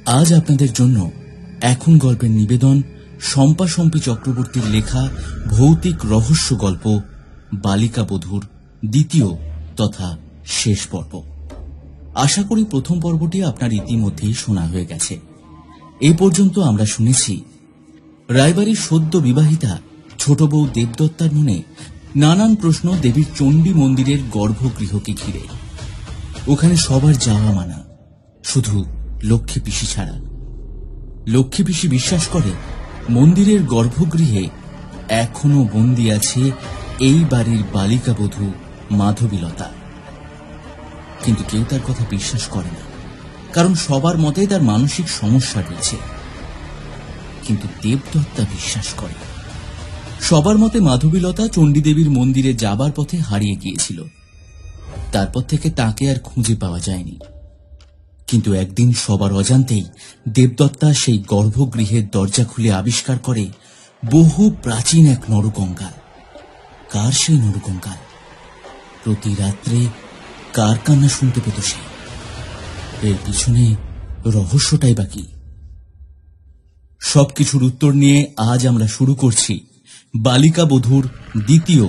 আজ আপনাদের জন্য এখন গল্পের নিবেদন শম্পা শম্পী চক্রবর্তীর লেখা ভৌতিক রহস্য গল্প বালিকা বধূর দ্বিতীয় তথা শেষ পর্ব। আশা করি প্রথম পর্বটি আপনার ইতিমধ্যেই শোনা হয়ে গেছে। এ পর্যন্ত আমরা শুনেছি রায়বাড়ির সদ্য বিবাহিতা ছোট বউ দেবদত্তার মনে নানান প্রশ্ন দেবীর চণ্ডী মন্দিরের গর্ভগৃহকে ঘিরে। ওখানে সবার যাওয়া মানা, শুধু লক্ষ্মী পিসি ছাড়া। লক্ষ্মী পিসি বিশ্বাস করে মন্দিরের গর্ভগৃহে এখনো বন্দী আছে এই বাড়ির বালিকা বধূ মাধবীলতা। কিন্তু কেউ তার কথা বিশ্বাস করে না, কারণ সবার মতে তার মানসিক সমস্যা রয়েছে। কিন্তু দেবদত্তা বিশ্বাস করে। সবার মতে মাধবীলতা চণ্ডীদেবীর মন্দিরে যাবার পথে হারিয়ে গিয়েছিল। তারপর থেকে তাকে আর খুঁজে পাওয়া যায়নি। কিন্তু একদিন সবার অজান্তেই দেবদত্তা সেই গর্ভগৃহের দরজা খুলে আবিষ্কার করে বহু প্রাচীন এক নরকঙ্কাল। কার সেই নরকঙ্কাল? প্রতি রাত্রে কার কান্না শুনতে পেত সে? এর পিছনে রহস্যটাই বাকি। সবকিছুর উত্তর নিয়ে আজ আমরা শুরু করছি বালিকা বধূর দ্বিতীয়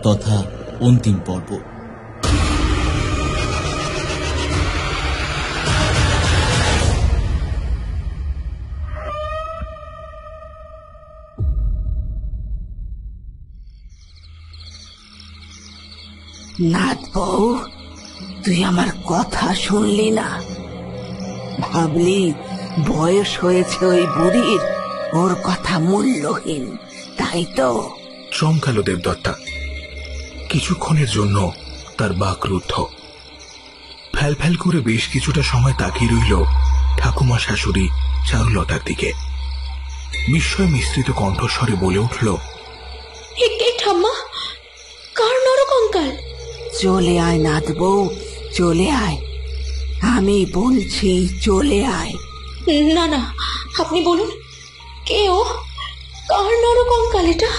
তথা অন্তিম পর্ব। নাথ বউ, তুই আমার কথা শুনলি না? ভাবলি বয়স হয়েছে ওই বুড়ির, ওর কথা মূল্যহীন, তাই তো? চমকালো দেবদত্তা। কিছুক্ষণের জন্য তার বাক রুদ্ধ। ফ্যাল ফ্যাল করে বেশ কিছুটা সময় তাকিয়ে রইল ঠাকুমা শাশুড়ি চারুলতার দিকে। বিস্ময় মিশ্রিত কণ্ঠস্বরে বলে উঠল, ঠাম্মা, কার নরকঙ্কাল? চলে আয় নাথ বউ, চলে আয়, আমি বলছি চলে আয়। না না, আপনি বলুন, কে ও? কার নরকঙ্কাল এটা?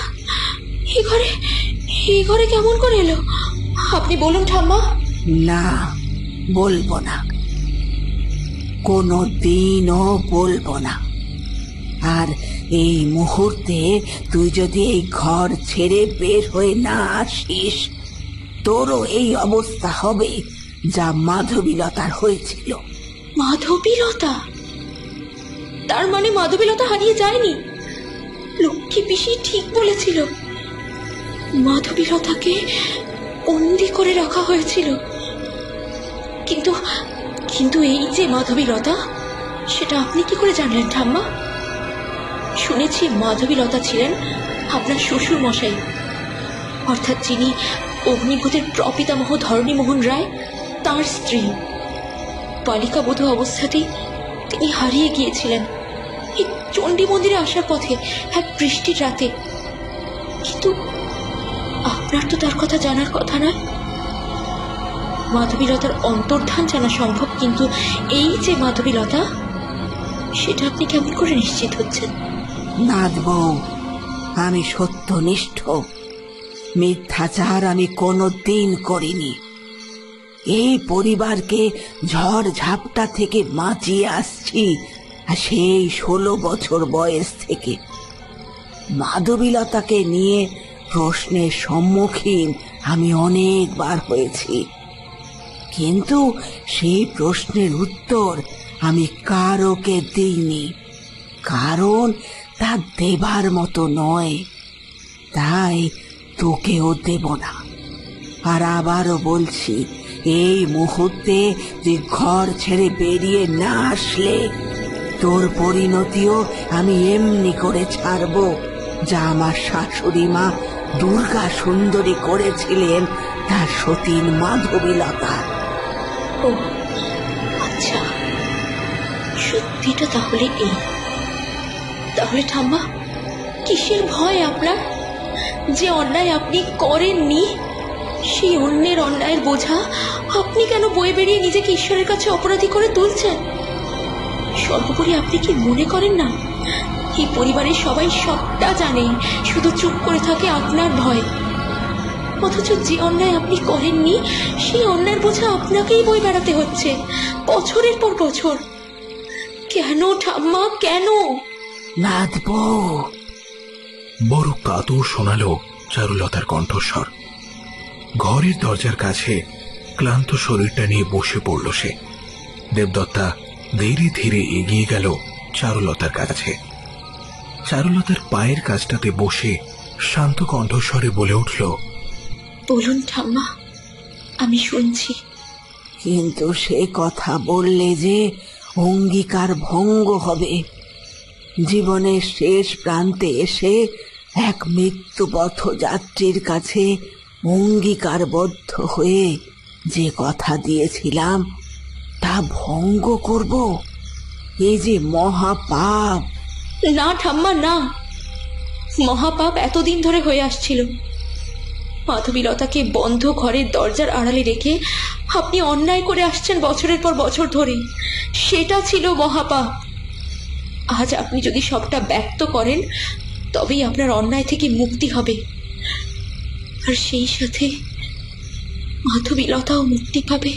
এই ঘরে কেমন করে এলো? আপনি বলুন ঠাম্মা। না, বলবো না, কোনো দিনও বলবো না। আর এই মুহূর্তে তুই যদি এই ঘর ছেড়ে বের হয়ে না আসিস, তোরও এই অবস্থা হবে যা মাধবীলতার হয়েছিল। মাধবীলতা? তার মানে মাধবীলতা হারিয়ে যায়নি? লক্ষ্মী পিসি ঠিক বলেছিল, মাধবীলতাকে বন্দি করে রাখা হয়েছিল। কিন্তু কিন্তু এই যে মাধবীলতা, সেটা আপনি কি করে জানলেন ঠাম্মা? শুনেছি মাধবীলতা ছিলেন আপনার শ্বশুর মশাই, অর্থাৎ যিনি অগ্নিভূতের প্রপিতামহ ধরণীমোহন রায়, তার স্ত্রী। বালিকা বধূ অবস্থাতেই তিনি হারিয়ে গিয়েছিলেন এই চণ্ডী মন্দিরে আসার পথে এক বৃষ্টির রাতে। কিন্তু আপনার তো তার কথা জানার কথা নয়। মাধবীলতার অন্তর্ধান জানা সম্ভব, কিন্তু এই যে মাধবীলতা, সেটা আপনি কেমন করে নিশ্চিত হচ্ছেন? নাথ বউ, আমি সত্যনিষ্ঠ, মিথ্যাচার আমি কোনোদিন করিনি। এই পরিবারকে ঝড় ঝাপটা থেকে বাঁচিয়ে আসছি সেই 16 বছর বয়স থেকে। মাধবীলতাকে নিয়ে প্রশ্নের সম্মুখীন আমি অনেকবার হয়েছি, কিন্তু সেই প্রশ্নের উত্তর আমি কারোকে দিইনি, কারণ তা দেবার মতো নয়। তাই তোকেও দেব না। আর আবারও বলছি, এই মুহূর্তে তুই ঘর ছেড়ে বেরিয়ে না আসলে তোর পরিণতিও আমি এমনি করে ছাড়বো যা আমার শাশুড়ি মা দুর্গা সুন্দরী করেছিলেন তার সতীন মাধবীলতা। ও আচ্ছা, সত্যিটা তাহলে এই। তাহলে ঠাম্মা, কিসের ভয় আপনার? যে অন্যায় আপনি করেননি, সেই অন্যের অন্যায়ের বোঝা আপনি কেন বয়ে বেরিয়ে নিজেকে ঈশ্বরের কাছে অপরাধী করে তুলছেন? সর্বোপরি আপনি কি মনে করেন না এই পরিবারের সবাই সবটা জানে, শুধু চুপ করে থাকে আপনার ভয়? অথচ যে অন্যায় আপনি করেননি, সেই অন্যায়ের বোঝা আপনাকেই বয়ে বেড়াতে হচ্ছে বছরের পর বছর। কেন ঠাম্মা, কেন? নাথবো। বড় কাতর শোনালো চারুলতার কণ্ঠস্বর। ঘরের দরজার কাছে ক্লান্ত শরীরটা নিয়ে বসে পড়ল সে। দেবদত্তা ধীরে ধীরে এগিয়ে গেল চারুলতার কাছে। চারুলতার পায়ের কাছটাতে বসে শান্ত কণ্ঠস্বরে বলে উঠল, বলুন ঠাম্মা, আমি শুনছি। কিন্তু সে কথা বললে যে অঙ্গীকার ভঙ্গ হবে। জীবনের শেষ প্রান্তে এসে এক মৃত্যুপথ যাত্রীর কাছে অঙ্গীকারবদ্ধ হয়ে যে কথা দিয়েছিলাম তা ভঙ্গ করব, এ যে মহাপাপ। না ঠাম্মা, না। মহাপাপ এতদিন ধরে হয়ে আসছিল। মাধবীলতাকে বন্ধ ঘরের দরজার আড়ালে রেখে আপনি অন্যায় করে আসছেন বছরের পর বছর ধরে, সেটা ছিল মহাপাপ। আজ আপনি যদি সবটা ব্যক্ত করেন তবেই আপনার অন্যায় থেকে মুক্তি হবে, আর সেই সাথে মাধবীলতাও মুক্তি পাবে।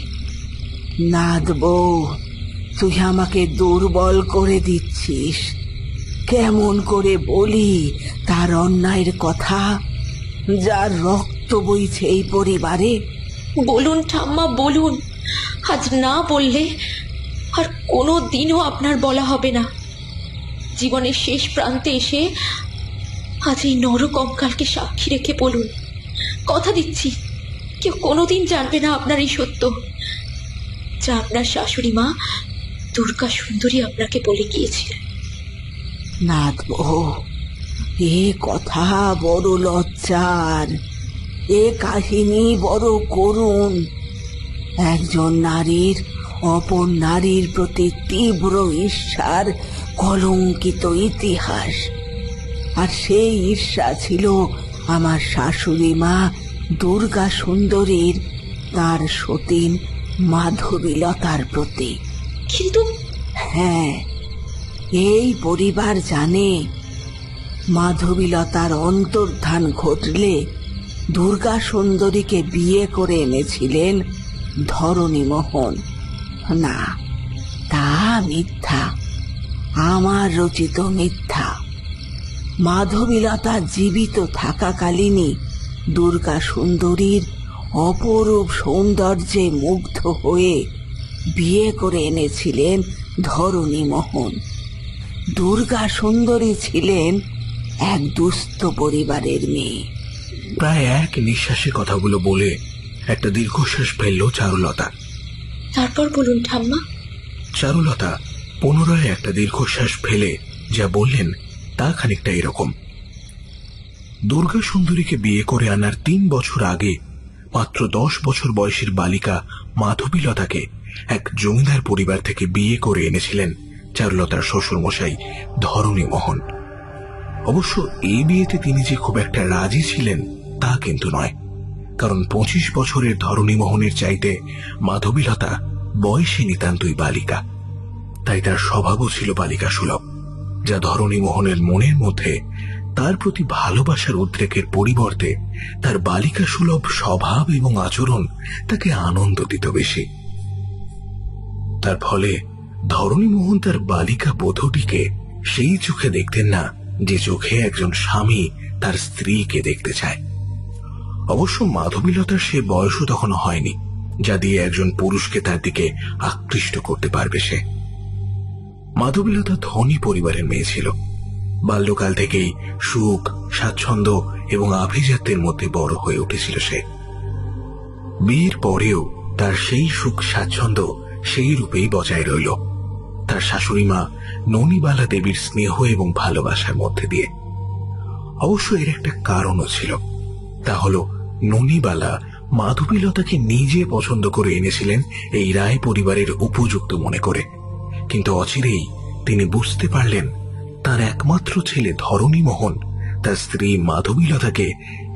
নাথবো, তুই আমাকে দুর্বল করে দিচ্ছিস। কেমন করে বলি তার অন্যায়ের কথা, যার রক্ত বইছে এই পরিবারে? বলুন ঠাম্মা, বলুন। আজ না বললে আর কোনো দিনও আপনার বলা হবে না। জীবনের শেষ প্রান্তে এসে আজ এই নরকঙ্কালকে সাক্ষী রেখে বলুন। কথা দিচ্ছি, কেউ কোনোদিন জানবে না আপনার এই সত্য, যা আপনার শাশুড়ি মা দুর্গা সুন্দরী আপনাকে বলে গিয়েছিলেন। নাথবো, এ কথা বড় লজ্জার, এ কাহিনী বড় করুণ। একজন নারীর অপর নারীর প্রতি তীব্র ঈর্ষার কলঙ্কিত ইতিহাস। আর সেই ঈর্ষা ছিল আমার শাশুড়ি মা দুর্গা সুন্দরীর তার সতীন মাধবীলতার প্রতি। কিন্তু হ্যাঁ, এই পরিবার জানে মাধবীলতার অন্তর্ধান ঘটলে দুর্গা সুন্দরীকে বিয়ে করে এনেছিলেন ধরণীমোহন। না, তা মিথ্যা, আমার রচিত মিথ্যা। মাধবীলতা জীবিত থাকাকালীনই দুর্গা সুন্দরীর অপরূপ সৌন্দর্যে মুগ্ধ হয়ে বিয়ে করে এনেছিলেন ধরণীমোহন। দুর্গা সুন্দরী ছিলেন এক দুস্থ পরিবারের মেয়ে। প্রায় এক নিঃশ্বাসে কথাগুলো বলে একটা দীর্ঘশ্বাস ফেলল চারুলতা। তারপর বলুন ঠাম্মা। চারুলতা পুনরায় একটা দীর্ঘশ্বাস ফেলে যা বললেন তা খানিকটা এরকম। দুর্গা সুন্দরীকে বিয়ে করে আনার 3 বছর আগে মাত্র 10 বছর বয়সের বালিকা মাধবীলতাকে এক জমিদার পরিবার থেকে বিয়ে করে এনেছিলেন চারুলতার শ্বশুরমশাই ধরণীমোহন। অবশ্য এই বিয়েতে তিনি যে খুব একটা রাজি ছিলেন তা কিন্তু নয়, কারণ 25 বছরের ধরণীমোহনের চাইতে মাধবীলতা বয়সে নিতান্তই বালিকা। তাই তার স্বভাবও ছিল বালিকা সুলভ, যা ধরণীমোহনের মনের মধ্যে তার প্রতি ভালোবাসার উদ্রেকের পরিবর্তে তার বালিকা সুলভ স্বভাব এবং আচরণ তাকে আনন্দ দিত বেশি। তার ফলে ধরণীমোহন তার বালিকা বধূটিকে সেই চোখে দেখতেন না যে চোখে একজন স্বামী তার স্ত্রীকে দেখতে চায়। অবশ্য মাধবীলতার সে বয়সও তখন হয়নি যা দিয়ে একজন পুরুষকে তার দিকে আকৃষ্ট করতে পারবে সে। মাধবীলতা ধনী পরিবারের মেয়ে ছিল। বাল্যকাল থেকেই সুখ, স্বাচ্ছন্দ্য এবং আভিজাত্যের মধ্যে বড় হয়ে উঠেছিল সে। বিয়ের পরেও তার সেই সুখ স্বাচ্ছন্দ্য সেই রূপেই বজায় রইল, তার শাশুড়ি মা ননীবালা দেবীর স্নেহ এবং ভালোবাসার মধ্যে দিয়ে। অবশ্য এর একটা কারণও ছিল, তা হল ননীবালা মাধবীলতাকে নিজে পছন্দ করে এনেছিলেন এই রায় পরিবারের উপযুক্ত মনে করে। কিন্তু অচিরেই তিনি বুঝতে পারলেন তার একমাত্র ছেলে ধরণীমোহন তার স্ত্রী মাধবীলতাকে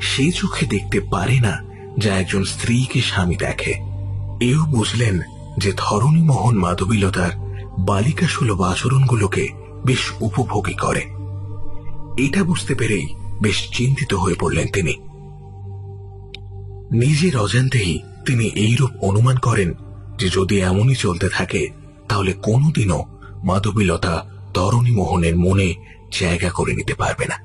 সে চোখে দেখতে পারে না যা একজন স্ত্রীকে স্বামী দেখে। এও বুঝলেন যে ধরণীমোহন মাধবীলতার বালিকা সুলভ আচরণগুলোকে বেশ উপভোগী করে। এটা বুঝতে পেরেই বেশ চিন্তিত হয়ে পড়লেন তিনি। নিজের অজান্তেই তিনি এইরূপ অনুমান করেন যে যদি এমনই চলতে থাকে তাহলে কোনোদিনও মাধবীলতা ধরণীমোহনের মনে জায়গা করে নিতে পারবে না।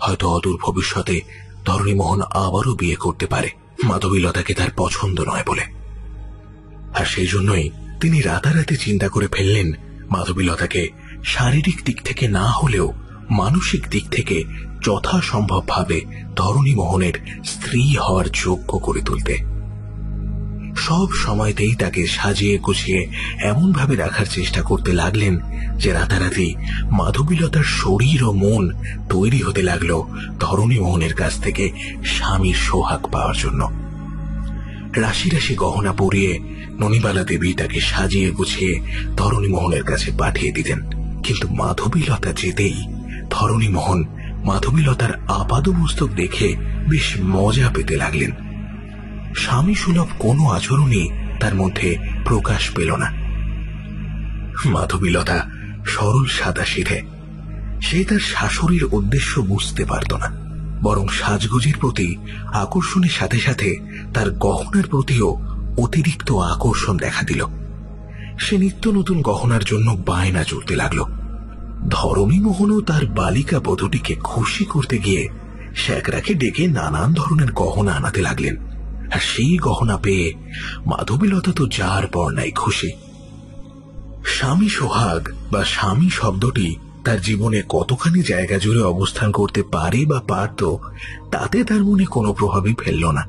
হয়তো অদূর ভবিষ্যতে ধরণীমোহন আবারও বিয়ে করতে পারে মাধবীলতাকে তার পছন্দ নয় বলে। আর সেই জন্যই তিনি রাতারাতি চিন্তা করে ফেললেন মাধবীলতাকে শারীরিক দিক থেকে না হলেও মানসিক দিক থেকে যথাসম্ভবভাবে ধরণীমোহনের স্ত্রী হওয়ার যোগ্য করে তুলতে। সব সময়তেই তাকে সাজিয়ে গুছিয়ে এমন ভাবে রাখার চেষ্টা করতে লাগলেন যে রাতারাতি মাধবীলতার শরীর ও মন তৈরি হতে লাগলো ধরণীমোহনের কাছ থেকে স্বামীর সোহাগ পাওয়ার জন্য। রাশি রাশি গহনা পরিয়ে ননিবালা দেবী তাকে সাজিয়ে গুছিয়ে ধরণীমোহনের কাছে পাঠিয়ে দিতেন। কিন্তু মাধবীলতা যেতেই ধরণীমোহন মাধবীলতার আপাদমস্তক দেখে বেশ মজা পেতে লাগলেন। স্বামী সুলভ কোনো আচরণই তার মধ্যে প্রকাশ পেল না। মাধবীলতা সরল সাদাসিধে, সে তার শাশুড়ির উদ্দেশ্য বুঝতে পারত না, বরং সাজগোজের প্রতি আকর্ষণের সাথে সাথে তার গহনার প্রতিও অতিরিক্ত আকর্ষণ দেখা দিল। সে নিত্য নতুন গহনার জন্য বায়না জুড়তে লাগল। ধরণীমোহনও তার বালিকা বধূটিকে খুশি করতে গিয়ে শ্যাকরাকে ডেকে নানান ধরনের গহনা আনাতে লাগলেন। আর সেই গহনা পেয়ে মাধবীলতা তো যার পর নাই খুশি। স্বামী সোহাগ বা স্বামী শব্দটি তার জীবনে কতখানি জায়গা জুড়ে অবস্থান করতে পারে বা পারত, তাতে তার মনে কোনো প্রভাবই ফেলল না,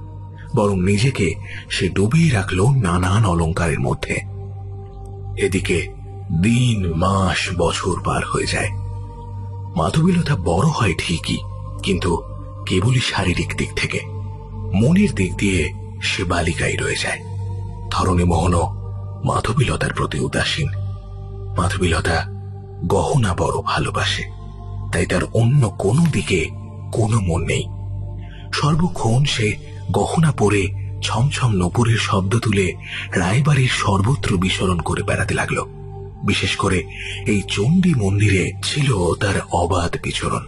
বরং নিজেকে সে ডুবিয়ে রাখল নানান অলংকারের মধ্যে। এদিকে দিন মাস বছর পার হয়ে যায়। মাধবীলতা বড় হয় ঠিকই, কিন্তু কেবলই শারীরিক দিক থেকে। মনের দিক দিয়ে সে বালিকাই রয়ে যায়। ধরণীমোহনও মাধবীলতার প্রতি উদাসীন। মাধবীলতা গহনা বড় ভালোবাসে, তাই তার অন্য কোনো দিকে কোনো মন নেই। সর্বক্ষণ সে গহনা পরে ছমছম নূপুরের শব্দ তুলে রায়বাড়ির সর্বত্র বিচরণ করে বেড়াতে লাগলো। বিশেষ করে এই চণ্ডী মন্দিরে ছিল তার অবাধ বিচরণ।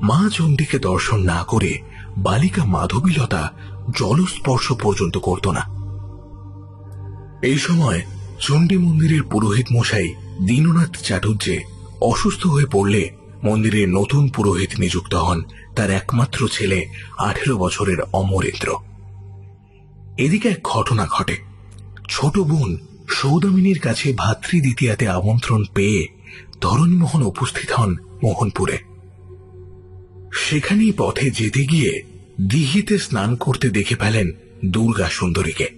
মা চণ্ডীকে দর্শন না করে বালিকা মাধবীলতা জলস্পর্শ পর্যন্ত করত না। এই সময় চণ্ডী মন্দিরের পুরোহিত মশাই দীননাথ চাটুর্যে অসুস্থ হয়ে পড়লে মন্দিরের নতুন পুরোহিত নিযুক্ত হন তার একমাত্র ছেলে 18 বছরের অমরেন্দ্র। এদিকে এক ঘটনা ঘটে। ছোট বোন সৌদামিনীর কাছে ভাতৃ দ্বিতীয়াতে আমন্ত্রণ পেয়ে ধরণীমোহন উপস্থিত হন মোহনপুরে। সেখানেই পথে যেতে গিয়ে দিঘিতে স্নান করতে দেখে ফেলেন দুর্গা সুন্দরীকে।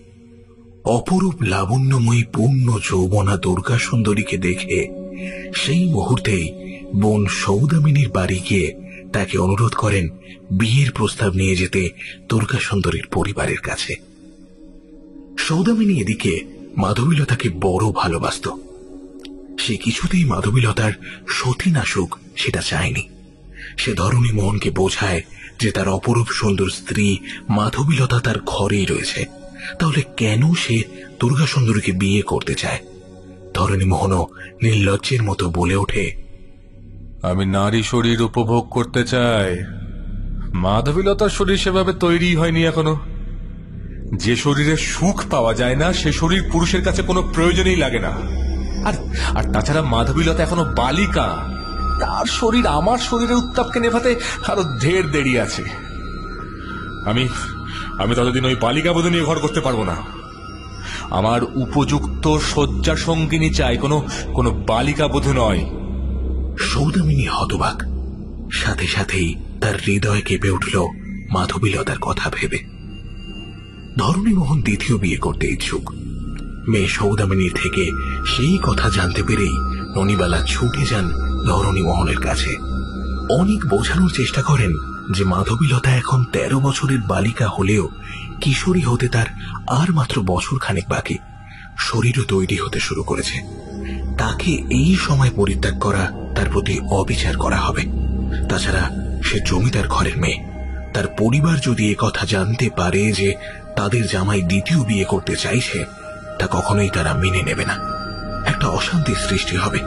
অপরূপ লাবণ্যময়ী পূর্ণ যৌবনা দুর্গা সুন্দরীকে দেখে সেই মুহূর্তেই বোন সৌদামিনীর বাড়ি গিয়ে তাকে অনুরোধ করেন বিয়ের প্রস্তাব নিয়ে যেতে দুর্গা সুন্দরীর পরিবারের কাছে। সৌদামিনী এদিকে মাধবীলতাকে বড় ভালোবাসত। সে কিছুতেই মাধবীলতার সতী নাশুক সেটা চায়নি। সে ধরণীমোহনকে বোঝায় যে তার অপরূপ সুন্দর স্ত্রী মাধবীলতা তার ঘরেই রয়েছে, তাহলে কেন সে দুর্গা সুন্দরীকে বিয়ে করতে চায়। ধরণীমোহনও নির্লজ্জের মতো বলে ওঠে, আমি নারী শরীর উপভোগ করতে চাই। মাধবীলতার শরীর সেভাবে তৈরি হয়নি এখনো। যে শরীরে সুখ পাওয়া যায় না সে শরীর পুরুষের কাছে কোনো প্রয়োজনই লাগে না। আর তাছাড়া মাধবীলতা এখনো বালিকা, তার শরীর আমার শরীরের উত্তাপকে নেভাতে আরো ঢের দেরি আছে। আমি ততদিন ওই বালিকা বধূ নিয়ে ঘর করতে পারবো না। আমার উপযুক্ত শয্যা সঙ্গিনী চাই, কোনো বালিকা বধূ নয়। সৌদামিনী হতবাক। সাথে সাথেই তার হৃদয় কেঁপে উঠল মাধবীলতার কথা ভেবে। ধরণীমোহন দ্বিতীয় বিয়ে করতে ইচ্ছুক। মেয়ে সৌদামিনীর থেকে সেই কথা জানতে পেরেই ননিবালা ছুটে যান ধরণীমোহনের কাছে। অনেক বোঝানোর চেষ্টা করেন যে মাধবীলতা এখন 13 বছরের বালিকা হলেও কিশোরী হতে তার আর মাত্র বছর খানেক বাকি। শরীরও তৈরি হতে শুরু করেছে। তাকে এই সময় পরিত্যাগ করা তার প্রতি অবিচার করা হবে। তাছাড়া সে জমিদার ঘরের মেয়ে। তার পরিবার যদি কথা জানতে পারে যে তাদের জামাই দ্বিতীয় বিয়ে করতে চাইছে, তা কখনোই তারা মেনে নেবে না। একটা অশান্তির সৃষ্টি হবে।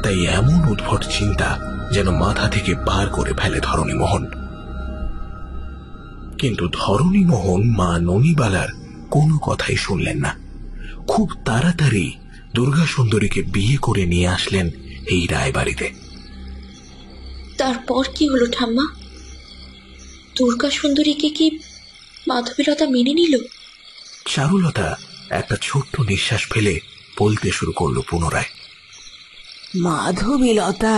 তাই এমন উদ্ভট চিন্তা যেন মাথা থেকে বার করে ফেলে ধরণীমোহন। কিন্তু ধরণীমোহন মা ননিবালার কোনো কথাই শুনলেন না। খুব তাড়াতাড়ি দুর্গা সুন্দরীকে বিয়ে করে নিয়ে আসলেন এই রায়বাড়িতে। তারপর কি হলো ঠাম্মা? দুর্গা সুন্দরীকে কি মাধবীলতা মেনে নিল? চারুলতা একটা ছোট্ট নিঃশ্বাস ফেলে বলতে শুরু করলো পুনরায়। মাধবীলতা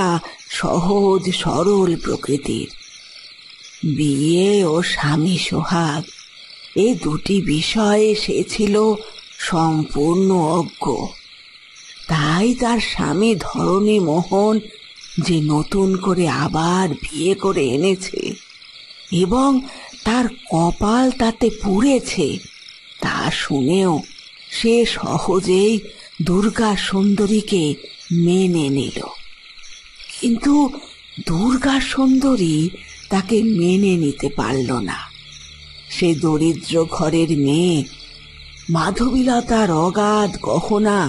সহজ সরল প্রকৃতির। বিয়ে ও স্বামী সোহাগ এই দুটি বিষয়ে সে ছিল সম্পূর্ণ অজ্ঞ। তাই তার স্বামী ধরণী মোহন যে নতুন করে আবার বিয়ে করে এনেছে এবং তার কপাল তাতে পুড়েছে তা শুনেও সে সহজেই দুর্গা সুন্দরীকে মেনে নিল। কিন্তু দুর্গা সুন্দরী তাকে মেনে নিতে পারল না। সে দরিদ্র ঘরের মেয়ে, মাধবীলতার অগাধ গহনা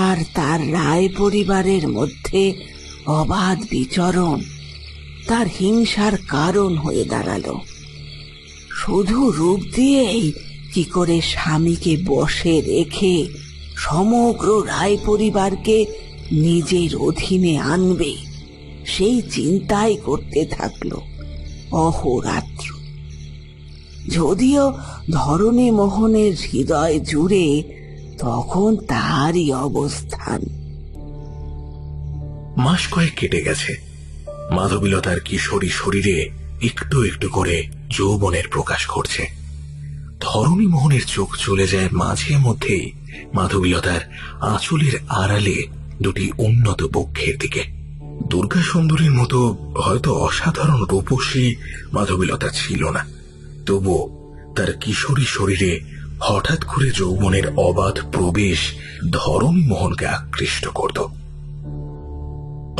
আর তার রায় পরিবারের মধ্যে অবাধ বিচরণ তার হিংসার কারণ হয়ে দাঁড়ালো। শুধু রূপ দিয়েই কি করে স্বামীকে বশে রেখে সমগ্র রায় পরিবারকে নিজের অধীনে আনবে সেই চিন্তাই করতে থাকলো অহোরাত্র। যদিও ধরণী মোহনের হৃদয় জুড়ে তখন তারই অবস্থান। মাস কয়েক কেটে গেছে। মাধবীলতার কিশোরী শরীরে একটু একটু করে যৌবনের প্রকাশ ঘটছে। ধরণী মোহনের চোখ চলে যায় মাঝে মধ্যেই মাধবীলতার আঁচলের আড়ালে দুটি উন্নত বক্ষের দিকে। দুর্গা সুন্দরীর মতো হয়তো অসাধারণ রূপসী মাধবীলতা ছিল না, তবু তার কিশোরী শরীরে হঠাৎ করে যৌবনের অবাধ প্রবেশ ধরণী মোহনকে আকৃষ্ট করত।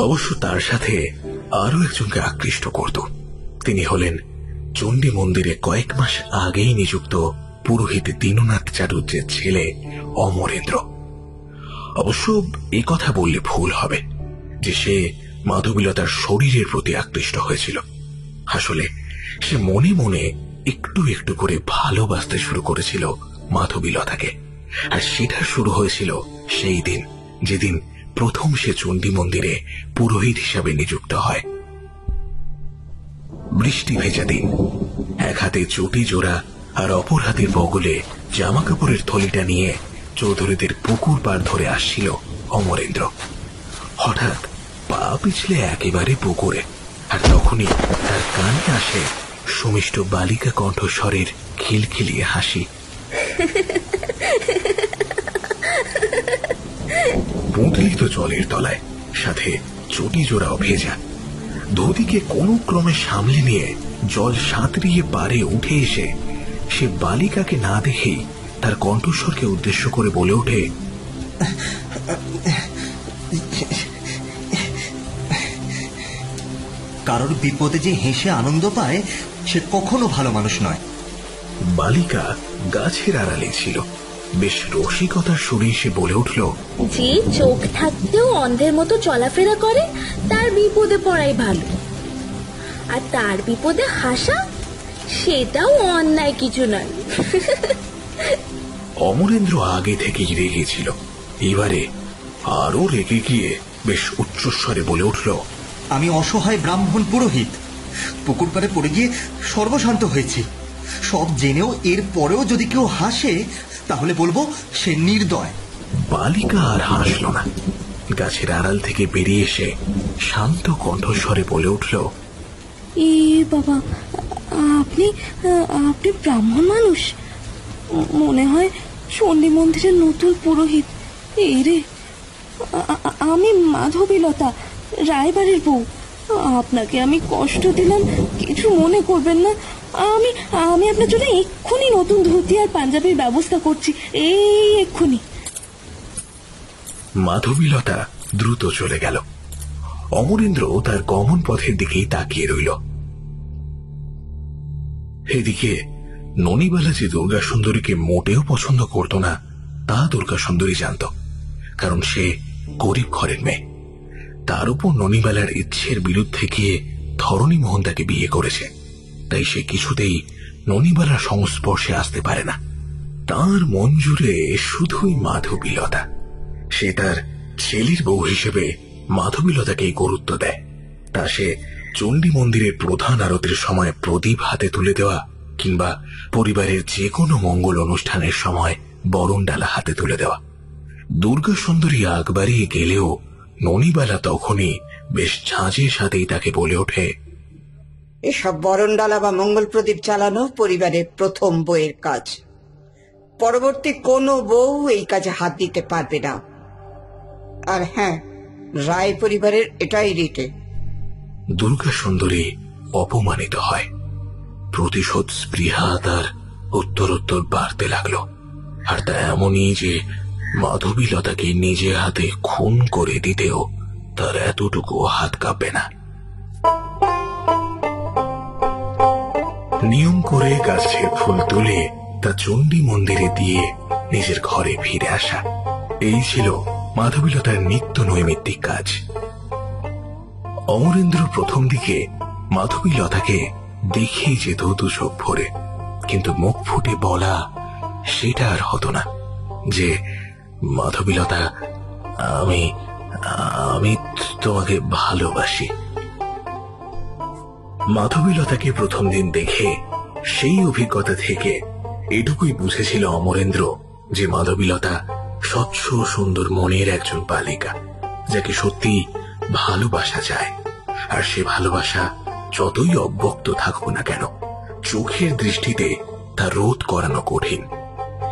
অবশ্য তার সাথে আরো একজনকে আকৃষ্ট করত। তিনি হলেন চণ্ডী মন্দিরে কয়েক মাস আগেই নিযুক্ত পুরোহিত দীননাথ চাটুর্যের ছেলে অমরেন্দ্র। অবশ্য এই কথা বললে ভুল হবে যে সে মাধবীলতার শরীরের প্রতি আকৃষ্ট হয়েছিল। আসলে সে মনে মনে একটু একটু করে ভালোবাসতে শুরু করেছিল মাধবীলতাকে, আর সেটা শুরু হয়েছিল সেই দিন যেদিন প্রথম সে চণ্ডী মন্দিরে পুরোহিত হিসাবে নিযুক্ত হয়। বৃষ্টি ভেজা দিন। এক হাতে চটি জোড়া আর অপর হাতের বগলে জামা কাপড়ের থলিটা নিয়ে চৌধুরীদের পুকুর পাড় ধরে আসছিল অমরেন্দ্র। হঠাৎ পা পিছলে একেবারে পুকুরে, আর তখনই তার কানে আসে সুমিষ্ট বালিকা কণ্ঠস্বরের খিলখিলিয়ে হাসি। পুঁতলিত জলের তলায়, সাথে চটি জোড়াও ভেজা। ধুতিকে কোনো ক্রমে সামলে নিয়ে জল সাঁতরিয়ে পারে উঠে এসে সে বালিকাকে না দেখেই তার কণ্ঠস্বরকে উদ্দেশ্য করে বলে ওঠে, কারোর বিপদে যে হেসে আনন্দ পায় সে কখনো ভালো মানুষ নয়। বালিকা গাছের আড়ালে ছিল। বেশ রসিকতার সুরে সে বলে উঠল, যে চোখ থাকতেও অন্ধের মতো চলাফেরা করে তার বিপদে পড়াই ভালো, আর তার বিপদে হাসা সেটাও অন্যায় কিছু নয়। অমরেন্দ্র আগে থেকেই রেগেছিল। এবারে আরো রেগে গিয়ে বেশ উচ্চস্বরে বলে উঠল, আমি অসহায় ব্রাহ্মণ পুরোহিত পুকুর পাড়ে পড়ে গিয়ে সর্বশান্ত হয়েছি। সব জেনেও এর পরেও যদি কেউ হাসে তাহলে বলবো সে নির্দয়। বালিকা আর হাসল না। গাছের আড়াল থেকে বেরিয়ে এসে শান্ত কণ্ঠস্বরে বলে উঠল, এ বাবা, আপনি আপনি ব্রাহ্মণ মানুষ? মনে হয় চণ্ডী মন্দিরের নতুন পুরোহিত। এরে, আমি মাধবীলতা, রায়বাড়ির বউ। আপনাকে আমি কষ্ট দিলাম, কিছু মনে করবেন না। আমি আপনার জন্য এক্ষুনি নতুন ধুতি আর পাঞ্জাবির ব্যবস্থা করছি, এই এক্ষুনি। মাধবীলতা দ্রুত চলে গেল। অমরেন্দ্র তার গমন পথের দিকেই তাকিয়ে রইল। এদিকে ননিবালা যে দুর্গা সুন্দরীকে মোটেও পছন্দ করত না তা দুর্গা সুন্দরী জানত, কারণ সে গরিব ঘরের মেয়ে। তার উপর ননিবালার ইচ্ছের বিরুদ্ধে গিয়ে ধরণী মোহন তাকে বিয়ে করেছে, তাই সে কিছুতেই ননিবালার সংস্পর্শে আসতে পারে না। তার মন জুড়ে শুধুই মাধবীলতা, সে তার ছেলের বউ হিসেবে মাধবীলতাকেই গুরুত্ব দেয়। তা সে চণ্ডী মন্দিরের প্রধান আরতির সময় প্রদীপ হাতে তুলে দেওয়া কিংবা পরিবারের যে কোনো মঙ্গল অনুষ্ঠানের সময় বরণডালা হাতে তুলে দেওয়া। দুর্গা সুন্দরী আগ বাড়িয়ে গেলেও ননিবালা তখনই বেশ ঝাঁঝের সাথেই তাকে বলে ওঠে, এসব বরণডালা বা মঙ্গল প্রদীপ চালানো পরিবারের প্রথম বউয়ের কাজ। পরবর্তী কোনো বউ এই কাজে হাত দিতে পারবে না। আর হ্যাঁ, রায় পরিবারের এটাই রীতি। দুর্গা সুন্দরী অপমানিত হয়। প্রতিশোধ স্পৃহা তার উত্তরোত্তর বাড়তে লাগলো। আর তা এমনই যে মাধবীলতাকে নিজে হাতে খুন করে দিতেও তার এতটুকু হাত কাঁপবে না। নিয়ম করে গাছের ফুল তুলে তা চণ্ডী মন্দিরে দিয়ে নিজের ঘরে ফিরে আসা, এই ছিল মাধবীলতার নিত্য নৈমিত্তিক কাজ। অমরেন্দ্র প্রথম দিকে মাধবীলতাকে দেখেই যেত দু চোখ ভরে, কিন্তু মুখ ফুটে বলা সেটা আর হতো না যে, মাধবীলতা, আমি আমি তোমাকে ভালোবাসি। মাধবীলতাকে প্রথম দিন দেখে সেই অভিজ্ঞতা থেকে এটুকুই বুঝেছিল অমরেন্দ্র যে মাধবীলতা স্বচ্ছ সুন্দর মনের একজন বালিকা, যাকে সত্যি ভালোবাসা যায়। আর সে ভালোবাসা যতই অব্যক্ত থাকুক না কেন, চোখের দৃষ্টিতে তা রোধ করানো কঠিন।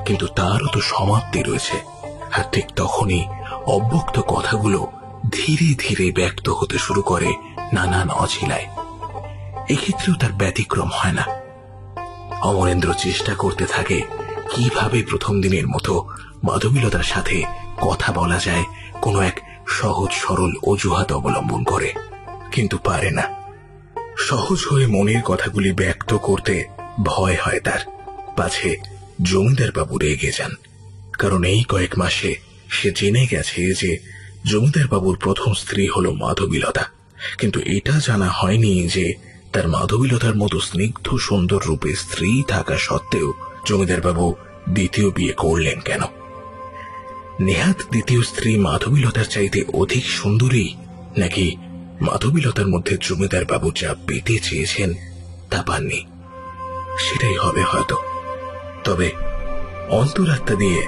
কিন্তু তারও তো সমাপ্তি রয়েছে। আর ঠিক তখনই অব্যক্ত কথাগুলো ধীরে ধীরে ব্যক্ত হতে শুরু করে নানান অছিলায়। এক্ষেত্রেও তার ব্যতিক্রম হয় না। অমরেন্দ্র চেষ্টা করতে থাকে কিভাবে প্রথম দিনের মতো মাধবীলতার সাথে কথা বলা যায় কোনো এক সহজ সরল অজুহাত অবলম্বন করে, কিন্তু পারে না। সহজ হয়ে মনের কথাগুলি ব্যক্ত করতে ভয় হয় তার, পাছে জমিদার বাবু রেগে যান। কারণ এই কয়েক মাসে সে জেনে গেছে যে জমিদার বাবুর প্রথম স্ত্রী হল মাধবীলতা, কিন্তু এটা জানা হয়নি যে তার মাধবীলতার মতো স্নিগ্ধ সুন্দর রূপে স্ত্রী থাকা সত্ত্বেও জমিদার বাবু দ্বিতীয় বিয়ে করলেন কেন। নেহাত দ্বিতীয় স্ত্রী মাধবীলতার চাইতে অধিক সুন্দরী, নাকি মাধবীলতার মধ্যে জমিদার বাবু যা পেতে চেয়েছেন তা পাননি, সেটাই হবে হয়তো। তবে অন্তরাত্মা দিয়ে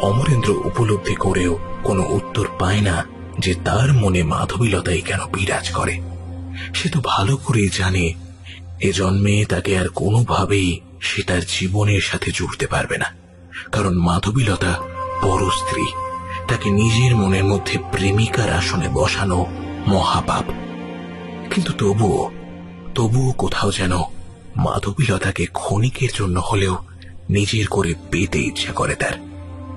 অমরেন্দ্র উপলব্ধি করেও কোনো উত্তর পায় না যে তার মনে মাধবীলতাই কেন বিরাজ করে। সে তো ভালো করেই জানে এ জন্মে তাকে আর কোনোভাবেই সে তার জীবনের সাথে জুড়তে পারবে না, কারণ মাধবীলতা পর স্ত্রী। তাকে নিজের মনের মধ্যে প্রেমিকার আসনে বসানো মহাপাপ। কিন্তু তবুও কোথাও যেন মাধবীলতাকে ক্ষণিকের জন্য হলেও নিজের করে পেতে ইচ্ছা করে তার।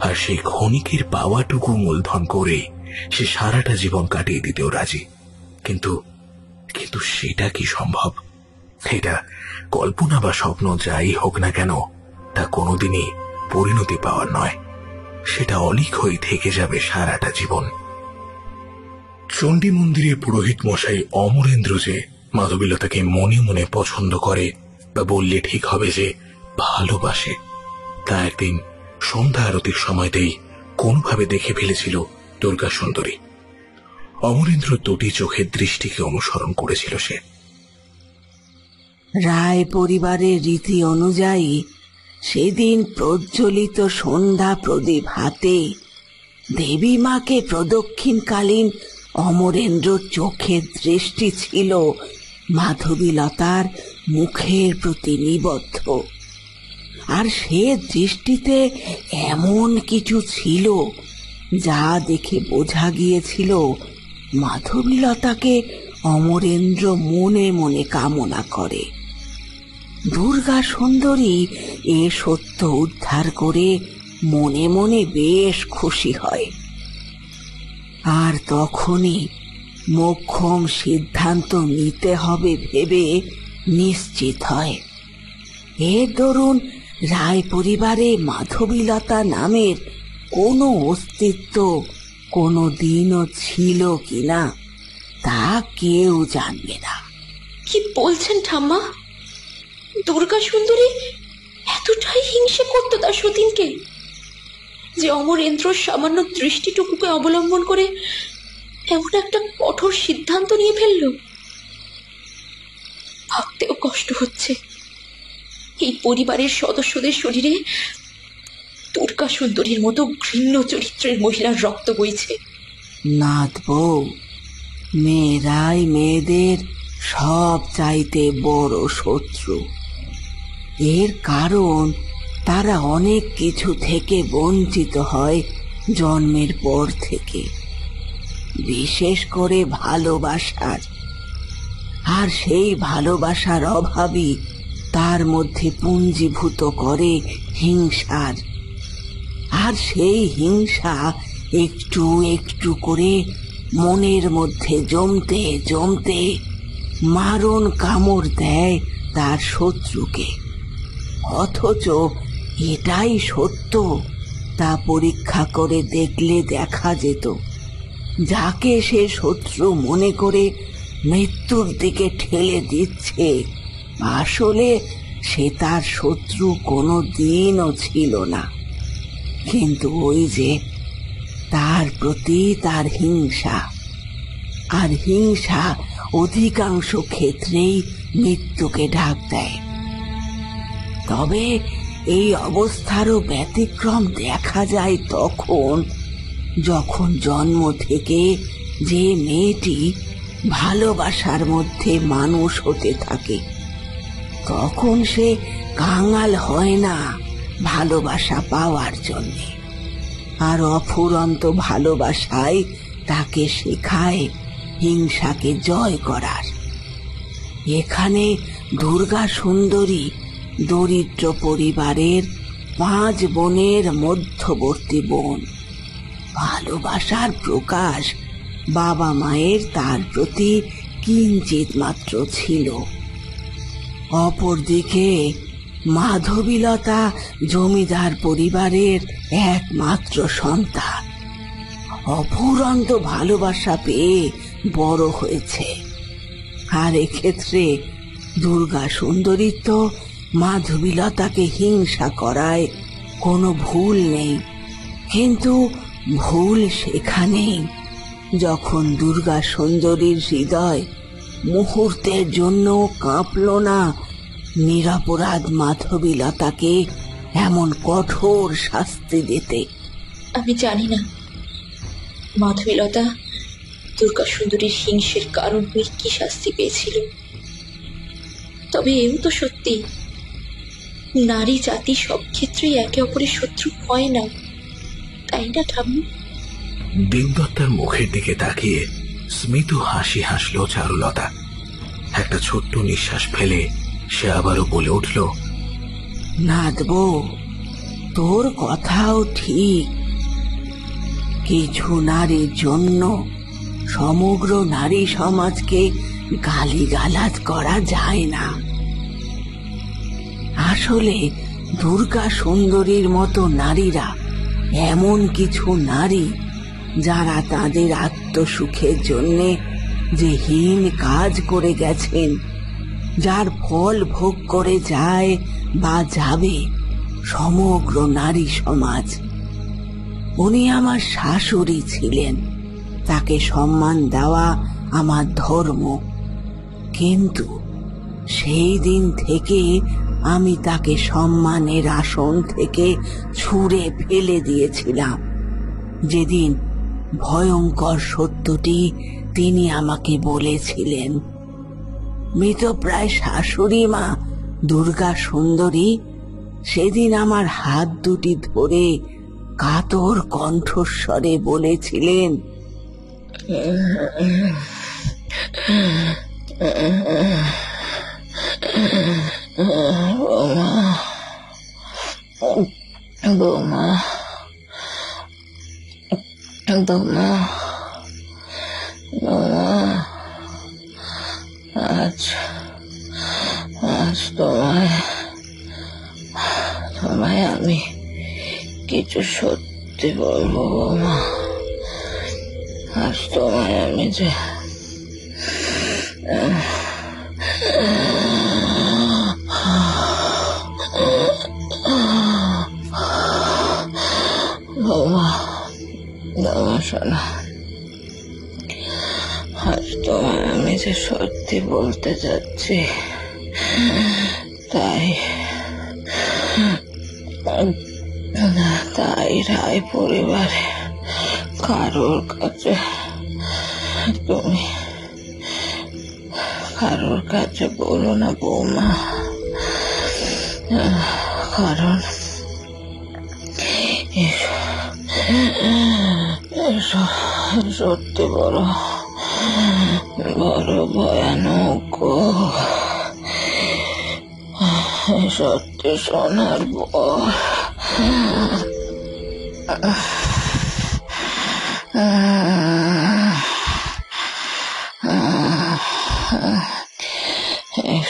আর সেই ক্ষণিকের পাওয়াটুকু মূলধন করে সে সারাটা জীবন কাটিয়ে দিতেও রাজি। কিন্তু সেটা কি সম্ভব? এটা কল্পনা বা স্বপ্ন যাই হোক না কেন, তা কোনোদিনই পরিণতি পাওয়ার নয়। সেটা অলিক হয়ে থেকে যাবে সারাটা জীবন। চণ্ডী মন্দিরে পুরোহিত মশাই অমরেন্দ্র যে মাধবীলতাকে মনে মনে পছন্দ করে, বা বললে ঠিক হবে যে ভালোবাসে, তা একদিন সন্ধ্যা আরতির সময়তেই কোনোভাবে দেখে ফেলেছিল দুর্গা সুন্দরী। অমরেন্দ্র দুটি চোখের দৃষ্টিকে অনুসরণ করেছিল সে। রায় পরিবারের রীতি অনুযায়ী সেদিন প্রজ্বলিত সন্ধ্যা প্রদীপ হাতে দেবী মাকে প্রদক্ষিণকালীন অমরেন্দ্র চোখের দৃষ্টি ছিল মাধবীলতার মুখের প্রতি নিবদ্ধ। আর সে দৃষ্টিতে এমন কিছু ছিল যা দেখে বোঝা গিয়েছিল মাধবীলতাকে অমরেন্দ্র মনে মনে কামনা করে। দুর্গা সুন্দরী এ সত্য উদ্ধার করে মনে মনে বেশ খুশি হয়। আর তখনই মোক্ষম সিদ্ধান্ত নিতে হবে ভেবে নিশ্চিত হয়। এর দরুন রায় পরিবারে মাধবীলতা নামের কোনো অস্তিত্ব কোনো দিনও ছিল কিনা তা কেউ জানবে না। কি বলছেন ঠাম্মা? দুর্গা সুন্দরী এতটাই হিংসে করতো তার সতীনকে? যে অমরেন্দ্র সামান্য দৃষ্টিটুকুকে অবলম্বন করে এমন একটা কঠোর সিদ্ধান্ত নিয়ে ফেলল। ভাবতেও কষ্ট হচ্ছে এই পরিবারের সদস্যদের শরীরে দুর্গা সুন্দরীর মতো ঘৃণ্য চরিত্রের মহিলার রক্ত বইছে। নাথ বউ, মেয়েরাই মেয়েদের সব চাইতে বড় শত্রু। এর কারণ তারা অনেক কিছু থেকে বঞ্চিত হয় জন্মের পর থেকে, বিশেষ করে ভালোবাসার। আর সেই ভালোবাসার অভাবই তার মধ্যে পুঞ্জীভূত করে হিংসার। আর সেই হিংসা একটু একটু করে মনের মধ্যে জমতে জমতে মারণ কামড় দেয় তার শত্রুকে। অথচ এটাই সত্য, তা পরীক্ষা করে দেখলে দেখা যেত যাকে সে শত্রু মনে করে মৃত্যুর দিকে ঠেলে দিচ্ছে, আসলে সে তার শত্রু কোনো দিনও ছিল না। কিন্তু ওই যে তার প্রতি তার হিংসা, আর হিংসা অধিকাংশ ক্ষেত্রেই মৃত্যুকে ঢাক দেয়। তবে এই অবস্থারও ব্যতিক্রম দেখা যায় তখন, যখন জন্ম থেকে যে মেয়েটি ভালোবাসার মধ্যে মানুষ হতে থাকে, তখন সে কাঙাল হয় না ভালোবাসা পাওয়ার জন্যে। আর অফুরন্ত ভালোবাসায় তাকে শেখায় হিংসাকে জয় করার। এখানে দুর্গা সুন্দরী দরিদ্র পরিবারের 5 বোনের মধ্যবর্তী বোন। ভালোবাসার প্রকাশ বাবা মায়ের তার প্রতি কিঞ্চিত মাত্র ছিল। অপরদিকে মাধবীলতা জমিদার পরিবারের একমাত্র সন্তান, অফুরন্ত ভালোবাসা পেয়ে বড় হয়েছে। আর এক্ষেত্রে দুর্গা সুন্দরী তো মাধবীলতাকে হিংসা করায় কোনো ভুল নেই। কিন্তু ভুল সেখানেই যখন দুর্গা সুন্দরীর হৃদয় মুহূর্তের জন্য কাঁপল না নিরপরাধ মাধবীলতাকে এমন কঠোর শাস্তি দিতে। আমি জানি না মাধবীলতা দুর্গা সুন্দরীর হিংসের কারণ হয়ে কি শাস্তি পেয়েছিল, তবে এও তো সত্যি নারী জাতি সব ক্ষেত্রেই একে অপরের শত্রু হয় না, তাই না ঠাম্মা? দেবদত্তার মুখের দিকে তাকিয়ে স্মিত হাসি হাসল চারুলতা। একটা ছোট্ট নিঃশ্বাস ফেলে সে আবারও বলে উঠল, নাথ বউ, তোর কথাও ঠিক। কিছু নারীর জন্য সমগ্র নারী সমাজকে গালিগালাজ করা যায় না। আসলে দুর্গা সুন্দরীর মতো নারীরা এমন কিছু নারী যারা তাদের আত্মসুখের জন্যে যে হীন কাজ করে গেছেন, যার ফল ভোগ করে যায় বা যাবে সমগ্র নারী সমাজ। উনি আমার শাশুড়ি ছিলেন, তাকে সম্মান দেওয়া আমার ধর্ম। কিন্তু সেই দিন থেকে আমি তাকে সম্মানের আসন থেকে ছুঁড়ে ফেলে দিয়েছিলাম, যেদিন ভয়ঙ্কর সত্যটি তিনি আমাকে বলেছিলেন। মৃতপ্রায় শাশুড়ি মা দুর্গা সুন্দরী সেদিন আমার হাত দুটি ধরে কাতর কণ্ঠস্বরে বলেছিলেন, বৌমা, বৌমা, বৌমা, আজ তোমায় আমি কিছু সত্যি বলবো বৌমা। আজ তোমায় আমি যে শোনো, আজ তোমায় আমি যে সত্যি বলতে যাচ্ছি তাই রায় পরিবারে কারোর কাছে তুমি কারোর কাছে বলো না বৌমা, কারণ সত্যি বড় ভয়ানক। সত্যি শোনার পর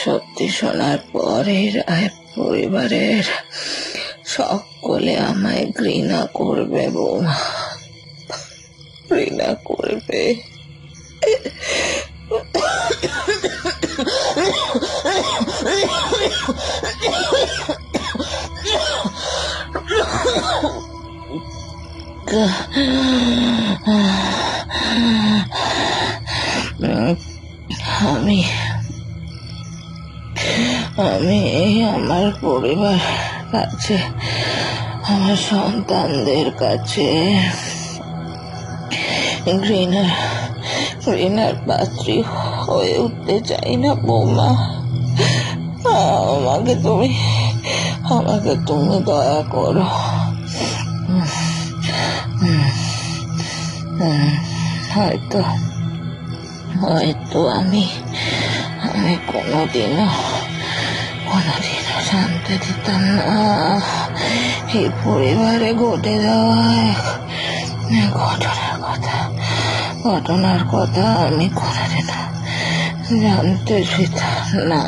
সত্যি শোনার পরে রায় পরিবারের সকলে আমায় ঘৃণা করবে বৌমা, ঘৃণা করবে। আমি আমার পরিবার কাছে, আমার সন্তানদের কাছে ঘৃণার পাত্রী হয়ে উঠতে চাই না বৌমা। আমাকে তুমি দয়া করো। হয়তো আমি কোনোদিনও জানতে দিতাম না এই পরিবারে ঘটে যাওয়া ঘটনার কথা আমি কোনোদিনও জানতে দিতাম না,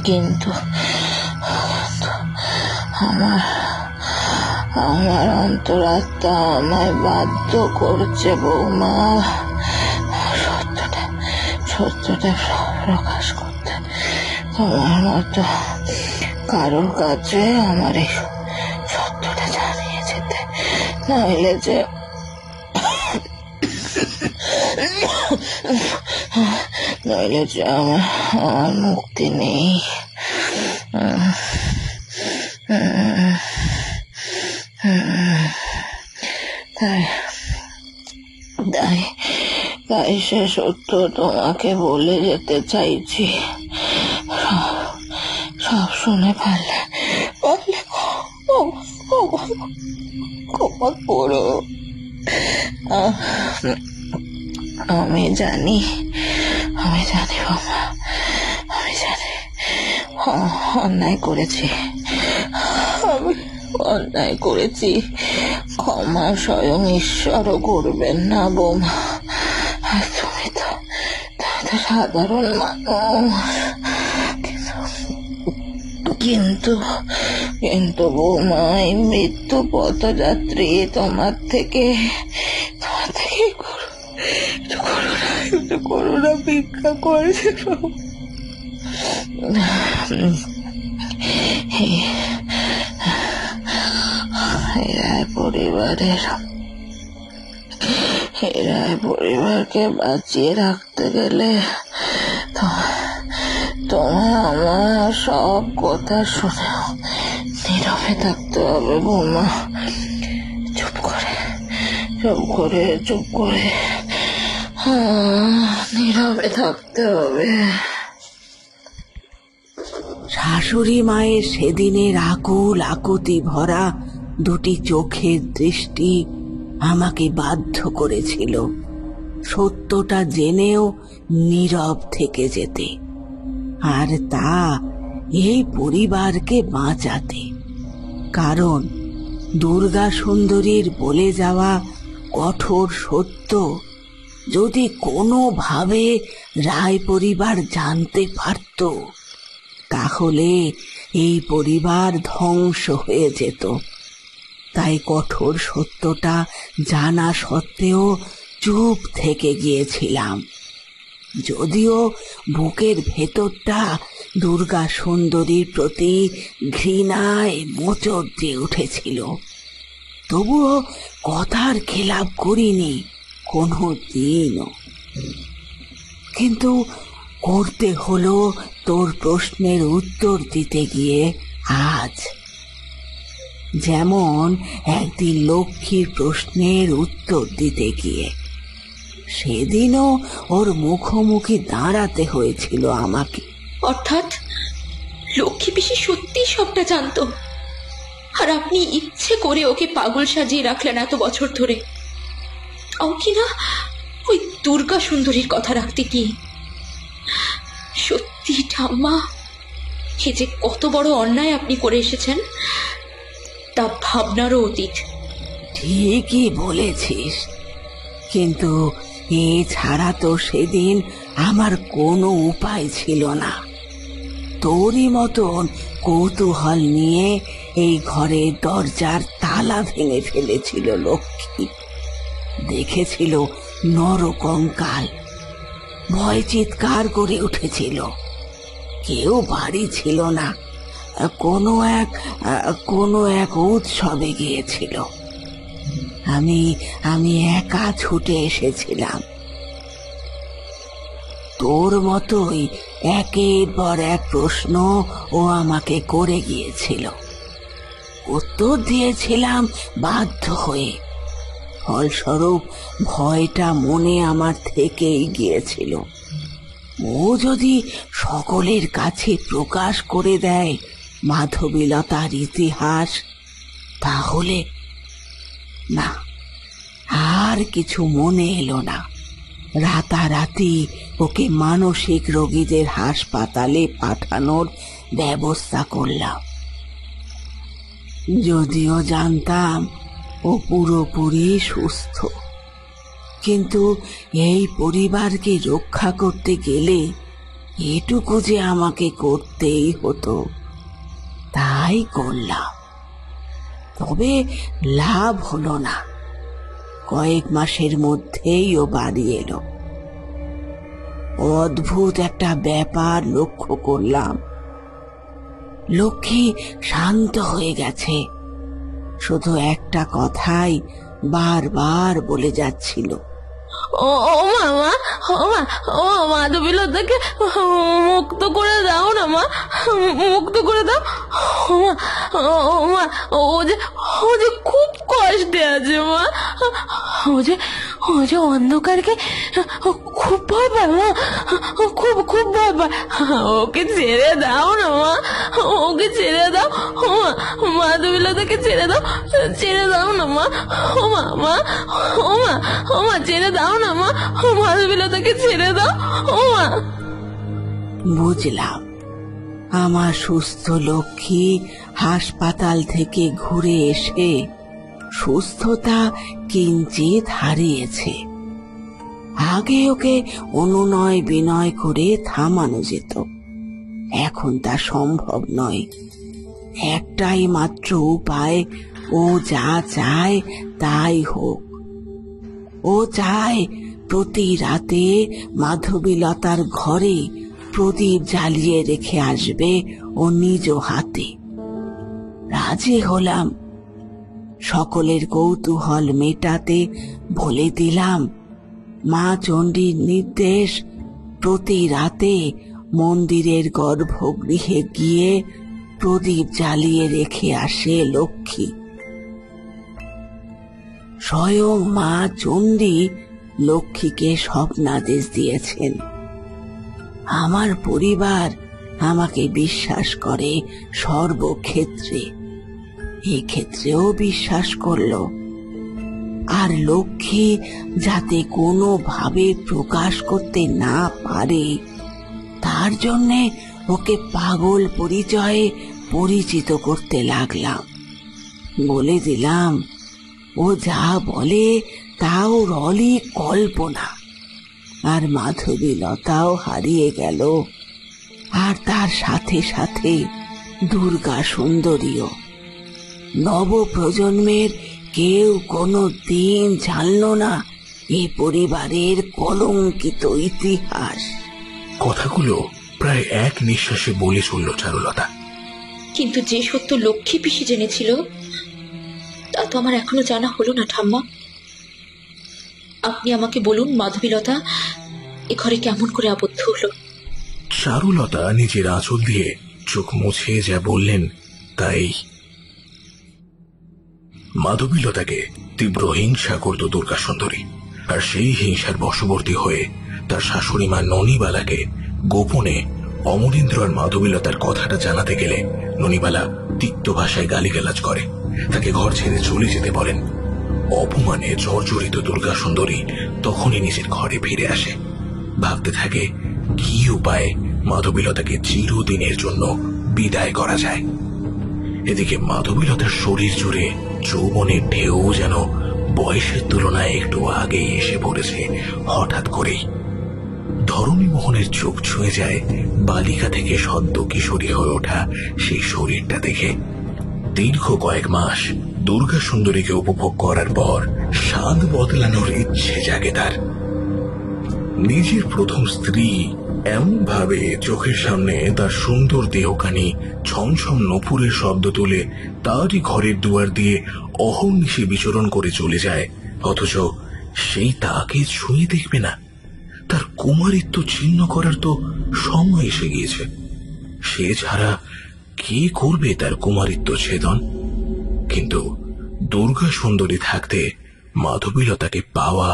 কিন্তু আমার অন্তরাত্মা আমায় বাধ্য করছে বৌমা সত্যটা প্রকাশ করতে। তোমার মতো কারোর কাছে আমার এই সত্যটা জানিয়ে যেতে, নইলে যে আমার মুক্তি নেই। তাই সে সত্য তোমাকে বলে যেতে চাইছি। সব শুনে পারলে ক্ষমা করো। আমি জানি বাবা, আমি জানি অন্যায় করেছি। ক্ষমা স্বয়ং ঈশ্বরও করবেন না বৌমা। তুমি তো সাধারণ মানুষ, কিন্তু বৌমা এই মৃত্যু পথযাত্রী তোমার থেকে করুণা ভিক্ষা করছে। পরিবারকে বাঁচিয়ে রাখতে গেলে তোমার আমার সব কথা শুনে নীরবে থাকতে হবে বৌমা। চুপ করে নীরবে থাকতে হবে। শাশুড়ি মায়ের সেদিনের আকুল আকুতি ভরা দুটি চোখের দৃষ্টি আমাকে বাধ্য করেছিল সত্যটা জেনেও নীরব থেকে যেতে, আর তা এই পরিবারকে বাঁচাতে। কারণ দুর্গা সুন্দরীর বলে যাওয়া কঠোর সত্য যদি কোনোভাবে রায় পরিবার জানতে পারত, তাহলে এই পরিবার ধ্বংস হয়ে যেত। তাই কঠোর সত্যটা জানা সত্ত্বেও চুপ থেকে গিয়েছিলাম, যদিও বুকের ভেতরটা দুর্গা সুন্দরীর প্রতি ঘৃণায় মোচড় দিয়ে উঠেছিল। তবুও কথার খেলাপ করিনি কোনো দিনও, কিন্তু করতে হলো তোর প্রশ্নের উত্তর দিতে গিয়ে আজ। যেমন একদিন লক্ষ্মীর প্রশ্নের উত্তর দিতে গিয়ে, সেদিনও ওর মুখোমুখি দাঁড়াতে হয়েছিল আমাকে। অর্থাৎ লক্ষ্মী পিসি সত্যি সবটা জানতো, আর আপনি ইচ্ছে করে ওকে পাগল সাজিয়ে রাখলেন এত বছর ধরে, তাও কিনা ওই দুর্গা সুন্দরীর কথা রাখতে কি। সত্যি ঠাম্মা, এ যে কত বড় অন্যায় আপনি করে এসেছেন তা ভাবনারও অতীত। ঠিকই বলেছিস, কিন্তু এছাড়া তো সেদিন আমার কোনো উপায় ছিল না। তোরই মতন কৌতূহল নিয়ে এই ঘরে দরজার তালা ভেঙে ফেলেছিল লক্ষ্মী। দেখেছিল নরকঙ্কাল, ভয় চিৎকার করে উঠেছিল। কেউ বাড়ি ছিল না, কোনো এক উৎসবে গিয়েছিল। আমি একা ছুটে এসেছিলাম। তোর মতোই একের পর এক প্রশ্ন ও আমাকে করে গিয়েছিল, উত্তর দিয়েছিলাম বাধ্য হয়ে। ফলস্বরূপ ভয়টা মনে আমার থেকেই গিয়েছিল। ও যদি সকলের কাছে প্রকাশ করে দেয় মাধবীলতার ইতিহাস, তাহলে না, আর কিছু মনে এলো না। রাতারাতি ওকে মানসিক রোগীদের হাসপাতালে পাঠানোর ব্যবস্থা করলাম। যদিও জানতাম ও পুরোপুরি সুস্থ, কিন্তু এই পরিবারকে রক্ষা করতে গেলে এটুকু যে আমাকে করতেই হতো, তাই করলাম। তবে লাভ হলো না। কয়েক মাসের মধ্যেই ও বাড়ি এলো। অদ্ভুত একটা ব্যাপার লক্ষ্য করলাম। লক্ষ্মী শান্ত হয়ে গেছে, শুধু একটা কথাই বারবার বলে যাচ্ছিল, ও মামা, ও মাধবীলতাকে মুক্ত করে দাও না মা, মুক্ত করে দাও। ও মা, ও যে খুব কষ্টে আছে মা, ও যে অন্ধকারকে খুব ভয় পায় মা, খুব ভয় পায়। ওকে ছেড়ে দাও না মা, ওকে ছেড়ে দাও। ও মা, মাধবীলতাকে ছেড়ে দাও না মা। ও মা, ও মা ছেড়ে দাও না মা, মাধবীলতাকে ছেড়ে দাও। ও মা। বুঝলাম আমার সুস্থ লক্ষ্মী হাসপাতাল থেকে ঘুরে এসে সুস্থতা কিঞ্চিত হারিয়েছে। আগে ওকে অনুনয় বিনয় করে থামানো যেত, এখন তা সম্ভব নয়। একটাই মাত্র উপায়, ও যা চায় তাই হোক। ও চায় প্রতি রাতে মাধবীলতার ঘরে প্রদীপ জ্বালিয়ে রেখে আসবে ও নিজ হাতে। রাজি হলাম। সকলের কৌতূহল মেটাতে বলে দিলাম, মা চণ্ডীর নির্দেশ, প্রতি রাতে মন্দিরের গর্ভগৃহে গিয়ে প্রদীপ জ্বালিয়ে রেখে আসে লক্ষ্মী। স্বয়ং মা চণ্ডী লক্ষ্মীকে স্বপ্নাদেশ দিয়েছেন। আমার পরিবার আমাকে বিশ্বাস করে সর্বক্ষেত্রে, এক্ষেত্রেও বিশ্বাস করল। আর লক্ষ্মী যাতে কোনোভাবে প্রকাশ করতে না পারে, তার জন্যে ওকে পাগল পরিচয়ে পরিচিত করতে লাগলাম। বলে দিলাম, ও যা বলে তাও রলি কল্পনা। আর মাধবীলতাও হারিয়ে গেল, আর তার সাথে সাথে দুর্গা সুন্দরীও। নবপ্রজন্মের কেউ কোনো দিন জানল না এ পরিবারের কলঙ্কিত ইতিহাস। কথাগুলো প্রায় এক নিঃশ্বাসে বলে চলল চারুলতা। কিন্তু যে সত্য লক্ষ্মী পিসি জেনেছিল তা তো আমার এখনো জানা হলো না ঠাম্মা। আপনি আমাকে বলুন, মাধবীলতা এ ঘরে কেমন করে আবদ্ধ হলো? চারুলতা নিজের আঁচল দিয়ে চোখ মুছে যা বললেন তাই। মাধবীলতাকে তীব্র হিংসা করত দুর্গা সুন্দরী, আর সেই হিংসার বশবর্তী হয়ে তার শাশুড়ি মা ননিবালাকে গোপনে অমরেন্দ্র আর মাধবীলতার কথাটা জানাতে গেলে ননিবালা তিক্ত ভাষায় গালিগালাজ করে, তাকে ঘর ছেড়ে চলে যেতে বলেন। অপমানে জর্জরিত দুর্গা সুন্দরী তখনই নিজের ঘরে ফিরে আসে, ভাবতে থাকে কি উপায়ে মাধবীলতাকে চিরদিনের জন্য বিদায় করা যায়। এদিকে মাধবীলতার শরীর জুড়ে যৌবনের ঢেউ যেন বয়সের তুলনায় একটু আগেই এসে পড়েছে হঠাৎ করেই। ধরণী মোহনের চোখ ছুঁয়ে যায় বালিকা থেকে সদ্য কিশোরী হয়ে ওঠা সেই শরীরটা দেখে। দীর্ঘ কয়েক মাস দুর্গা সুন্দরীকে উপভোগ করার পর স্বাদ বদলানোর ইচ্ছে জাগে তার। নিজের প্রথম স্ত্রী এমন ভাবে চোখের সামনে তার সুন্দর দেহখানি ছমছম নপুরের শব্দ তুলে তারই ঘরের দুয়ার দিয়ে অহর্নিশে বিচরণ করে চলে যায়, অথচ সেই তাকে ছুঁয়ে দেখবে না। তার কুমারিত্ব ছিন্ন করার তো সময় এসে গিয়েছে। সে ছাড়া কে করবে তার কুমারিত্ব ছেদন? কিন্তু দুর্গা সুন্দরী থাকতে মাধবীলতাকে পাওয়া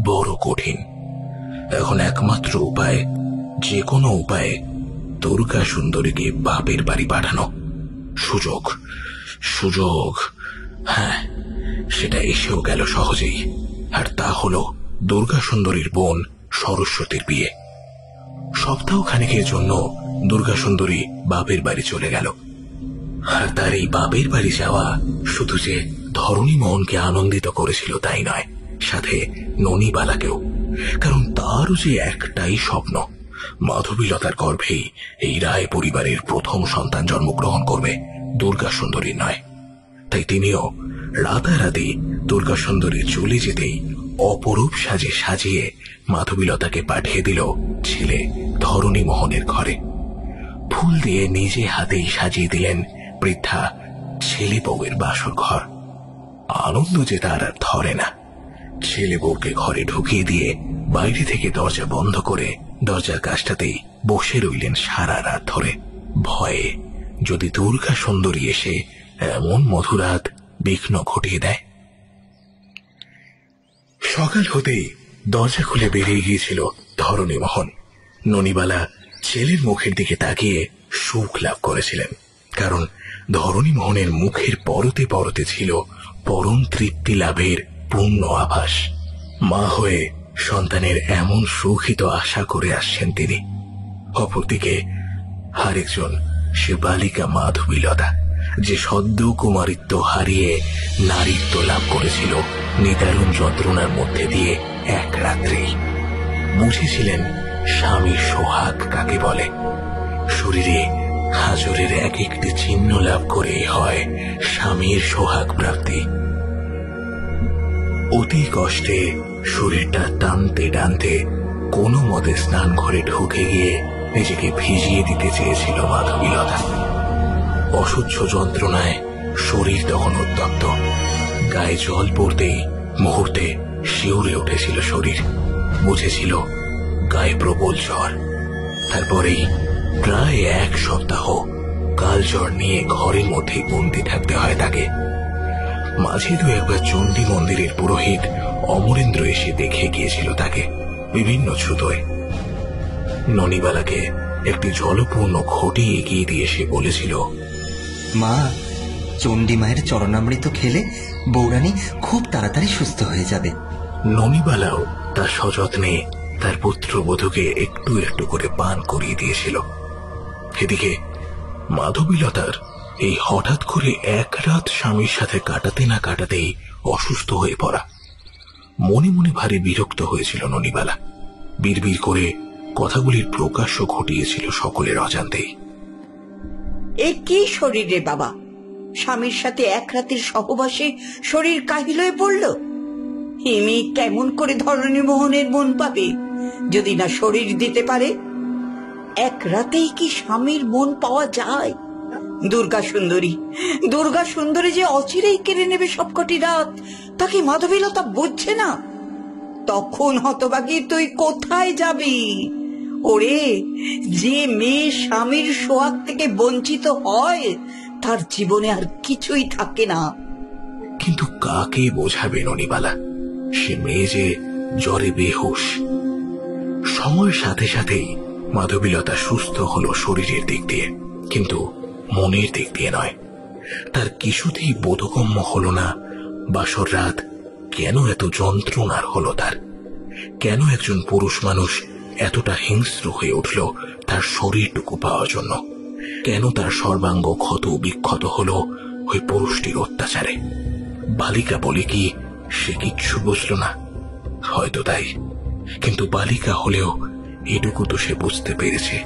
বড় কঠিন। এখন একমাত্র উপায়, যে কোনো উপায়ে দুর্গা সুন্দরীকে বাপের বাড়ি পাঠানো। সুযোগ, সুযোগ, হ্যাঁ, সেটা এসেও গেল সহজেই। আর তা হল দুর্গা সুন্দরীর বোন সরস্বতীর বিয়ে। সপ্তাহখানেকের জন্য দুর্গা সুন্দরী বাপের বাড়ি চলে গেল। আর তার এই বাপের বাড়ি যাওয়া শুধু যে ধরণী মোহনকে আনন্দিত করেছিল তাই নয়, সাথে ননিবালাকেও। কারণ তারও যে একটাই স্বপ্ন, মাধবীলতার গর্ভেই এই রায় পরিবারের প্রথম সন্তান জন্মগ্রহণ করবে, দুর্গা সুন্দরী নয়। তাই তিনিও রাতারাতি দুর্গা সুন্দরী চলে যেতেই অপরূপ সাজে সাজিয়ে মাধবীলতাকে পাঠিয়ে দিল ছেলে ধরণী মোহনের ঘরে। ফুল দিয়ে নিজে হাতেই সাজিয়ে দিলেন বৃদ্ধা ছেলে বউয়ের বাসর ঘর। আনন্দ যে তার আর ধরে না। ছেলে বউকে ঘরে ঢুকিয়ে দিয়ে বাইরে থেকে দরজা বন্ধ করে দরজার কাছটাতেই বসে রইলেন সারা রাত ধরে, ভয়ে যদি দুর্গা সুন্দরী এসে এমন মধুরাত বিঘ্ন ঘটিয়ে দেয়। সকাল হতেই দরজা খুলে বেরিয়ে গিয়েছিল ধরণী মোহন। ননিবালা ছেলের মুখের দিকে তাকিয়ে সুখ লাভ করেছিলেন, কারণ ধরণী মোহনের মুখের পরতে পরতে ছিল পরম তৃপ্তি লাভের পূর্ণ আভাস। মা হয়ে সন্তানের এমন সুখিত আশা করে আসছেন তিনি। অপরদিকে আরেকজন সে বালিকা মাধবীলতা, যে সদ্য কুমারিত্ব হারিয়ে নারীত্ব লাভ করেছিল নিদারুণ যন্ত্রণার মধ্যে দিয়ে এক রাত্রেই। বুঝেছিলেন স্বামীর সোহাগ কাকে বলে। শরীরে হাজরের এক একটি চিহ্ন লাভ করে হয় স্বামীর সোহাগ প্রাপ্তি। অতি কষ্টে শরীরটা টানতে টানতে কোনো মতে স্নান ঘরে ঢুকে গিয়ে নিজেকে ভিজিয়ে দিতে চেয়েছিল মাধবীলতা। অসহ্য যন্ত্রণায় শরীর তখন উত্তপ্ত, গায়ে জল পড়তেই মুহূর্তে শিউরে উঠেছিল শরীর। বুঝেছিল গায়ে প্রবল জ্বর। তারপরেই প্রায় এক সপ্তাহ কাল জ্বর নিয়ে ঘরের মধ্যে বন্দি থাকতে হয় তাকে। মাঝে দু একবার চণ্ডী মন্দিরের পুরোহিত অমরেন্দ্র এসে দেখে গিয়েছিল তাকে বিভিন্ন ছুতোয়। ননিবালাকে একটি জলপূর্ণ ঘটি এগিয়ে দিয়ে সে বলেছিল, মা, চণ্ডী মায়ের চরণামৃত খেলে বৌরানী খুব তাড়াতাড়ি সুস্থ হয়ে যাবে। ননিবালাও তার সযত্নে তার পুত্রবধূকে একটু একটু করে পান করিয়ে দিয়েছিল। এদিকে মাধবীলতার এই হঠাৎ করে এক রাত স্বামীর সাথে কাটাতে না কাটাতেই অসুস্থ হয়ে পড়া। মনে মনে ভারী বিরক্ত হয়েছিল ননিবালা। বিড়বিড় করে কথাগুলির প্রকাশ্য ঘটিয়েছিল সকলের অজান্তেই। এ কি শরীর রে বাবা! স্বামীর সাথে এক রাতের সহবাসে শরীর কাহিল হয়ে পড়ল। হিমি কেমন করে ধরণী মোহনের মন পাবে যদি না শরীর দিতে পারে? এক রাতেই কি স্বামীর মন পাওয়া যায়? দুর্গা সুন্দরী, দুর্গা সুন্দরী যে অচিরেই কেড়ে নেবে সবকটি রাত, তাকে মাধবীলতা বুঝছে না। তখন হতভাগী তুই কোথায় যাবি? ওরে, যে মেয়ে স্বামীর সোহাগ থেকে বঞ্চিত হয় তার জীবনে আর কিছুই থাকে না। কিন্তু কাকে বোঝাবে ননিবালা? সে মেয়ে যে জ্বরে বেহুশ। সময়ের সাথে সাথেই মাধবীলতা সুস্থ হলো শরীরের দিক দিয়ে, কিন্তু মনের দিক দিয়ে নয়। তার কিছুতেই বোধগম্য হলো না বাসর রাত কেন এত যন্ত্রণার হলো তার। কেন একজন পুরুষ মানুষ এতটা হিংস্র হয়ে উঠল তার শরীরটুকু পাওয়ার জন্য? কেন তার সর্বাঙ্গ ক্ষত বিক্ষত হলো ওই পুরুষটির অত্যাচারে? বালিকা বলে কি সে কিচ্ছু বুঝল না? হয়তো তাই, কিন্তু বালিকা হলেও এটুকু তো সে বুঝতে পেরেছে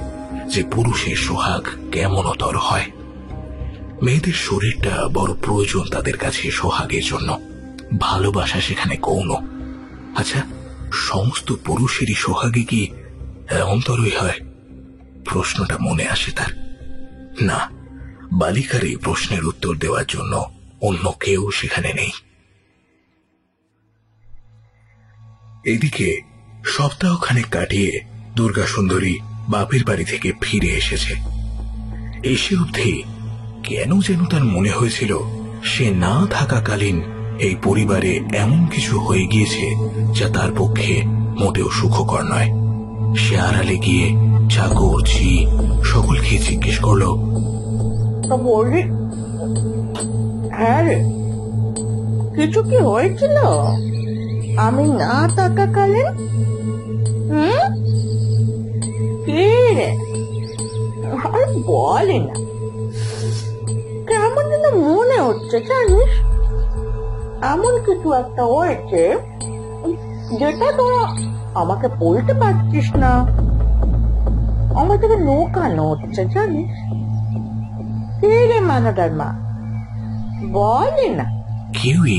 যে পুরুষের সোহাগ কেমনতর হয়। মেয়েদের শরীরটা বড় প্রয়োজন তাদের কাছে সোহাগের জন্য। ভালোবাসা সেখানে গৌণ। আচ্ছা, সমস্ত পুরুষেরই সোহাগে কি এমনতরই হয়? প্রশ্নটা মনে আসে তার। না, বালিকার এই প্রশ্নের উত্তর দেওয়ার জন্য অন্য কেউ সেখানে নেই। এদিকে সপ্তাহখানেক কাটিয়ে দুর্গা সুন্দরী বাপের বাড়ি থেকে ফিরে এসেছে। এসে অবধি কেন যেন তার মনে হয়েছিল সে না থাকাকালীন এই পরিবারে এমন কিছু হয়ে গিয়েছে যা তার পক্ষে মোটেও সুখকর নয়। সে আড়ালে গিয়ে চাকর ঝি সকলকে জিজ্ঞেস করল, হ্যাঁ রে, কিছু কি হয়েছিল আমি না থাকাকালীন? কি রে, আর বলে না, কেমন যেন মনে হচ্ছে জানিস এমন কিছু একটা হয়েছে যেটা তোরা আমাকে বলতে পারছিস না। আমার থেকে নৌকানো হচ্ছে জানিস। কে রে মানাদার মা, বলে না। কেউই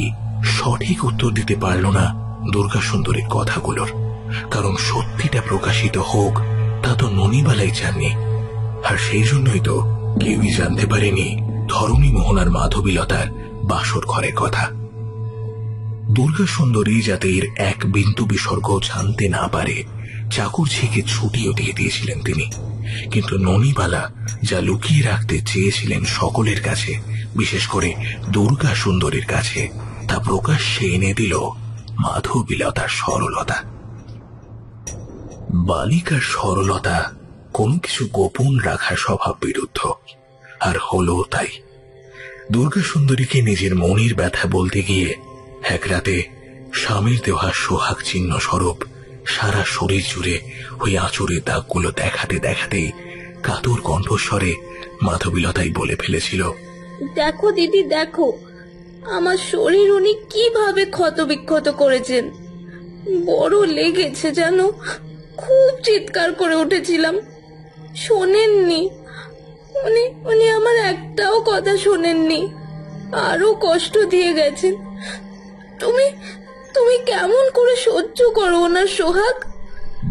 সঠিক উত্তর দিতে পারল না দুর্গা সুন্দরীর কথাগুলোর, কারণ সত্যিটা প্রকাশিত হোক তা তো ননিবালাই চাননি। আর সেই জন্যই তো কেউই জানতে পারেনি ধরণী মোহন আর মাধবীলতার বাসর ঘরের কথা। দুর্গা সুন্দরী যাতে এর এক বিন্দু বিসর্গ জানতে না পারে চাকর ঝিকে ছুটিও দিয়ে দিয়েছিলেন তিনি। কিন্তু ননিবালা যা লুকিয়ে রাখতে চেয়েছিলেন সকলের কাছে, বিশেষ করে দুর্গা সুন্দরীর কাছে, তা প্রকাশ্যে এনে দিল মাধবীলতার সরলতা। বালিকার সরলতা কোনো কিছু গোপন রাখার স্বভাব বিরুদ্ধ, আর হলো তাই। দুর্গা সুন্দরীকে নিজের মনের ব্যথা বলতে গিয়ে এক রাতে স্বামীর দেওয়া সোহাগ চিহ্ন স্বরূপ সারা শরীর জুড়ে ওই আঁচড়ের দাগগুলো দেখাতে দেখাতেই কাতর কণ্ঠস্বরে মাধবীলতাই বলে ফেলেছিল, দেখো দিদি, দেখো আমার শরীর উনি কিভাবে ক্ষত বিক্ষত করেছেন। বড় লেগেছে জানো, খুব চিৎকার করে উঠেছিলাম, শোনেননি। উনি আমার একটাও কথা শোনেননি, আরো কষ্ট দিয়ে গেছেন। তুমি কেমন করে সহ্য করো ওনার সোহাগ?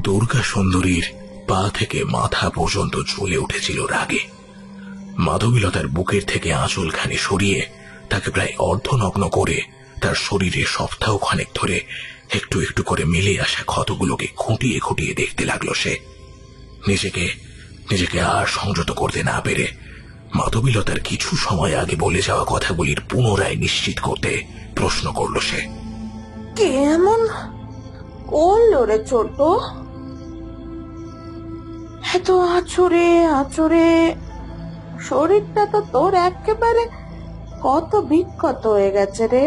দুর্গা সুন্দরীর পা থেকে মাথা পর্যন্ত জ্বলে উঠেছিল রাগে। মাধবীলতার বুকের থেকে আঁচলখানি সরিয়ে তাকে প্রায় অর্ধনগ্ন করে তার শরীরে সপ্তাহখানেক ধরে একটু একটু করে মিলে আসা ক্ষতগুলোকে খুঁটিয়ে খুঁটিয়ে দেখতে লাগলো সে। নিজেকে আর সংযত করতে না পেরে মাধবীলতার কিছু সময় আগে বলে যাওয়া কথাগুলির পুনরায় নিশ্চিত করতে প্রশ্ন করল সে, কেমন করলো রে ছোট? এত আঁচড়ে আঁচড়ে শরীরটা তো তোর একেবারে কত বিক্ষত হয়ে গেছে রে।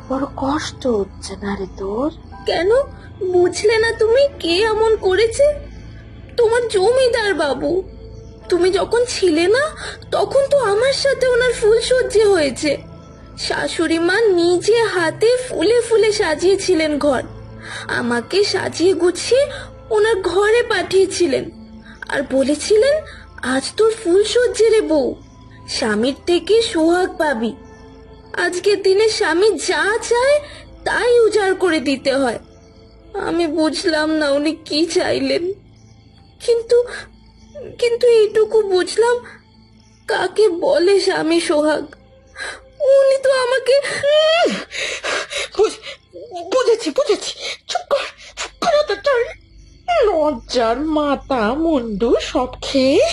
বড় কষ্ট হচ্ছে না রে তোর? কেন বুঝলে না তুমি কে এমন করেছে? তোমার জমিদার বাবু। তুমি যখন ছিলে না তখন তো আমার সাথে ওনার ফুলসজ্জা হয়েছে। শাশুড়ি মা নিজে হাতে ফুলে ফুলে সাজিয়েছিলেন ঘর, আমাকে সাজিয়ে গুছিয়ে ওনার ঘরে পাঠিয়েছিলেন, আর বলেছিলেন আজ তোর ফুলসজ্জা রে বউ, স্বামীর থেকে সোহাগ পাবি। আজকের দিনে স্বামী যা চায় তাই উজাড় করে দিতে হয়। আমি বুঝলাম না উনি কি চাইলেন, কিন্তু কিন্তু এইটুকু বুঝলাম কাকে বলে স্বামী সোহাগ। উনি তো আমাকে বুঝেছি বুঝেছি, চুপ কর তো তোর লজ্জার মাথা মুন্ডু সব খেয়ে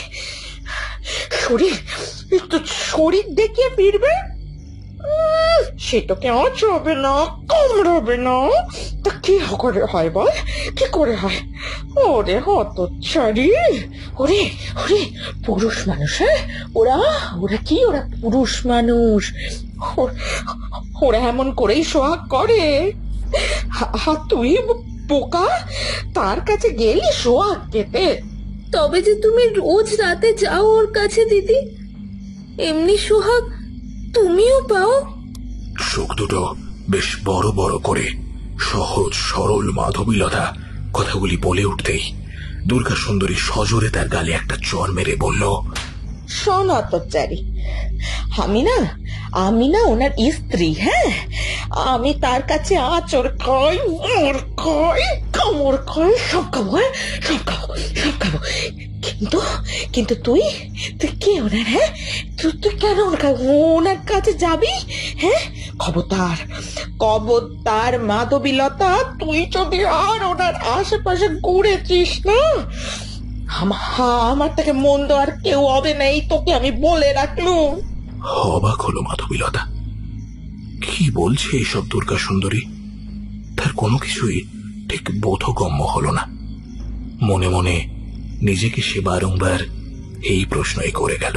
শরীর দেখিয়ে ফিরবে। সেটাকে আজ হবে না, কামড়াবে না। তা কি করে হয় বল, কি করে হয়? ওরে হতচ্ছাড়ি, ওরে ওরে পুরুষ মানুষ, হ্যাঁ ওরা পুরুষ মানুষ, ওরা এমন করেই সোহাগ করে। তুই বোকা, তার কাছে গেলি সোহাগ পেতে? তবে যে তুমি রোজ রাতে যাও ওর কাছে দিদি, এমনি সোহাগ তুমিও পাও? চোখ দুটো বেশ বড় বড় করে সহজ সরল মাধবীলতা কথাগুলি বলে উঠতেই দুর্গা সুন্দরী সজোরে তার গালে একটা চড় মেরে বলল, শোন হতচ্ছাড়ি, আমি না ওনার স্ত্রী। হ্যাঁ, আমি তার কাছে আঁচড় খাই, মোর খাই, কামড় খাই, সব খাবো। হ্যাঁ, সব খাবো। কিন্তু তুই কে ওনার? হ্যাঁ, তুই কেন ওনার কাছে যাবি? হ্যাঁ, খবরদার মাধবীলতা, তুই যদি আর ওনার আশেপাশে ঘুরেছিস না, আমার থেকে মন্দ আর কেউ হবে না, এই তোকে আমি বলে রাখলুম। অবাক হলো মাধবীলতা। কি বলছে এইসব দুর্গা সুন্দরী? তার কোনো কিছুই ঠিক বোধগম্য হলো না। মনে মনে নিজেকে সে বারংবার এই প্রশ্নই করে গেল।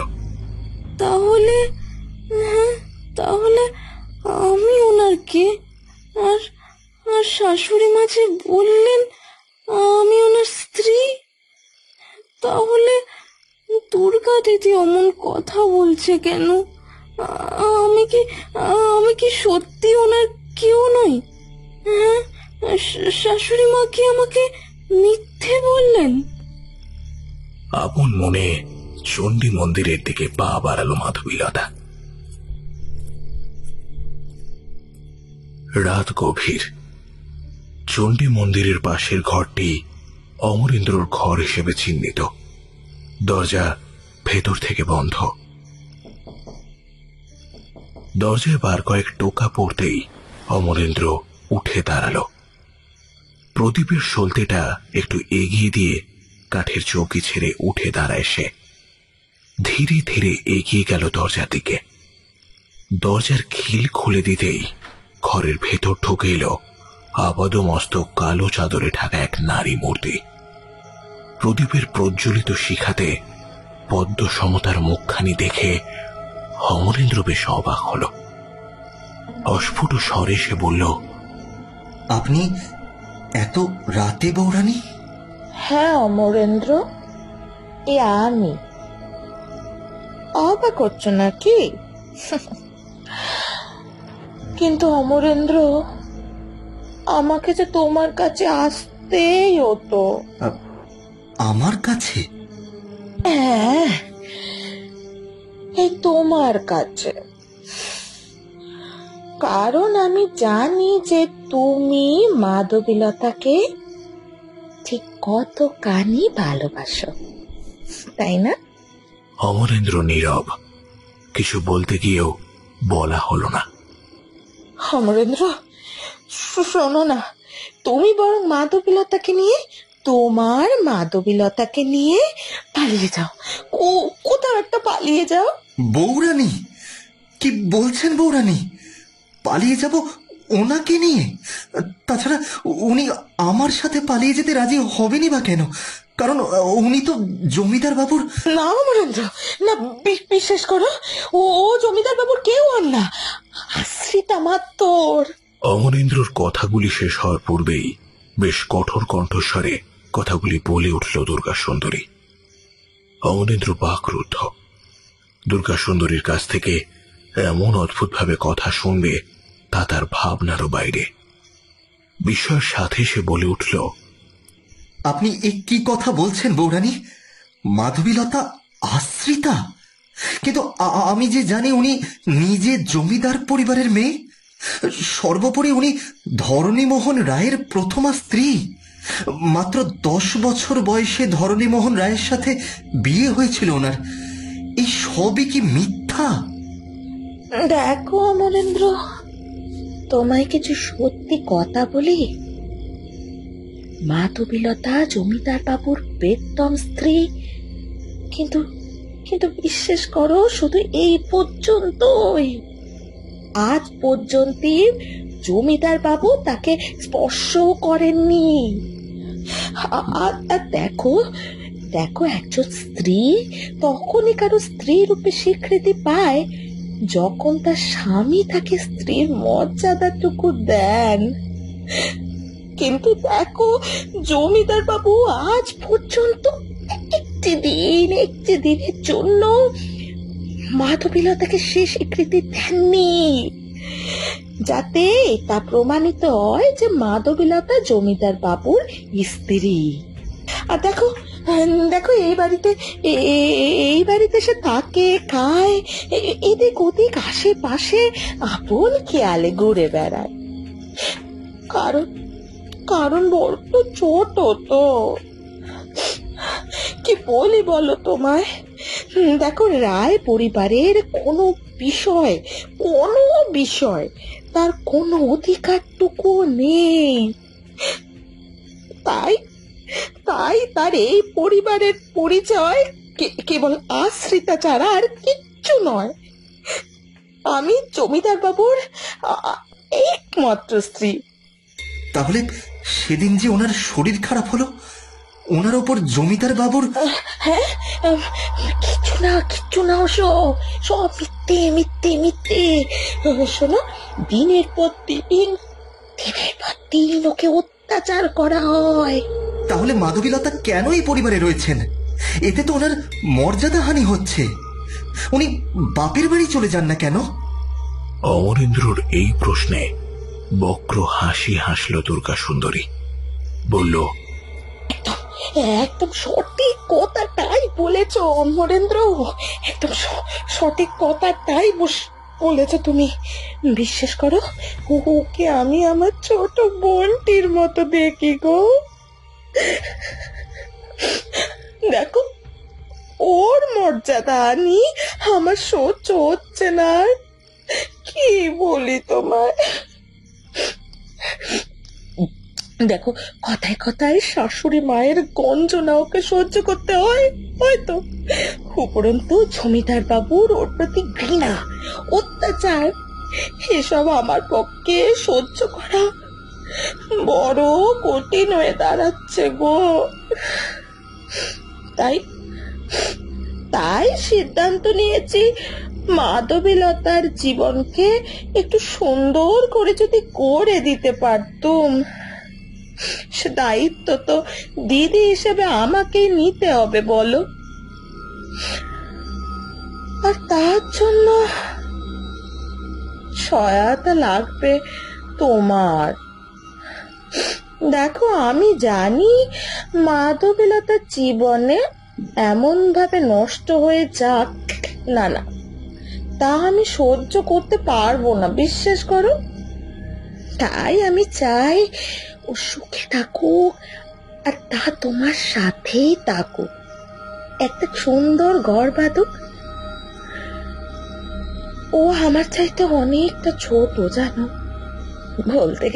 তাহলে আমি ওনার কে? আর শাশুড়ি মা যে বললেন আমি ওনার স্ত্রী, তাহলে দুর্গা দিদি অমন কথা বলছে কেন? আমি কি সত্যি ওনার কেউ নই? হ্যাঁ, শাশুড়ি মা কি আমাকে মিথ্যে বললেন? আপন মনে চণ্ডী মন্দিরের দিকে পা বাড়ালো মাধবীলতা। রাত গভীর। চণ্ডী মন্দিরের পাশের ঘরটি অমরেন্দ্রর ঘর হিসেবে চিহ্নিত। দরজা ভেতর থেকে বন্ধ। দরজায় বার কয়েক টোকা পড়তেই অমরেন্দ্র উঠে দাঁড়ালো। প্রদীপের সলতেটা একটু এগিয়ে দিয়ে কাঠের চৌকি ছেড়ে উঠে দাঁড়ায় সে। ধীরে ধীরে এগিয়ে গেল দরজার দিকে। দরজার খিল খুলে দিতেই ঘরের ভেতর ঢুকে এলো আপাদমস্তক কালো চাদরে ঢাকা এক নারী মূর্তি। প্রদীপের প্রজ্বলিত শিখাতে পদ্ম সমতার মুখখানি দেখে অমরেন্দ্র বেশ অবাক হল। অস্ফুট স্বরে সে বলল, আপনি এত রাতে বৌরানী? হ্যাঁ অমরেন্দ্র, আমি। অবাক হচ্ছ নাকি? কিন্তু অমরেন্দ্র, আমাকে যে তোমার কাছে আসতেই হতো। আমার কাছে? হ্যাঁ, এই তোমার কাছে। কারণ আমি জানি যে তুমি মাধবীলতাকে ঠিক কতখানি ভালোবাসো, তাই না? অমরেন্দ্র নীরব। কিছু বলতে গিয়েও বলা হলো না। অমরেন্দ্র, শোনো না, তুমি বরং মাধবীলতাকে নিয়ে পালিয়ে যাও। কোথাও একটা পালিয়ে যাও। বৌরানী, কি বলছেন বৌরানী? পালিয়ে যাব ওনাকে নিয়ে? তাছাড়া উনি আমার সাথে পালিয়ে যেতে রাজি হবেনই বা কেন? কারণ উনি তো জমিদার বাবুর। না অমরেন্দ্র, না, বিশ্বাস করো, ও জমিদার বাবুর কেউ আর না, আশ্রিতা মাত্র। অমরেন্দ্রর কথাগুলি শেষ হওয়ার পূর্বেই বেশ কঠোর কণ্ঠস্বরে কথাগুলি বলে উঠল দুর্গা সুন্দরী। অমরেন্দ্র বাকরুদ্ধ। দুর্গা সুন্দরীর কাছ থেকে এমন অদ্ভুতভাবে কথা শুনবে তা তার ভাবনারও বাইরে। বিস্ময়ের সাথে সে বলে উঠল, আপনি কি কথা বলছেন বৌরানী? মাধবীলতা আশ্রিতা? কিন্তু আমি যে জানি উনি নিজে জমিদার পরিবারের মেয়ে। সর্বোপরি উনি ধরণীমোহন রায়ের প্রথমা স্ত্রী। মাত্র 10 বছর বয়সে ধরণীমোহন রায়ের সাথে বিয়ে হয়েছিল ওনার। এই সবই কি মিথ্যা? দেখো অমরেন্দ্র, তোমায় কিছু সত্যি কথা বলি। মাধবীলতা জমিদার বাবুর প্রেতম স্ত্রী, কিন্তু কিন্তু বিশ্বাস করো, শুধু এই পর্যন্তই। আজ পর্যন্ত জমিদার বাবু তাকে স্পর্শও করেননি। আর দেখো দেখো, একজন স্ত্রী তখনই কারো স্ত্রী রূপে স্বীকৃতি পায় যখন তার স্বামী তাকে স্ত্রীর মর্যাদাটুকু দেন। কিন্তু দেখো, জমিদার বাবু আজ পর্যন্ত একটি দিনের জন্য মাধবীলতাকে সে স্বীকৃতি দেননি, যাতে এটা প্রমাণিত হয় যে মাধবীলতা জমিদার বাবুর স্ত্রী। আর দেখো দেখো, এই বাড়িতে সে থাকে, খায়, এদিক ওদিক আশেপাশে আপন খেয়ালে ঘুরে বেড়ায়। কারণ বড্ড ছোট তো। কি বলি বলো তোমায়? দেখো, রায় পরিবারের কোনো বিষয় তার কোনো অধিকারটুকু নেই। তাই তার এই পরিবারের পরিচয় কেবল আশ্রিতা ছাড়া আর কিচ্ছু নয়। আমি জমিদার বাবুর একমাত্র স্ত্রী। তাহলে সেদিন যে ওনার শরীর খারাপ হলো, ওনার ওপর জমিদার বাবুর... হ্যাঁ, কিচ্ছু না, সব মিথ্যে। শোনো, দিনের পর দিন ওকে অত্যাচার করা হয়। তাহলে মাধবীলতা কেন এই পরিবারে রয়েছেন? এতে তো ওনার মর্যাদা হানি হচ্ছে। উনি বাপের বাড়ি চলে যান না কেন? অমরেন্দ্রর এই প্রশ্নে বক্র হাসি হাসল দুর্গা সুন্দরী। বলল, একদম সঠিক কথাটাই বলেছ অমরেন্দ্র, একদম সঠিক কথাটাই বলেছ তুমি। বিশ্বাস করো, ওকে আমি আমার ছোট বোনটির মতো দেখি গো। দেখো, ওর মর্যাদা আনি আমার সহ্য হচ্ছে না। কি বলি তোমায়? দেখো, কথায় শাশুড়ি মায়ের গঞ্জনা ওকে সহ্য করতে হয় হয়তো। উপরন্তু জমিদার বাবুর ওর প্রতি ঘৃণা, অত্যাচার, এসব আমার পক্ষে সহ্য করা বড় কঠিন হয়ে দাঁড়াচ্ছে গো। তাই সিদ্ধান্ত নিয়েছি, মাধবীলতার জীবনকে একটু সুন্দর করে যদি করে দিতে পারতুম, সে দায়িত্ব তো দিদি হিসেবে আমাকেই নিতে হবে বলো। আর তার জন্য সহায়তা লাগবে তোমার। দেখো, আমি জানি মাধবীলতার জীবনে এমন ভাবে নষ্ট হয়ে যাক, না, তা আমি সহ্য করতে পারবো না, বিশ্বাস করো। তাই আমি চাই ও সুখে থাকুক, আর তা তোমার সাথেই থাকুক, একটা সুন্দর ঘর বাঁধুক। ও আমার চাইতে অনেকটা ছোট, জানো। বলতে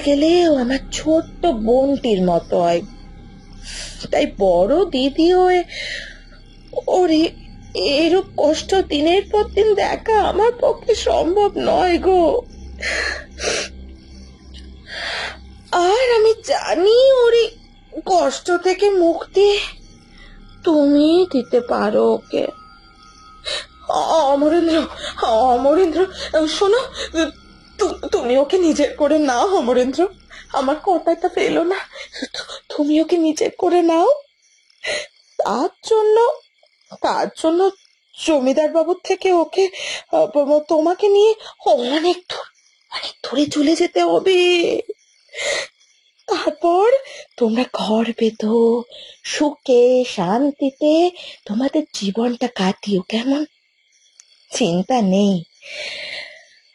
গেলে ও আমার ছোট্ট বোনটির মতো হয়। তাই বড় দিদি হয়ে ওর এরূপ কষ্ট দিনের পর দিন দেখা আমার পক্ষে সম্ভব নয় গো। আর আমি জানি ওর কষ্ট থেকে মুক্তি তুমি দিতে পারো ওকে। অমরেন্দ্র, শোনো, তুমি ওকে নিজের করে নাও। অমরেন্দ্র, আমার কথাটা ফেলো না, তুমি ওকে নিজের করে নাও। তার জন্য জমিদার বাবুর থেকে ওকে তোমাকে নিয়ে অনেক দূরে চলে যেতে হবে। তারপর তোমরা ঘর বেঁধো, সুখে শান্তিতে তোমাদের জীবনটা কাটিও, কেমন? চিন্তা নেই,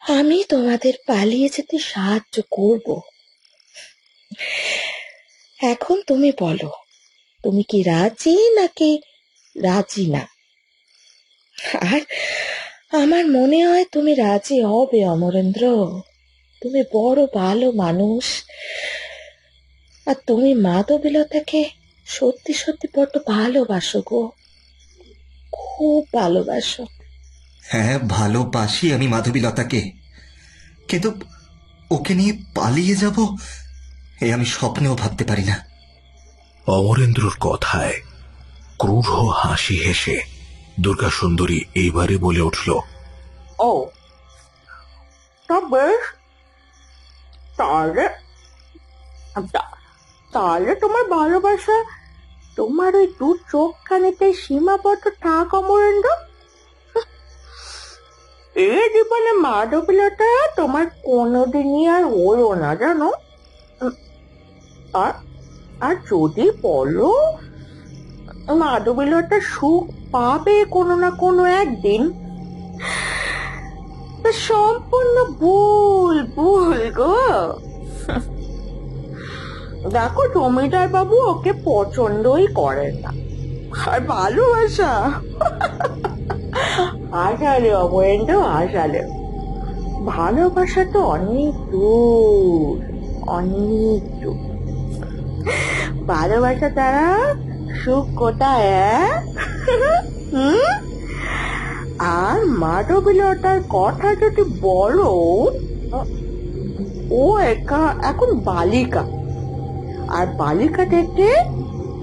আমি তোমাদের পালিয়ে যেতে সাহায্য করব। এখন তুমি বলো, তুমি কি রাজি নাকি রাজি না? আর আমার মনে হয় তুমি রাজি হবে অমরেন্দ্র। তুমি বড় ভালো মানুষ, আর তুমি মাধবীলতাকে সত্যি সত্যি বড্ড ভালোবাসো গো, খুব ভালোবাসো। হ্যাঁ, ভালোবাসি আমি মাধবীলতাকে, কিন্তু ওকে নিয়ে পালিয়ে যাব এ আমি স্বপ্নেও ভাবতে পারি না। অমরেন্দ্রর কথায় ক্রূর হাসি হেসে দুর্গা সুন্দরী এইবারে বলে উঠল, ও তা বেশ, তাহলে তাহলে তোমার ভালোবাসা তোমার ওই দু চোখখানিতে সীমাবদ্ধ থাক অমরেন্দ্র। এই জীবনে মাধবীলতা তোমার কোনোদিনই আর হলো না জানো। আর যদি বলো মাধবীলতা সুখ পাবে কোনো না কোনো একদিন, সম্পূর্ণ ভুল ভুল গো। দেখো জমিদার বাবু ওকে পছন্দই করেন না, আর ভালোবাসা আসালে অমরেন্দ্র, আসালে ভালোবাসা তো অনেক দূর, অনেক দূর। ভালোবাসা দ্বারা সুখ কোথায়? আর মাধবীলতার কথা যদি বলো, ও এখন বালিকা, আর বালিকা থেকে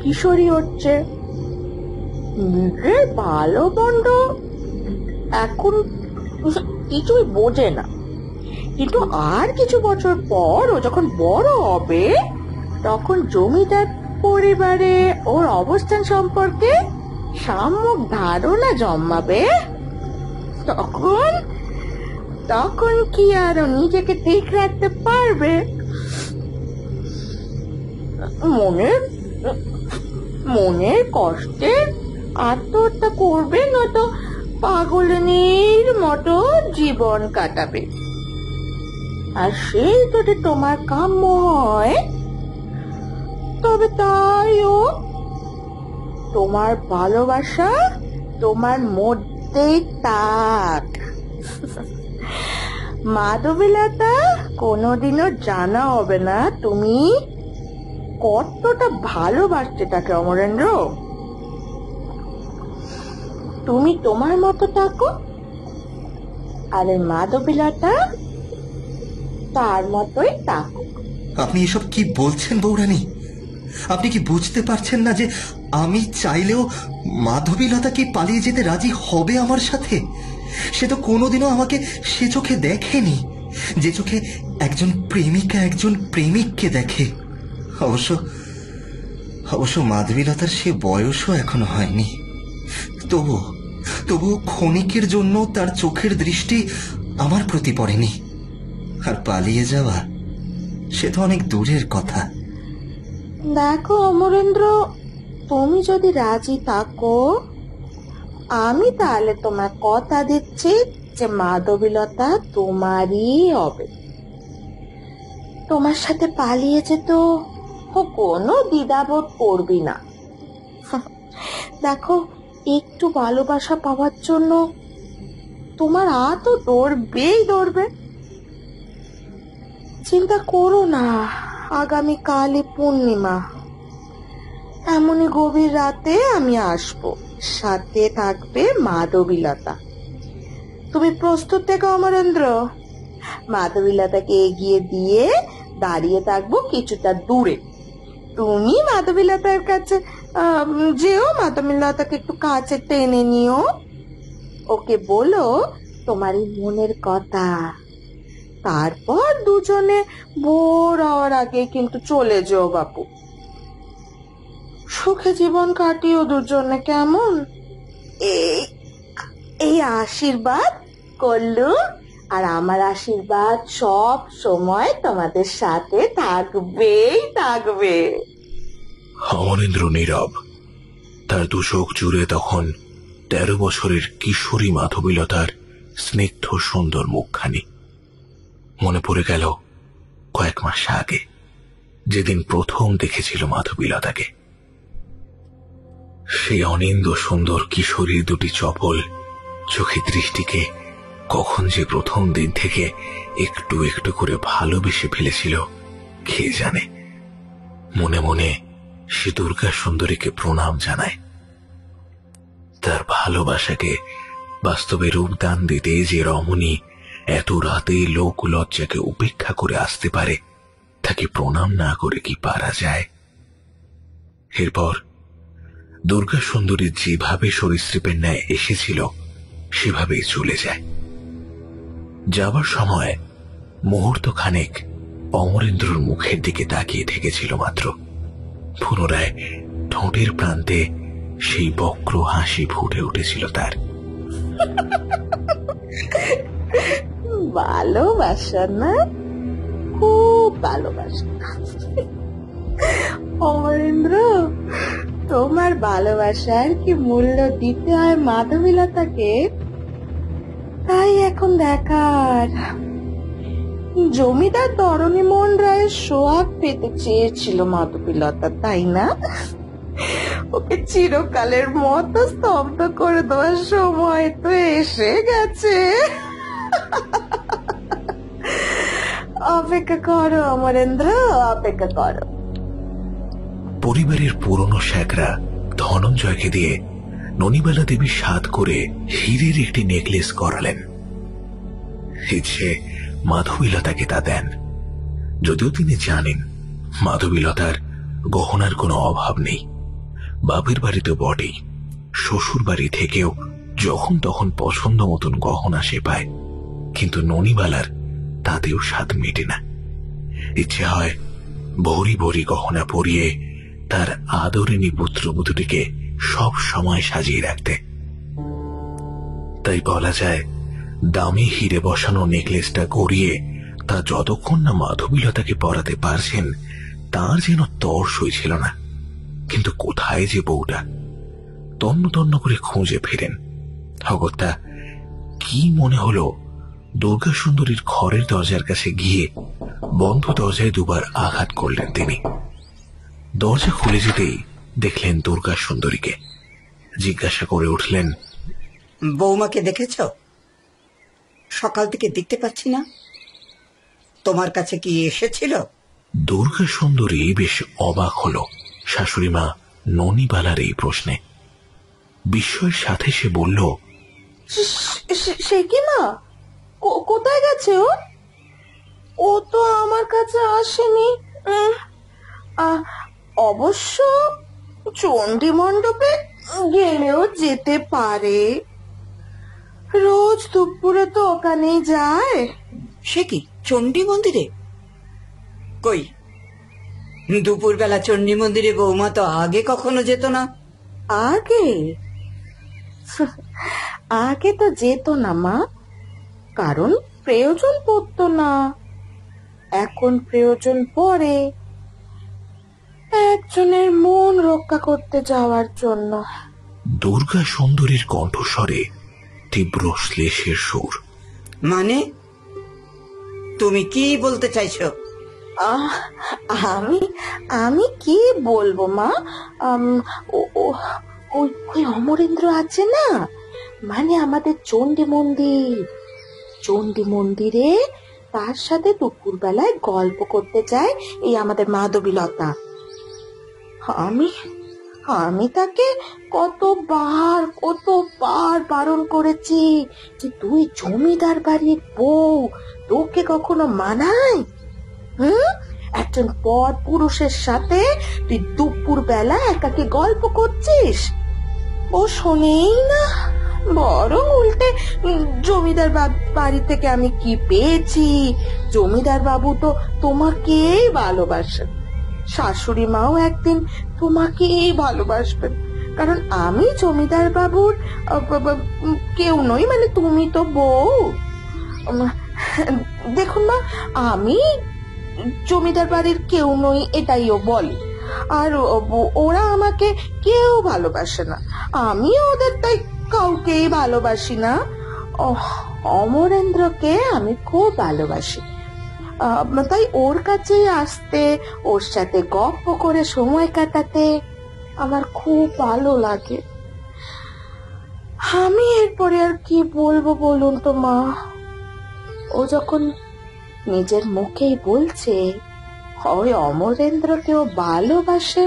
কিশোরী হচ্ছে। নিজের ভালো মন্দ এখন কিছুই বোঝে না, কিন্তু আর কিছু বছর পর ও যখন বড় হবে, তখন জমিদার পরিবারে ওর অবস্থান সম্পর্কে সম্যক ধারণা জন্মাবে। তখন কি আর নিজেকে ঠিক রাখতে পারবে? মনের কষ্টে আত্মহত্যা করবে, নয়তো পাগলের মতো জীবন কাটাবে। আর সেই যদি তোমার কাম্য হয়, তবে তাইও। তোমার ভালোবাসা তোমার মধ্যেই থাক। মাধবীলতা কোনোদিনও জানা হবে না তুমি কতটা ভালোবাসতে তাকে অমরেন্দ্র। তুমি তোমার মতো থাকো, আর এই মাধবীলতা তার মতোই থাকো। আপনি এসব কি বলছেন বৌরানী? আপনি কি বুঝতে পারছেন না যে আমি চাইলেও মাধবীলতা কি পালিয়ে যেতে রাজি হবে আমার সাথে? সে তো কোনোদিনও আমাকে সে চোখে দেখেনি, যে চোখে একজন প্রেমিকা একজন প্রেমিককে দেখে। অবশ্য মাধবীলতার সে বয়সও এখনো হয়নি। তবু ক্ষণিকের জন্য তার চোখের দৃষ্টি আমার প্রতি পড়েনি। আর পালিয়ে যাওয়া সে তো অনেক দূরের কথা। দেখো অমরেন্দ্র, তুমি যদি রাজি থাকো, আমি তাহলে তোমার কথা দিচ্ছি যে মাধবীলতা তোমারই হবে। তোমার সাথে পালিয়ে যেত ও কোনো দ্বিধাবোধ করবি না। দেখো, একটু ভালোবাসা পাওয়ার জন্য তোমার হাতও ধরবে। চিন্তা করো না, আগামীকালই পূর্ণিমা, এমনই গভীর রাতে আমি আসবো, সাথে থাকবে মাধবীলতা। তুমি প্রস্তুত থেকো অমরেন্দ্র। মাধবীলতাকে এগিয়ে দিয়ে দাঁড়িয়ে থাকবো কিছুটা দূরে। তুমি মাধবীলতার কাছে যেও, মাধবীলতাকে একটু কাছে টেনে নিও, ওকে বলো তোমার এই মনের কথা। তারপর দুজনে ভোর হওয়ার আগে কিন্তু চলে যেও বাপু। সুখে জীবন কাটিও দুজনে, কেমন? এই আশীর্বাদ করলু, আর আমার আশীর্বাদ সব সময় তোমাদের সাথে থাকবে। অমরেন্দ্র নীরব। তার দু চোখ জুড়ে তখন 13 বছরের কিশোরী মাধবীলতার স্নিগ্ধ সুন্দর মুখখানি। মনে পড়ে গেল কয়েক মাস আগে যেদিন প্রথম দেখেছিল মাধবীলতাকে। সেই অনিন্দ্য সুন্দর কিশোরীর দুটি চপল চোখে দৃষ্টিকে কখন যে প্রথম দিন থেকে একটু একটু করে ভালোবেসে ফেলেছিল কে জানে। মনে মনে সে দুর্গা সুন্দরীকে প্রণাম জানায়। তার ভালোবাসাকে বাস্তবে রূপদান দিতে যে রমণী এত রাতে লোক লজ্জাকে উপেক্ষা করে আসতে পারে, তাকে প্রণাম না করে কি পারা যায়? এরপর দুর্গা সুন্দরী যেভাবে সরীসৃপের ন্যায় এসেছিল সেভাবেই চলে যায়। যাবার সময় মুহূর্ত খানেক অমরেন্দ্রর মুখের দিকে তাকিয়ে থেকেছিল মাত্র। পুনরায় ঠোঁটের প্রান্তে সেই বক্র হাসি ফুটে উঠেছিল তার। ভালোবাসা না, খুব ভালোবাসা। অমরেন্দ্র, তোমার ভালোবাসার কি মূল্য দিতে হয় মাধবীলতাকে, তাই এখন দেখার। জমিদার ধরণীমোহন রায়ের সোহাগ পেতে চেয়েছিল মাধবীলতা, তাই না? ওকে চিরকালের মতো স্তব্ধ করে দেওয়ার সময় তো এসে গেছে। অপেক্ষা করো অমরেন্দ্র, অপেক্ষা করো। পরিবারের পুরনো শ্যাকরা ধনঞ্জয়কে দিয়ে ননিবালা দেবী সাধ করে হীরের একটি নেকলেস করালেন। ইচ্ছে মাধবীলতাকে তা দেন, যদিও তিনি জানেন মাধবীলতার গহনার কোনো অভাব নেই। বাপের বাড়িতে বটেই, শ্বশুর বাড়ি থেকেও যখন তখন পছন্দ মতন গহনা সে পায়, কিন্তু ননিবালার তাতেও স্বাদ মেটে না। ইচ্ছে হয় ভরি ভরি গহনা পরিয়ে তার আদরিনী পুত্রবধূটিকে সব সময় সাজিয়ে রাখতে। তাই বলা যায়, দামি হিরে বসানো নেকলেসটা গড়িয়ে তা যতক্ষণ না মাধবীলতাকে পরাতে পারছেন তার যেন তর সইছিল না। কিন্তু কোথায় যে বউটা, তন্ন তন্ন করে খুঁজে ফেরেন। অগত্যা কি মনে হলো, দুর্গা সুন্দরীর ঘরের দরজার কাছে গিয়ে বন্ধ দরজায় দুবার আঘাত করলেন তিনি। দরজা খুলে যেতেই দেখলেন দুর্গা সুন্দরীকে। জিজ্ঞাসা করে উঠলেন, বৌমাকে দেখেছ? সকাল থেকে দেখতে পাচ্ছি না, তোমার কাছে কি এসেছিল? দুর্গা সুন্দরী বেশ অবাক হল শাশুড়ি মা ননিবালার এই প্রশ্নে। বিস্ময়ের সাথে সে বলল, সে কি মা, কোথায় গেছে ও? ও তো আমার কাছে আসেনি। অবশ্য চণ্ডী মণ্ডপে গেলেও যেতে পারে, রোজ দুপুরে তো ওখানেই যায়। সে কি, চণ্ডী মন্দিরে? কই, দুপুরবেলা চণ্ডী মন্দিরে বৌমা তো আগে কখনো যেত না। আগে আগে তো যেত না মা, কারণ প্রয়োজন পড়তো না। এখন প্রয়োজন পড়ে, একজনের মন রক্ষা করতে যাওয়ার জন্য। দুর্গা সুন্দরীর কণ্ঠস্বরে তীব্র শ্লেষের সুর। মানে তুমি কি বলতে চাইছো? আমি কি বলবো মা, ওই অমরেন্দ্র আছে না, মানে আমাদের চণ্ডী মন্দিরে তার সাথে দুপুর বেলায় গল্প করতে চায় এই আমাদের মাধবীলতা। আমি তাকে কতবার বারণ করেছি যে তুই জমিদার বাড়ির বউ, তোকে কখনো মানায়? একজন পর পুরুষের সাথে তুই দুপুর বেলা একাকে গল্প করছিস? ও শোনেই না, বরং উল্টে জমিদার বাড়ি থেকে আমি কি পেয়েছি, জমিদার বাবু তো তোমাকেই ভালোবাসেন, শাশুড়ি মাও একদিন তোমাকেই ভালোবাসবেন, কারণ আমি জমিদার বাবুর কেউ নই, মানে তুমি তো বউ। দেখুন মা, আমি জমিদার বাড়ির কেউ নই এটাইও বলে, আর ওরা আমাকে কেউ ভালোবাসে না, আমিও ওদের তাই কাউকেই ভালোবাসি না। অমরেন্দ্রকে আমি খুব ভালোবাসি, তাই ওর কাছেই আসতে, ওর সাথে গল্প করে সময় কাটাতে আমার খুব ভালো লাগে। আমি এরপরে আর কি বলবো বলুন তো মা? ও যখন নিজের মুখেই বলছে ওই অমরেন্দ্রকেও ভালোবাসে,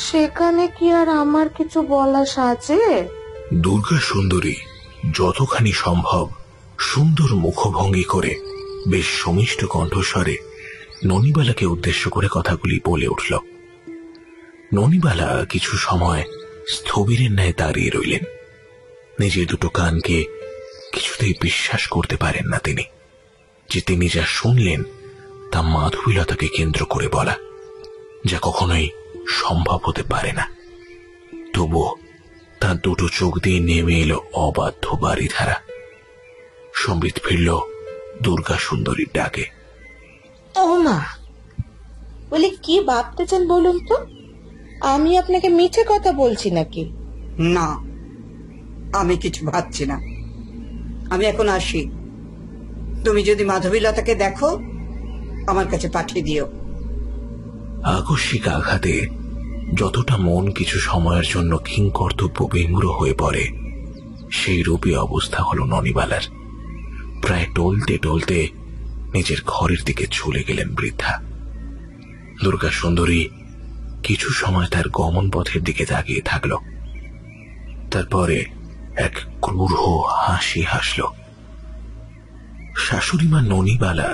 সেখানে কি আর আমার কিছু বলা সাজে? দুর্গা সুন্দরী যতখানি সম্ভব সুন্দর মুখভঙ্গি করে বেশ সমিষ্ট কণ্ঠস্বরে ননিবালাকে উদ্দেশ্য করে কথাগুলি বলে উঠল। ননিবালা কিছু সময় স্থবিরের ন্যায় দাঁড়িয়ে রইলেন। নিজের দুটো কানকে কিছুতেই বিশ্বাস করতে পারেন না তিনি, যে তিনি যা শুনলেন তা মাধবীলতাকে কেন্দ্র করে বলা, যা কখনোই সম্ভব হতে পারে না। তবুও তার দুটো চোখ দিয়ে নেমে এলো অবাধ্য বাড়িধারা। সম্বিত ফিরল দুর্গা সুন্দরীর ডাকে। ও মা, বলে কি ভাবতেছেন বলুন তো? আমি আপনাকে মিছে কথা বলছি নাকি? না, আমি কিছু ভাবছি না। আমি এখন আসি। তুমি যদি মাধবীলতাকে দেখো আমার কাছে পাঠিয়ে দিও। আকস্মিক আঘাতে যতটা মন কিছু সময়ের জন্য কিংকর্তব্য বিমূঢ় হয়ে পড়ে, সেই রূপে অবস্থা হল ননিবালার। প্রায় টলতে টলতে নিজের ঘরের দিকে চলে গেলেন বৃদ্ধা। দুর্গা সুন্দরী কিছু সময় তার গমন পথের দিকে তাকিয়ে থাকল। তারপরে এক ক্রূর হাসি হাসল। শাশুড়িমা ননিবালা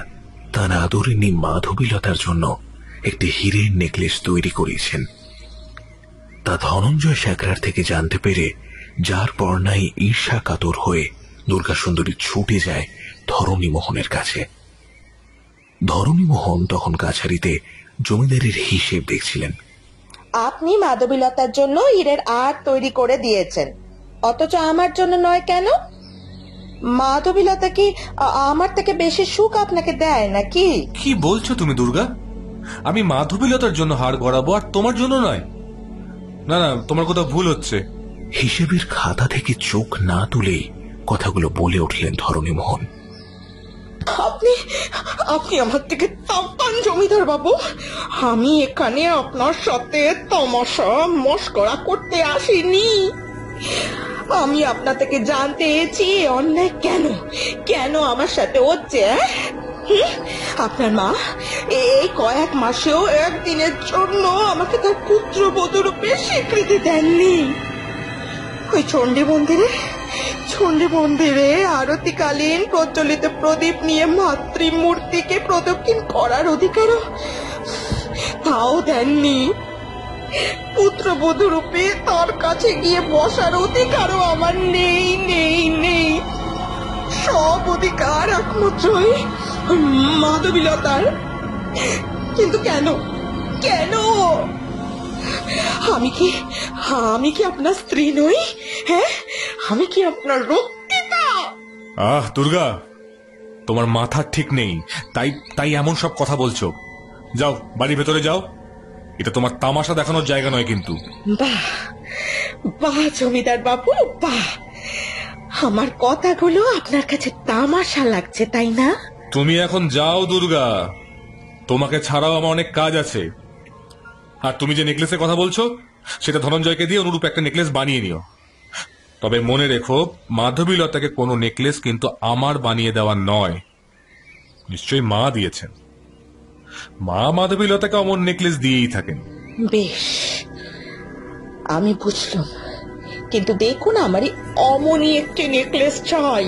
তার আদরিণী মাধবীলতার জন্য একটি হীরের নেকলেস তৈরি করেছেন। তা ধনঞ্জয় শেখরার থেকে জানতে পেরে যার পর্ণায় ঈর্ষা কাতর হয়ে দুর্গা সুন্দরী ছুটে যায় ধরণীমোহনের কাছে। ধরণীমোহন তখন কাছারিতে জমিদারের হিসেব দেখছিলেন। আপনি মাধবীলতার জন্য হীরের আর্ট তৈরি করে দিয়েছেন, অথচ আমার জন্য নয় কেন? মাধবীলতা কি আমার থেকে বেশি সুখ আপনাকে দেয় নাকি? কি বলছো তুমি দুর্গা? আমি মাধবীলতার জন্য হার গড়াবো আর তোমার জন্য নয়? না না, তোমার কোথাও ভুল হচ্ছে। হিসেবের খাতা থেকে চোখ না তুলেই কথাগুলো বলে উঠলেন ধরণীমোহন। আপনি আপনি আমার থেকে তাকান জমিদার বাবু। আমি এখানে আপনার সাথে তামাশা মশকরা করতে আসিনি। আমি আপনার থেকে জানতে চেয়েছি অন্যায় কেন কেন আমার সাথে হচ্ছে। আপনার মা এই কয়েক মাসেও একদিনের জন্য আমাকে তার পুত্রবধূ রূপে স্বীকৃতি দেননি। ওই চণ্ডী মন্দিরে আরতিকালীন প্রজ্বলিত প্রদীপ নিয়ে মাতৃমূর্তিকে প্রদক্ষিণ করার অধিকারও তাও দেননি। পুত্রবধূ রূপে তার কাছে গিয়ে বসার অধিকারও আমার নেই নেই নেই। সব অধিকার একমাত্রই মাধবীলতার। কিন্তু কেন কেন? আমি কি আপনার স্ত্রী নই? হ্যাঁ, আমি কি আপনার রক্ষিতা? দুর্গা, তোমার মাথা ঠিক নেই, তাই এমন সব কথা বলছো। যাও, বাড়ির ভেতরে যাও। এটা তোমার তামাশা দেখানোর জায়গা নয় কিন্তু। বাহ বাহ জমিদার বাবু, বাহ। আমার কথাগুলো আপনার কাছে তামাশা লাগছে, তাই না? তুমি এখন যাও দুর্গা, তোমাকে ছাড়াও আমার অনেক কাজ আছে। আর তুমি যে নেকলেসের কথা বলছো সেটা ধনঞ্জয়কে দিয়ে অনুরূপ একটা নেকলেস বানিয়ে নিও। তবে মনে রেখো, মাধবীলতাকে কোনো নেকলেস কিন্তু আমার বানিয়ে দেওয়া নয়। নিশ্চয়ই মা দিয়েছেন। মা মাধবীলতাকে অমন নেকলেস দিয়েই থাকেন। বেশ, আমি বুঝলাম। কিন্তু দেখুন, আমারই অমনি একটি নেকলেস চাই,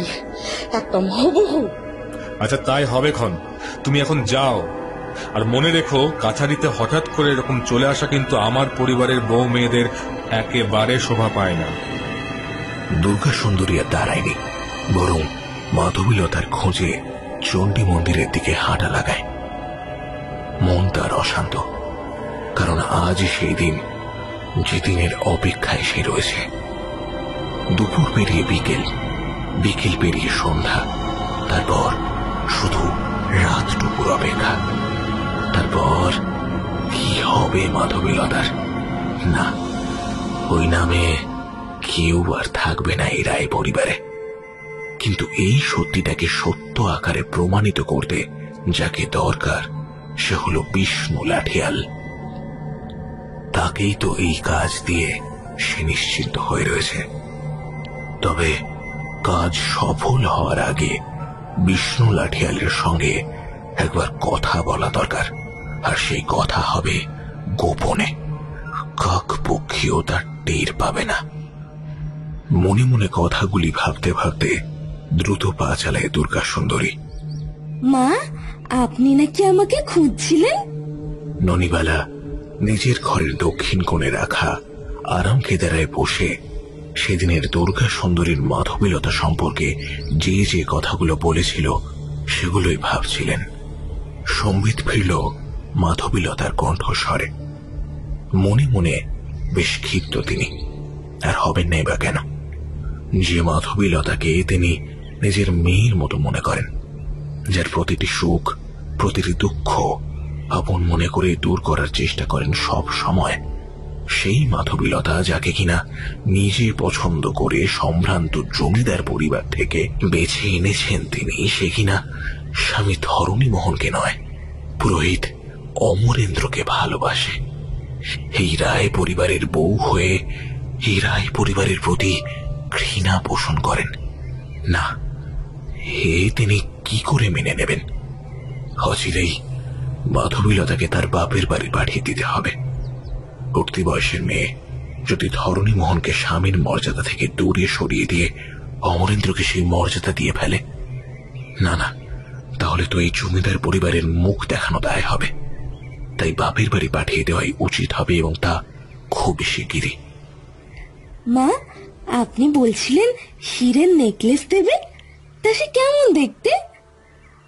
একদম হুবহু। আচ্ছা, তাই হবে খন। তুমি এখন যাও। আর মনে রেখো, কাছারিতে হঠাৎ করে এরকম চলে আসা কিন্তু আমার পরিবারের বউ মেয়েদের একেবারে শোভা পায় না। দুর্গা সুন্দরী আর দাঁড়ায়নি, বরং মাধবীলতার খোঁজে চণ্ডী মন্দিরের দিকে হাঁটা লাগায়। মন তার অশান্ত, কারণ আজ সেই দিন যে দিনের অপেক্ষায় সে রয়েছে। দুপুর পেরিয়ে বিকেল, বিকেল পেরিয়ে সন্ধ্যা, তারপর শুধু রাতটুকুর অপেক্ষা। তারপর কি হবে মাধবীলতার? না, ওই নামে কেউ আর থাকবে না এই রায় পরিবারে। কিন্তু এই সত্যিটাকে সত্য আকারে প্রমাণিত করতে যাকে দরকার সে হলো বিষ্ণু লাঠিয়াল। তাকেই তো এই কাজ দিয়ে সে নিশ্চিন্ত হয়ে রয়েছে। তবে কাজ সফল হওয়ার আগে বিষ্ণু লাঠিয়ালের সঙ্গে একবার কথা বলা দরকার, আর সেই কথা হবে গোপনে, কাক পক্ষীও তার টের পাবে না। মনে মনে কথাগুলি ভাবতে ভাবতে দ্রুত পা চালায় দুর্গা সুন্দরী। মা, আপনি নাকি আমাকে খুঁজছিলেন? ননিবালা নিজের ঘরের দক্ষিণ কোণে রাখা আরাম কেদারায় বসে সেদিনের দুর্গা সুন্দরীর মাধবীলতা সম্পর্কে যে যে কথাগুলো বলেছিল সেগুলোই ভাবছিলেন। সম্বিত ফিরল মাধবীলতার কণ্ঠস্বরে। মনে মনে বেশ ক্ষিপ্ত তিনি, আর হবেন নাই বা কেন? যে মাধবীলতাকে তিনি নিজের মেয়ের মতো মনে করেন, যার প্রতিটি সুখ প্রতিটি দুঃখ আপন মনে করে দূর করার চেষ্টা করেন সব সময়, সেই মাধবীলতা যাকে কিনা নিজে পছন্দ করে সম্ভ্রান্ত জমিদার পরিবার থেকে বেছে এনেছেন তিনি, সে কিনা স্বামী ধরণী মোহনকে নয়, পুরোহিত অমরেন্দ্রকে ভালোবাসে। এই রায় পরিবারের বউ হয়ে এই রায় পরিবারের প্রতি ঘৃণা পোষণ করেন না। হে তিনি কি করে মেনে নেবেন? অচিরেই মাধবীলতাকে তার বাপের বাড়ি পাঠিয়ে দিতে হবে। উঠতি বয়সের মেয়ে যদি ধরণী মোহনকে স্বামীর মর্যাদা থেকে দূরে সরিয়ে দিয়ে অমরেন্দ্রকে সেই মর্যাদা দিয়ে ফেলে, না না, তাহলে তো এই জমিদার পরিবারের মুখ দেখানো দায় হবে। তাই বাপের বাড়ি পাঠিয়ে দেওয়াই উচিত হবে, এবং তা খুব শিগগিরই। মা, আপনি বলছিলেন হীরের নেকলেস দেবেন, তা সে কেমন দেখতে?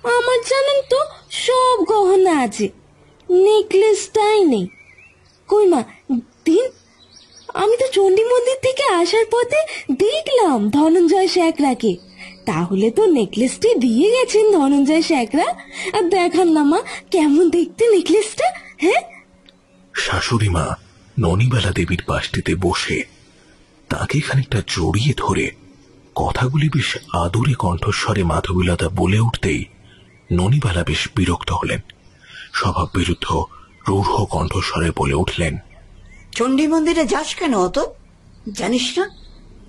আমার জানেন তো সব গহনা আছে, নেকলেসটাই নেই। কই মা, দিন। আমি তো চণ্ডী মন্দির থেকে আসার পথে দেখলাম ধনঞ্জয় শেখরাকে। তাহলে তো নেকলেসটি দিয়ে গেছেন ধনঞ্জয় শেখরা। আর দেখান না মা, কেমন দেখতে নেকলেসটা। হ্যাঁ, শাশুড়ি মা ননিবালা দেবীর পাশটিতে বসে তাকে খানিকটা জড়িয়ে ধরে কথাগুলি বেশ আদরে কণ্ঠস্বরে মাধবীলতা বলে উঠতেই ননিবালা বেশ বিরক্ত হলেন। স্বভাব বিরুদ্ধ রূঢ় কণ্ঠস্বরে বলে উঠলেন, চণ্ডী মন্দিরে যাস কেন? অত জানিস না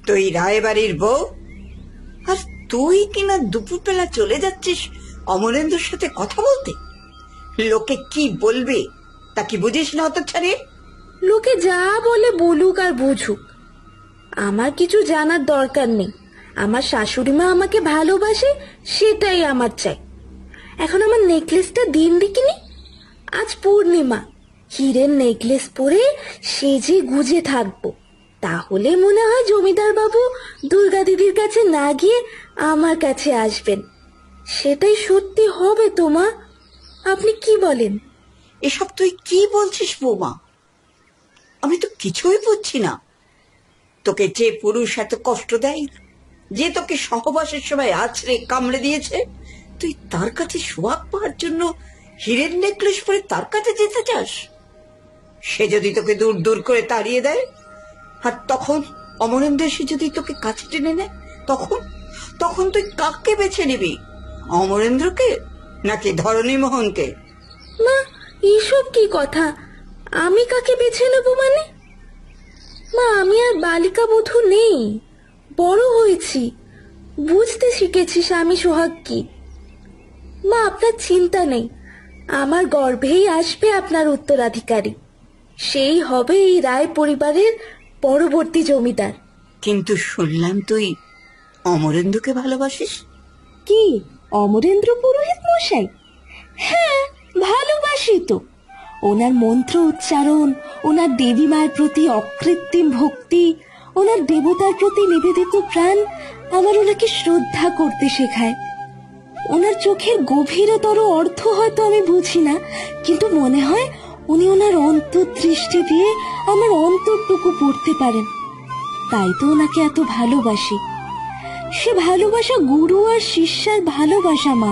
তুই রায়বাড়ির বউ? আর তুই কিনা দুপুরবেলা চলে যাচ্ছিস অমরেন্দ্রর সাথে কথা বলতে? লোকে কি বলবে তা কি বুঝিস না? অত ছাড়িয়ে লোকে যা বলে বলুক আর বুঝুক, আমার কিছু জানার দরকার নেই। আমার শাশুড়ি মা আমাকে ভালোবাসে, সেটাই আমার চাই। এখন আমার নেকলেসটা দিন দেখিনি। আজ পূর্ণিমা, হীরের নেকলেস পরে সেজে গুজে থাকবো, তাহলে মনে হয় জমিদার বাবু দুর্গা দিদির কাছে না গিয়ে আমার কাছে আসবেন। সেটাই সত্যি হবে তো মা? আপনি কি বলেন? এসব তুই কি বলছিস বৌমা? আমি তো কিছুই বুঝছি না। তোকে যে পুরুষ এত কষ্ট দেয়, যে তোকে সহবাসের সময় আছড়ে কামড়ে দিয়েছে, তুই তার কাছে সোহাগ পাওয়ার জন্য হীরের নেকলেস পরে তার কাছে যেতে চাস? সে যদি তোকে দূর দূর করে তাড়িয়ে দেয়, আর তখন অমরেন্দ্র সে যদি তোকে কাছে টেনে নেয়, তখন তখন তুই কাকে বেছে নিবি? অমরেন্দ্রকে নাকি ধরণী মোহনকে? মা, এসব কি কথা? আমি কাকে বেছে নেব মানে? মা, আমি আর বালিকা বধূ নেই, বড় হয়েছি, বুঝতে শিখেছি স্বামী সোহাগ কি। মা, আপনার চিন্তা নেই, আমার গর্ভেই আসবে আপনার উত্তরাধিকারী। সেই হবে এই রায় পরিবারের পরবর্তী জমিদার। কিন্তু শুনলাম তুই অমরেন্দ্রকে ভালোবাসিস। কি, অমরেন্দ্র পুরোহিত মশাই? হ্যাঁ, ভালোবাসি তো। ওনার মন্ত্র উচ্চারণ, ওনার দেবী মায়ের প্রতি অকৃত্রিম ভক্তি, ওনার দেবতার প্রতি নিবেদিত প্রাণ আমার ওনাকে শ্রদ্ধা করতে শেখায়। ওনার চোখের গভীরতর অর্থ হয়তো আমি বুঝি না, কিন্তু মনে হয় উনি ওনার অন্তর্দৃষ্টি দিয়ে আমার অন্তরটুকু পড়তে পারেন। তাই তো ওনাকে এত ভালোবাসি। সে ভালোবাসা গুরু আর শিষ্যার ভালোবাসা মা।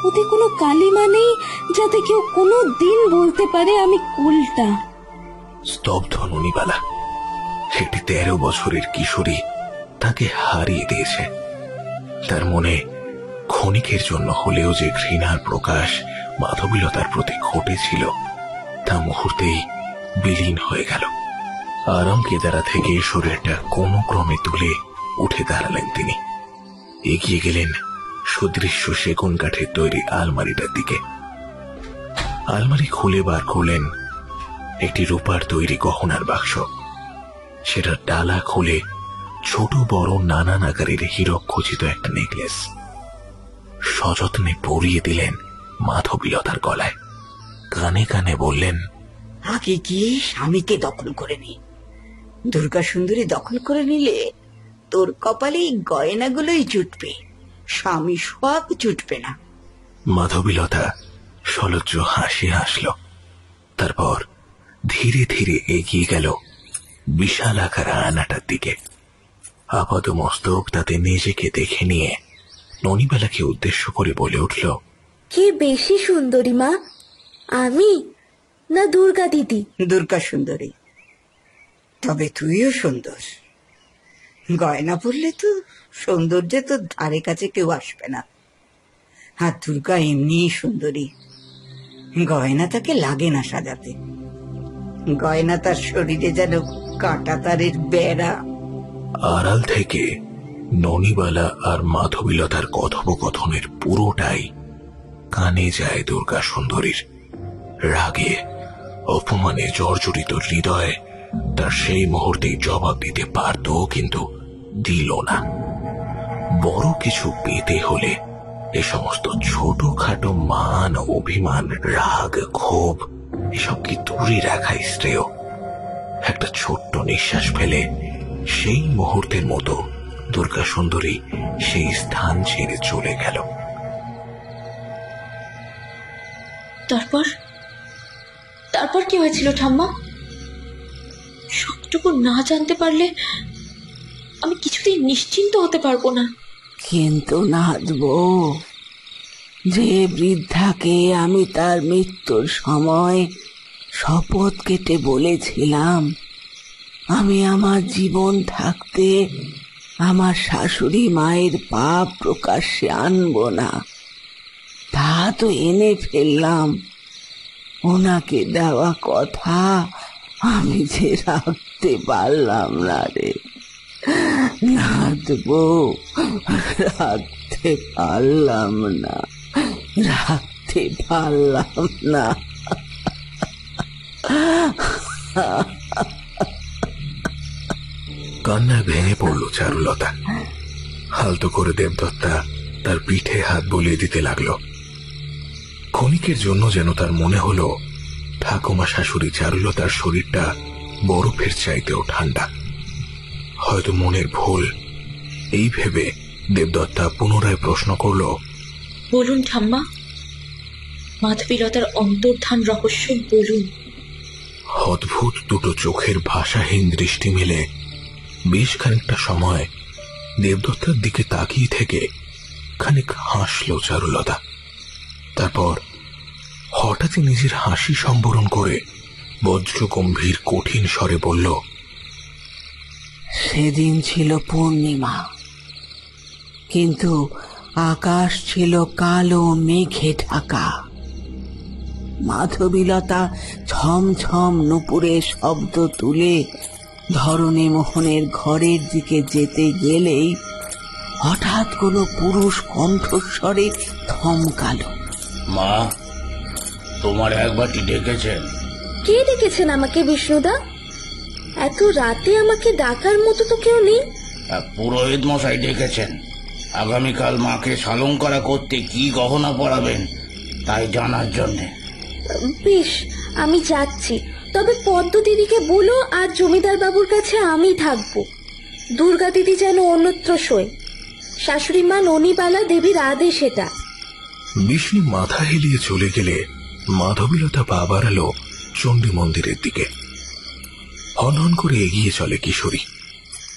ওতে কোনো কালিমা নেই যাতে কেউ কোনো দিন বলতে পারে আমি উল্টা। স্তব্ধ ননিবালা। একটি 13 বছরের কিশোরী তাকে হারিয়ে দিয়েছে। তার মনে ক্ষণিকের জন্য হলেও যে ঘৃণার প্রকাশ মাধবীলতার প্রতি ঘটেছিল তা মুহূর্তেই বিলীন হয়ে গেল। আরাম কেদারা থেকে শরীরটা কোনো ক্রমে তুলে উঠে দাঁড়ালেন তিনি। এগিয়ে গেলেন সুদৃশ্য সেগুন কাঠের তৈরি আলমারিটার দিকে। আলমারি খুলে বার করলেন একটি রূপার তৈরি গহনার বাক্স। সেটার ডালা খুলে ছোট বড় নানান আকারের হীরক খচিত একটা নেকলেস সযত্নে পরিয়ে দিলেন মাধবীলতার গলায়। কানে কানে বললেন, আগে গিয়ে স্বামীকে দখল করে নি। দুর্গা সুন্দরী দখল করে নিলে তোর কপালে এই গয়নাগুলোই জুটবে, স্বামী সোহাগ জুটবে না। মাধবীলতা সলজ্জ হাসি হাসল। তারপর ধীরে ধীরে এগিয়ে গেল বিশাল আকার আয়নাটার দিকে। আপাত মস্তক তাতে নিজেকে দেখে নিয়ে ননিবালাকে উদ্দেশ্য করে বলে উঠল, কে বেশি সুন্দরী মা, আমি না দুর্গা দিদি? দুর্গা সুন্দরী, তবে তুইও সুন্দর। গয়না পরলে তো সৌন্দর্যে তো ধারে কাছে কেউ আসবে না। আর দুর্গা এমনিই সুন্দরী, গয়না তাকে লাগে না সাজাতে। গয়না তার শরীরে যেন কাঁটা তারের বেড়া। আড়াল থেকে ননিবালা আর মাধবীলতার কথোপকথনের পুরোটাই কানে যায় দুর্গা সুন্দরীর। রাগে অপমানে জর্জরিত হৃদয়ে তার সেই মুহূর্তেই জবাব দিতে পারত, কিন্তু দিল না। বড় কিছু পেতে হলে এ সমস্ত ছোটখাটো মান, অভিমান, রাগ, ক্ষোভ এসব কি দূরে রাখাই শ্রেয়। একটা ছোট্ট নিঃশ্বাস ফেলে সেই মুহূর্তের মতো দুর্গা সুন্দরী সেই স্থান ছেড়ে চলে গেল। তারপর তারপর কি হয়েছিল ঠাম্মা? সবটুকু না জানতে পারলে আমি কিছুতেই নিশ্চিন্ত হতে পারবো না। কিন্তু নাচবো, যে বৃদ্ধাকে আমি তার মৃত্যুর সময় শপথ কেটে বলেছিলাম আমি আমার জীবন থাকতে আমার শাশুড়ি মায়ের পাপ প্রকাশ্যে আনবো না, তা তো এনে ফেললাম। ওনাকে দেওয়া কথা আমি যে রাখতে পারলাম না রে, নাচবো, রাখতে পারলাম না, রাখতে পারলাম না। কান্নায় ভেঙে পড়ল চারুলতা। হালতো করে দেবদত্তা তার পিঠে হাত বুলিয়ে দিতে লাগলো। ক্ষণিকের জন্য যেন তার মনে হলো ঠাকুমা শাশুড়ি চারুলতার শরীরটা বরফের চাইতেও ঠান্ডা। হয়তো মনের ভুল, এই ভেবে দেবদত্তা পুনরায় প্রশ্ন করল, বলুন ঠাম্মা, মাধবীলতার অন্তর্ধান রহস্য বলুন। অদ্ভুত দুটো চোখের ভাষাহীন দৃষ্টি মিলে বেশ খানিকটা সময় দেবদত্তার দিকে তাকিয়ে থেকে খানিক হাসল চারুলতা। তারপর হঠাৎই নিজের হাসি সম্বরণ করে বজ্র গম্ভীর কঠিন স্বরে বলল, সেদিন ছিল পূর্ণিমা, কিন্তু আকাশ ছিল কালো মেঘে ঢাকা। মাধবীলতা ছমছম নুপুরের শব্দ তুলে ধরণী মোহনের ঘরের দিকে যেতে গেলেই হঠাৎ কোনো পুরুষ কণ্ঠস্বরে থমকালো, মা, তোমার একবারটি ডেকেছেন। কে ডেকেছেন আমাকে বিষ্ণুদা? এত রাতে আমাকে ডাকার মতো তো কেউ নেই। পুরোহিত মশাই ডেকেছেন। আগামীকাল মাকে সালঙ্করা করতে কি গহনা পরাবেন তাই জানার জন্যে। বেশ, আমি যাচ্ছি। তবে পদ্ম দিদিকে বলো আর জমিদার বাবুর কাছে আমি থাকবো। দুর্গা দিদি যেন অন্যত্র শোয়। শাশুড়ি মা ননিবালা দেবীর আদেশ এটা। বিষ্ণু মাথা হেলিয়ে চলে গেলে মাধবীলতা পা বাড়ালো চণ্ডী মন্দিরের দিকে। হনহন করে এগিয়ে চলে কিশোরী।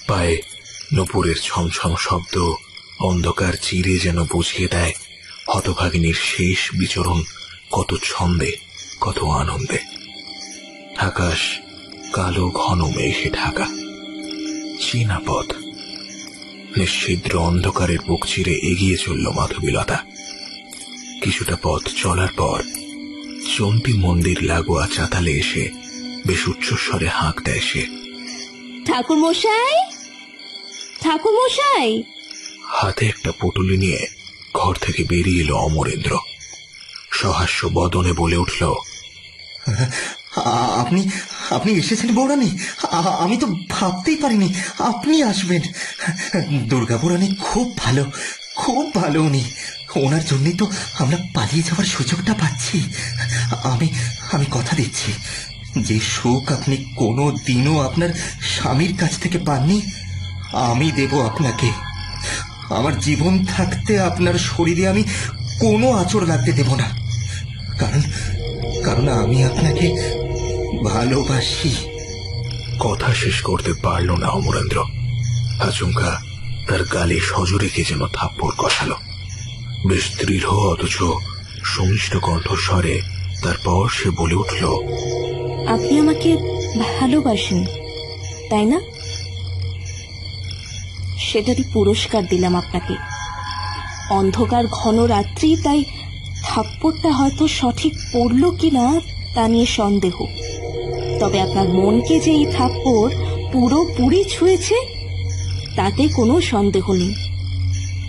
পায়ে নূপুরের ছমছম শব্দ অন্ধকার চিরে যেন বুঝিয়ে দেয় হতভাগিনীর শেষ বিচরণ কত ছন্দে, কত আনন্দে। আকাশ কালো ঘন মেঘে ঢাকা, চীনা পথ, নিশ্ছিদ্র অন্ধকারের বুক চিরে এগিয়ে চলল মাধবীলতা। কিছুটা পথ চলার পর চণ্ডী মন্দির লাগোয়া চাতালে এসে বেশ উচ্চস্বরে হাঁক দেয় সে। ঠাকুর মশাই, ঠাকুর মশাই। হাতে একটা পুটুলি নিয়ে ঘর থেকে বেরিয়ে এলো অমরেন্দ্র। সহাস্য বদনে বলে উঠল, আপনি আপনি এসেছেন বৌরানী? আমি তো ভাবতেই পারিনি আপনি আসবেন। দুর্গা বৌরানী খুব ভালো, খুব ভালো। ওনার জন্যই তো আমরা পালিয়ে যাওয়ার সুযোগটা পাচ্ছি। আমি কথা দিচ্ছি, যে সুখ আপনি কোনো দিনও আপনার স্বামীর কাছ থেকে পাননি আমি দেব আপনাকে। আমার জীবন থাকতে আপনার শরীরে আমি কোনো আঁচড় লাগতে দেব না, কারণ আমি আপনাকে ভালোবাসি। কথা শেষ করতে পারল না অমরেন্দ্র। আচমকা তার গালে সজোরে কে যেন থাপ্পড় কষালো। বেশ দৃঢ় অথচ সমিষ্ট কণ্ঠস্বরে তারপর সে বলে উঠল, আপনি আমাকে ভালোবাসেন তাই না? সেটারই পুরস্কার দিলাম আপনাকে। অন্ধকার ঘন রাত্রি, তাই থাপ্পড়টা হয়তো সঠিক পড়ল কিনা তা নিয়ে সন্দেহ। তবে আপনার মনকে যে এই থাপ্পড় পুরোপুরি ছুঁয়েছে তাতে কোনো সন্দেহ নেই।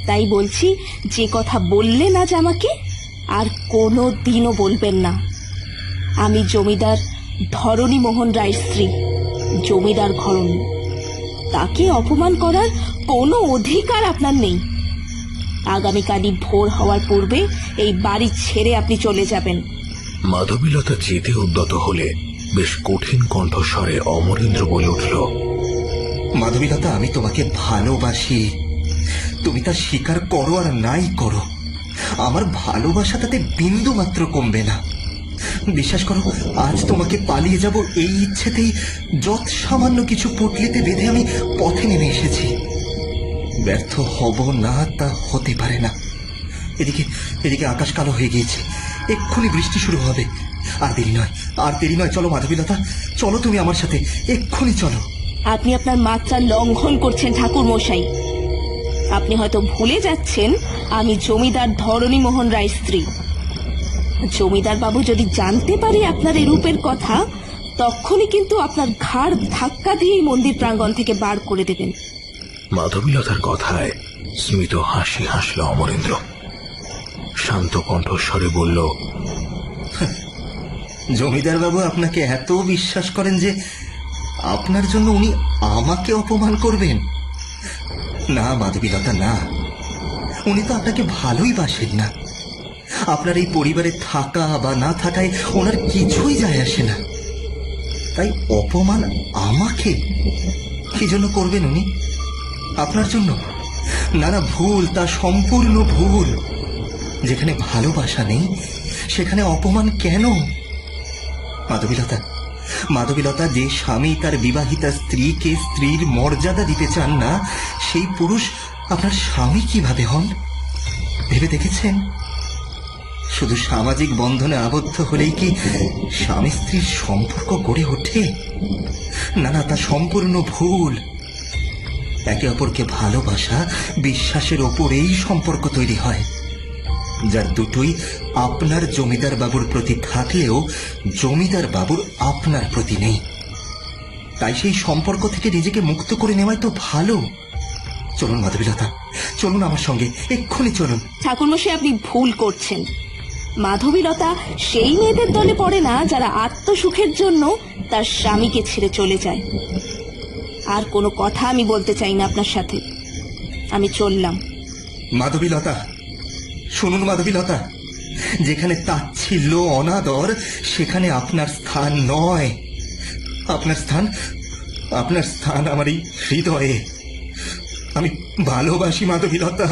তাই বলছি, যে কথা বললেন আজ আমাকে আর কোনো দিনও বলবেন না। আমি জমিদার ধরণী মোহন রায়ের স্ত্রী, জমিদার ঘরণী। তাকে অপমান করার কোনো অধিকার আপনার নেই। আগামীকালই ভোর হওয়ার পূর্বে এই বাড়ি ছেড়ে আপনি চলে যাবেন। মাধবীলতা যেতে উদ্যত হলে বেশ কঠিন কণ্ঠস্বরে অমরেন্দ্র বলে উঠল, মাধবীলতা, আমি তোমাকে ভালোবাসি। তুমি তা স্বীকার করো আর নাই করো, আমার ভালোবাসা তাতে বিন্দু মাত্র কমবে না। বিশ্বাস করো, আজ তোমাকে পালিয়ে যাব এই ইচ্ছেতেই যত সামান্য কিছু পুটলিতে বেঁধে আমি পথে নেমে এসেছি। ব্যর্থ হব না তা হতে পারে না। এদিকে আকাশ কালো হয়ে গিয়েছে, এক্ষুনি বৃষ্টি শুরু হবে। আর দেরি নয়, চলো মাধবীলতা, চলো তুমি আমার সাথে, এক্ষুনি চলো। আপনি আপনার মাত্রা লঙ্ঘন করছেন ঠাকুর মশাই। আপনি হয়তো ভুলে যাচ্ছেন আমি জমিদার ধরণী মোহন রায়ের স্ত্রী। জমিদার বাবু যদি জানতে পারে আপনার এই রূপের কথা, তখনই কিন্তু আপনার ঘাড় ধাক্কা দিয়ে মন্দির প্রাঙ্গণ থেকে বার করে দেবেন। মাধবীলতার কথায় স্মিত হাসি হাসল অমরেন্দ্র। শান্ত কণ্ঠস্বরে বলল, জমিদার বাবু আপনাকে এত বিশ্বাস করেন যে আপনার জন্য উনি আমাকে অপমান করবেন? না মাধবীলতা, না, উনি তো আপনাকে ভালোই বাসেন না। আপনার এই পরিবারে থাকা বা না থাকায় ওনার কিছুই যায় আসে না। তাই অপমান আমাকে কি জন্য করবেন উনি? আপনার জন্য? না, ভুল, তা সম্পূর্ণ ভুল। যেখানে ভালোবাসা নেই সেখানে অপমান কেন? মাধবীলতা, যে স্বামী তার বিবাহিতা স্ত্রীকে স্ত্রীর মর্যাদা দিতে চান না, সেই পুরুষ আপনার স্বামী কিভাবে হন ভেবে দেখেছেন? শুধু সামাজিক বন্ধনে আবদ্ধ হলেই কি স্বামী স্ত্রীর সম্পর্ক গড়ে ওঠে? না, তা সম্পূর্ণ ভুল। একে অপরকে ভালোবাসা, বিশ্বাসের ওপরেই সম্পর্ক তৈরি হয়, যার দুটোই আপনার জমিদার বাবুর প্রতি থাকলেও জমিদার বাবুর আপনার প্রতি নেই। তাই সেই সম্পর্ক থেকে নিজেকে মুক্ত করে নেওয়াই তো ভালো। চলুন মাধবীলতা, চলুন আমার সঙ্গে, এক্ষুনি চলুন। ঠাকুরমশাই, আপনি ভুল করছেন। মাধবীলতা সেই মেয়েদের দলে পড়ে না যারা আত্মসুখের জন্য তার স্বামীকে ছেড়ে চলে যায়। আর কোনো কথা আমি বলতে চাই না আপনার সাথে। আমি চললাম। মাধবীলতা, শুনুন মাধবীলতা, যেখানে তাচ্ছিল্য অনাদর সেখানে আপনার স্থান নয়। আপনার স্থান আমার এই হৃদয়ে। আমি ভালোবাসি মাধবীলতা,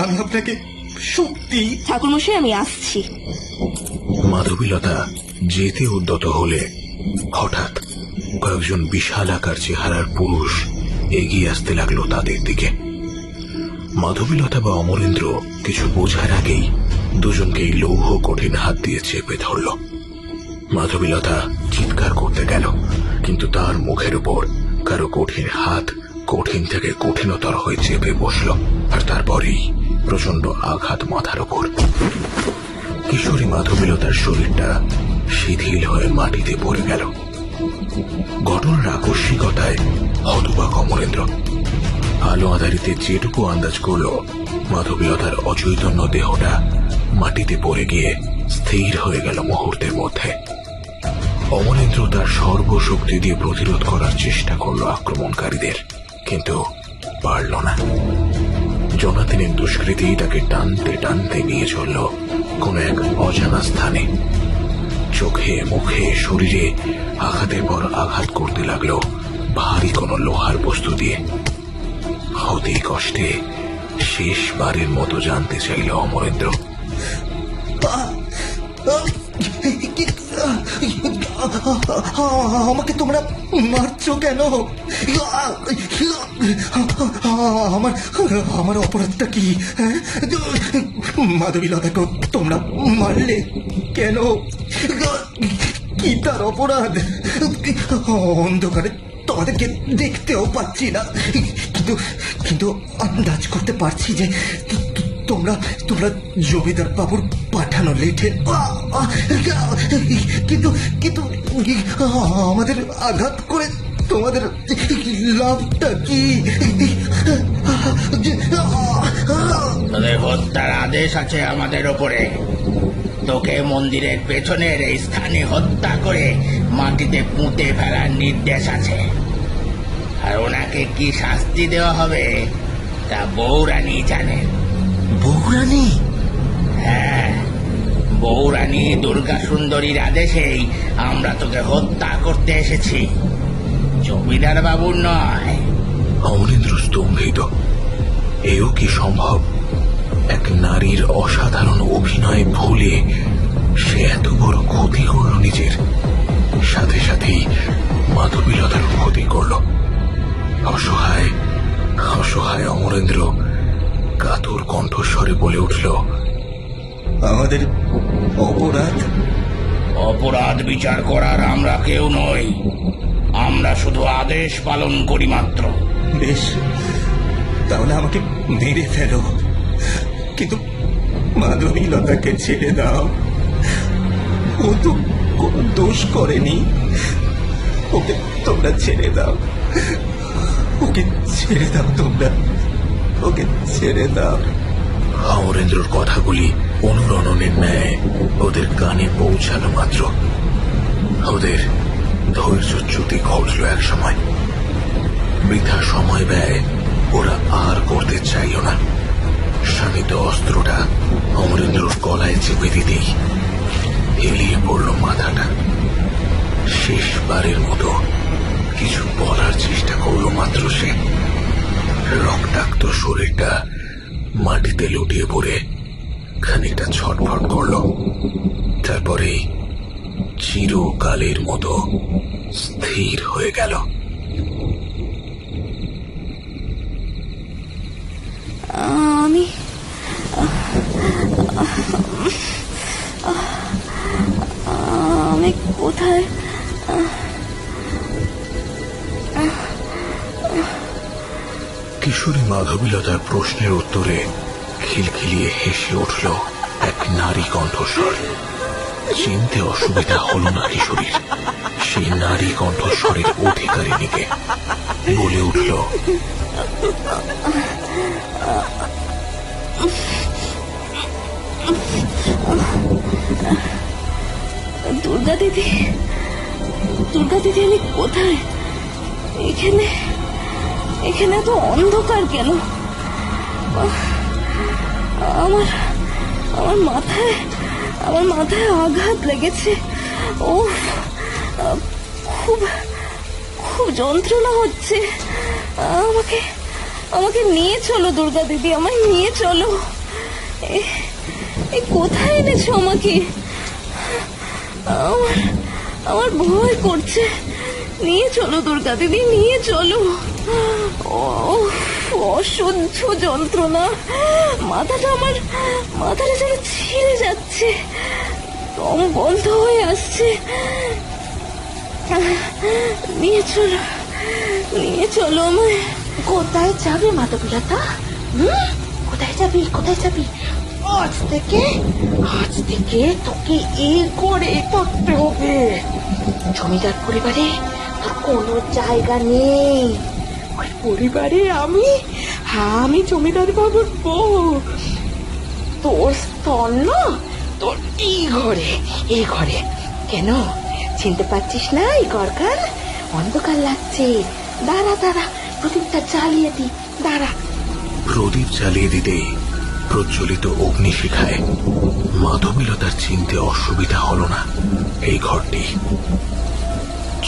আমি আপনাকে সত্যি। ঠাকুরমশাই, আমি আসছি। মাধবীলতা যেতে উদ্যত হলে হঠাৎ কয়েকজন বিশাল আকার চেহারার পুরুষ এগিয়ে আসতে লাগলো তাদের দিকে। মাধবীলতা বা অমরেন্দ্র কিছু বোঝার আগেই দুজনকেই লৌহ কঠিন হাত দিয়ে চেপে ধরল। মাধবীলতা চিৎকার করতে গেল, কিন্তু তার মুখের উপর কারো কঠিন হাত কঠিন থেকে কঠিনতর হয়ে চেপে বসল, আর তারপরেই প্রচন্ড আঘাত মাথার উপর। কিশোরী মাধবীলতার শরীরটা শিথিল হয়ে মাটিতে পড়ে গেল। ঘটনার আকস্মিকতায় হতবাক অমরেন্দ্র। আলো আধারিতে যেটুকু আন্দাজ করল, মাধবীলতার অচৈতন্য দেহটা মাটিতে পড়ে গিয়ে স্থির হয়ে গেল মুহূর্তের মধ্যে। অমরেন্দ্র তার সর্বশক্তি দিয়ে প্রতিরোধ করার চেষ্টা করল আক্রমণকারীদের, কিন্তু পারল না। জনাতিনের দুষ্কৃতী তাকে টানতে টানতে নিয়ে চলল কোন এক অজানা স্থানে। চোখে মুখে শরীরে আঘাতের পর আঘাত করতে লাগলো ভারী কোনো লোহার বস্তু দিয়ে। অতি কষ্টে শেষবারের মতো জানতে চাইল অমরেন্দ্র, আমাকে তোমরা মারছো কেন? আমার অপরাধটা কি? মাধবীলতাকে তোমরা মারলে কেন? কি তার অপরাধ? অন্ধকারে তোমাদেরকে দেখতেও পাচ্ছি না, কিন্তু আন্দাজ করতে পারছি যে তোমরা জমিদার বাবুর পাঠানো লেঠে। কিন্তু আমাদের আঘাত করে তোমাদের লাভটা কি? তোদের হত্যার আদেশ আছে আমাদের ওপরে। তোকে মন্দিরের পেছনের এই স্থানে হত্যা করে মাটিতে পুঁতে ফেলার নির্দেশ আছে। আর ওনাকে কি শাস্তি দেওয়া হবে তা বউরানী জানেন। বউরানী? হ্যাঁ, বউরানী দুর্গা সুন্দরীর আদেশেই আমরা তোকে হত্যা করতে এসেছি, জমিদার বাবুর নয়। অমরেন্দ্র স্তম্ভিত। এও কি সম্ভব? এক নারীর অসাধারণ অভিনয় ভুলে সে এত বড় ক্ষতি করল নিজের, সাথে সাথেই মাধবীলতার ক্ষতি করল। অসহায় অসহায় অমরেন্দ্র কাতর কণ্ঠস্বরে বলে উঠল, আমাদের অপরাধ বিচার করার আমরা কেউ নই, আমরা শুধু আদেশ পালন করি মাত্র। বেশ, তাহলে আমাকে মেরে ফেলো, কিন্তু মাধবীলতাকে ছেড়ে দাও। ও তো কোনো দোষ করেনি। ওকে তোমরা ছেড়ে দাও, ওকে ছেড়ে দাও, ওকে ছেড়ে দাও। অমরেন্দ্রর কথাগুলি অনুরণনের ন্যায় ওদের কানে পৌঁছানো মাত্র ওদের ধৈর্যচ্যুতি ঘটল এক সময়। বৃথা সময় ব্যয় ওরা আর করতে চাইল না। শানিত অস্ত্রটা অমরেন্দ্রর গলায় চেপে দিতেই হেলিয়ে পড়ল মাথাটা। শেষবারের মতো কিছু বলার চেষ্টা করল মাত্র সে। রক্তাক্ত শরীরটা মাটিতে লুটিয়ে পড়ে খানিকটা ছটফট করল, তারপরে চিরকালের মতো স্থির হয়ে গেল। আমি কোথায়? কিশোরী মাধবীলতার প্রশ্নের উত্তরে খিলখিলিয়ে হেসে উঠল এক নারী কণ্ঠস্বর। চিনতে অসুবিধা হল না কিশোরীর। সেই নারী কণ্ঠস্বরের অধিকারিণীকে বলে উঠল, দুর্গা দিদি, আমি কোথায়? এখানে তো অন্ধকার কেন? আমার মাথায় আঘাত লেগেছে। ও খুব যন্ত্রণা হচ্ছে। আমাকে নিয়ে চলো দুর্গা দিদি, আমায় নিয়ে চলো। কোথায় এনেছো আমাকে? আমার ভয় করছে। নিয়ে চলো দুর্গা দিদি, নিয়ে চলো। অসহ্য যন্ত্রণা। মাথাটা যেন ছিঁড়ে যাচ্ছে, দম বন্ধ হয়ে আসছে। নিয়ে চলো আমায়। কোথায় যাবে মাধবীলতা? কোথায় যাবি, কোথায় যাবি? আজ থেকে তোকে এ করে করতে হবে। জমিদার পরিবারে তোর কোনো জায়গা নেই। ওই পরিবারে আমি জমিদার বাবুর বউ। তোর স্তন না, তোর এই ঘরে। কেন চিনতে পারছিস না? এই ঘরকার অন্ধকার লাগছে। দাঁড়া প্রদীপটা জ্বালিয়ে দি, দাঁড়া। প্রদীপ জ্বালিয়ে দিতে প্রজ্বলিত অগ্নিশিখায় মাধবীলতার চিনতে অসুবিধা হলো না এই ঘরটি।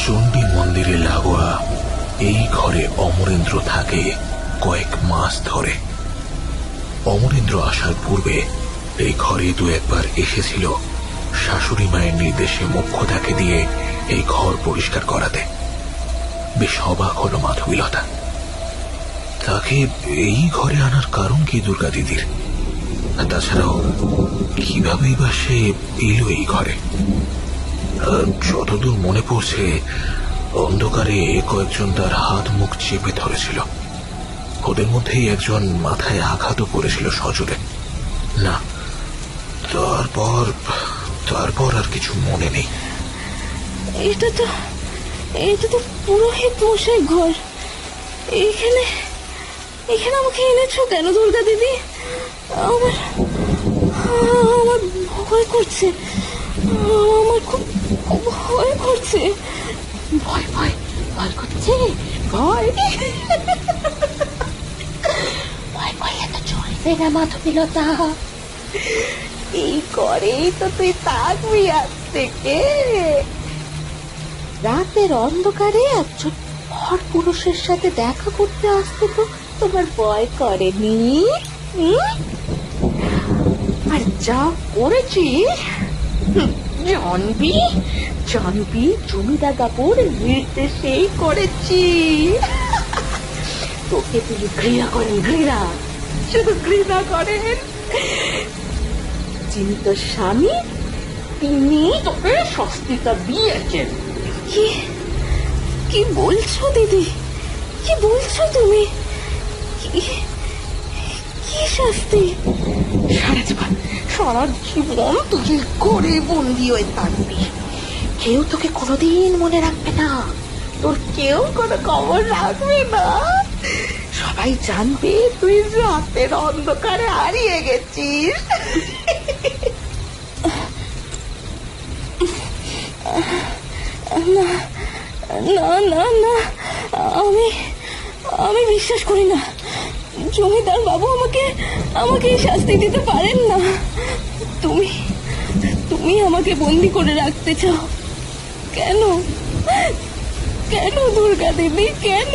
চণ্ডী মন্দিরে লাগোয়া এই ঘরে অমরেন্দ্র থাকে কয়েক মাস ধরে। অমরেন্দ্র আসার পূর্বে এই ঘরে দু একবার এসেছিল শাশুড়ি মায়ের নির্দেশে মোক্ষদাকে দিয়ে এই ঘর পরিষ্কার করাতে। বেশ অবাক হলো মাধবীলতা। তাকে এই ঘরে আনার কারণ কি দুর্গা দিদির? তাছাড়াও কিভাবেই বা সে এলো এই ঘরে? যতদূর মনে পড়ছে অন্ধকারে কয়েকজন তার হাত মুখ চেপে ধরেছিল। ওদের মধ্যেই একজন মাথায় আঘাতও করেছিল সজোরে। না, তারপর আর কিছু মনে নেই। এটা তো পুরোহিত মশাই ঘর। এখানে আমাকে এনেছো কেন দুর্গা দিদি? আমার ভয় করছে, আমার খুব ভয় করছে। ভয় করছে? ভয় করলে তো চলবে না মাধবীলতা। এই ঘরেই তো তুই থাকবি আজ থেকে। রাতের অন্ধকারে একজন পর পুরুষের সাথে দেখা করতে আসতে তো তোমার ভয় করেনি? আর যা করেছি জানবি জমিদার বাবুর নির্দেশেই করেছি। তোকে তিনি ঘৃণা শুধু ঘৃণা করেন। যিনি তোর স্বামী তিনি তোকে শাস্তিটা দিয়েছেন। কি বলছো দিদি? কি বলছো তুমি? কি শাস্তি? সারা জীবন তুই ঘরে বন্দি হয়ে থাকবি। কেউ তোকে কোনোদিন মনে রাখবে না, তোর কেউ কোনো খবর রাখবে না। সবাই জানবে তুই রাতের অন্ধকারে হারিয়ে গেছিস। না, আমি বিশ্বাস করি না। জমিদার বাবু আমাকে এই শাস্তি দিতে পারেন না। তুমি আমাকে বন্দি করে রাখতে চাও কেন? দুর্গা দেবী, কেন?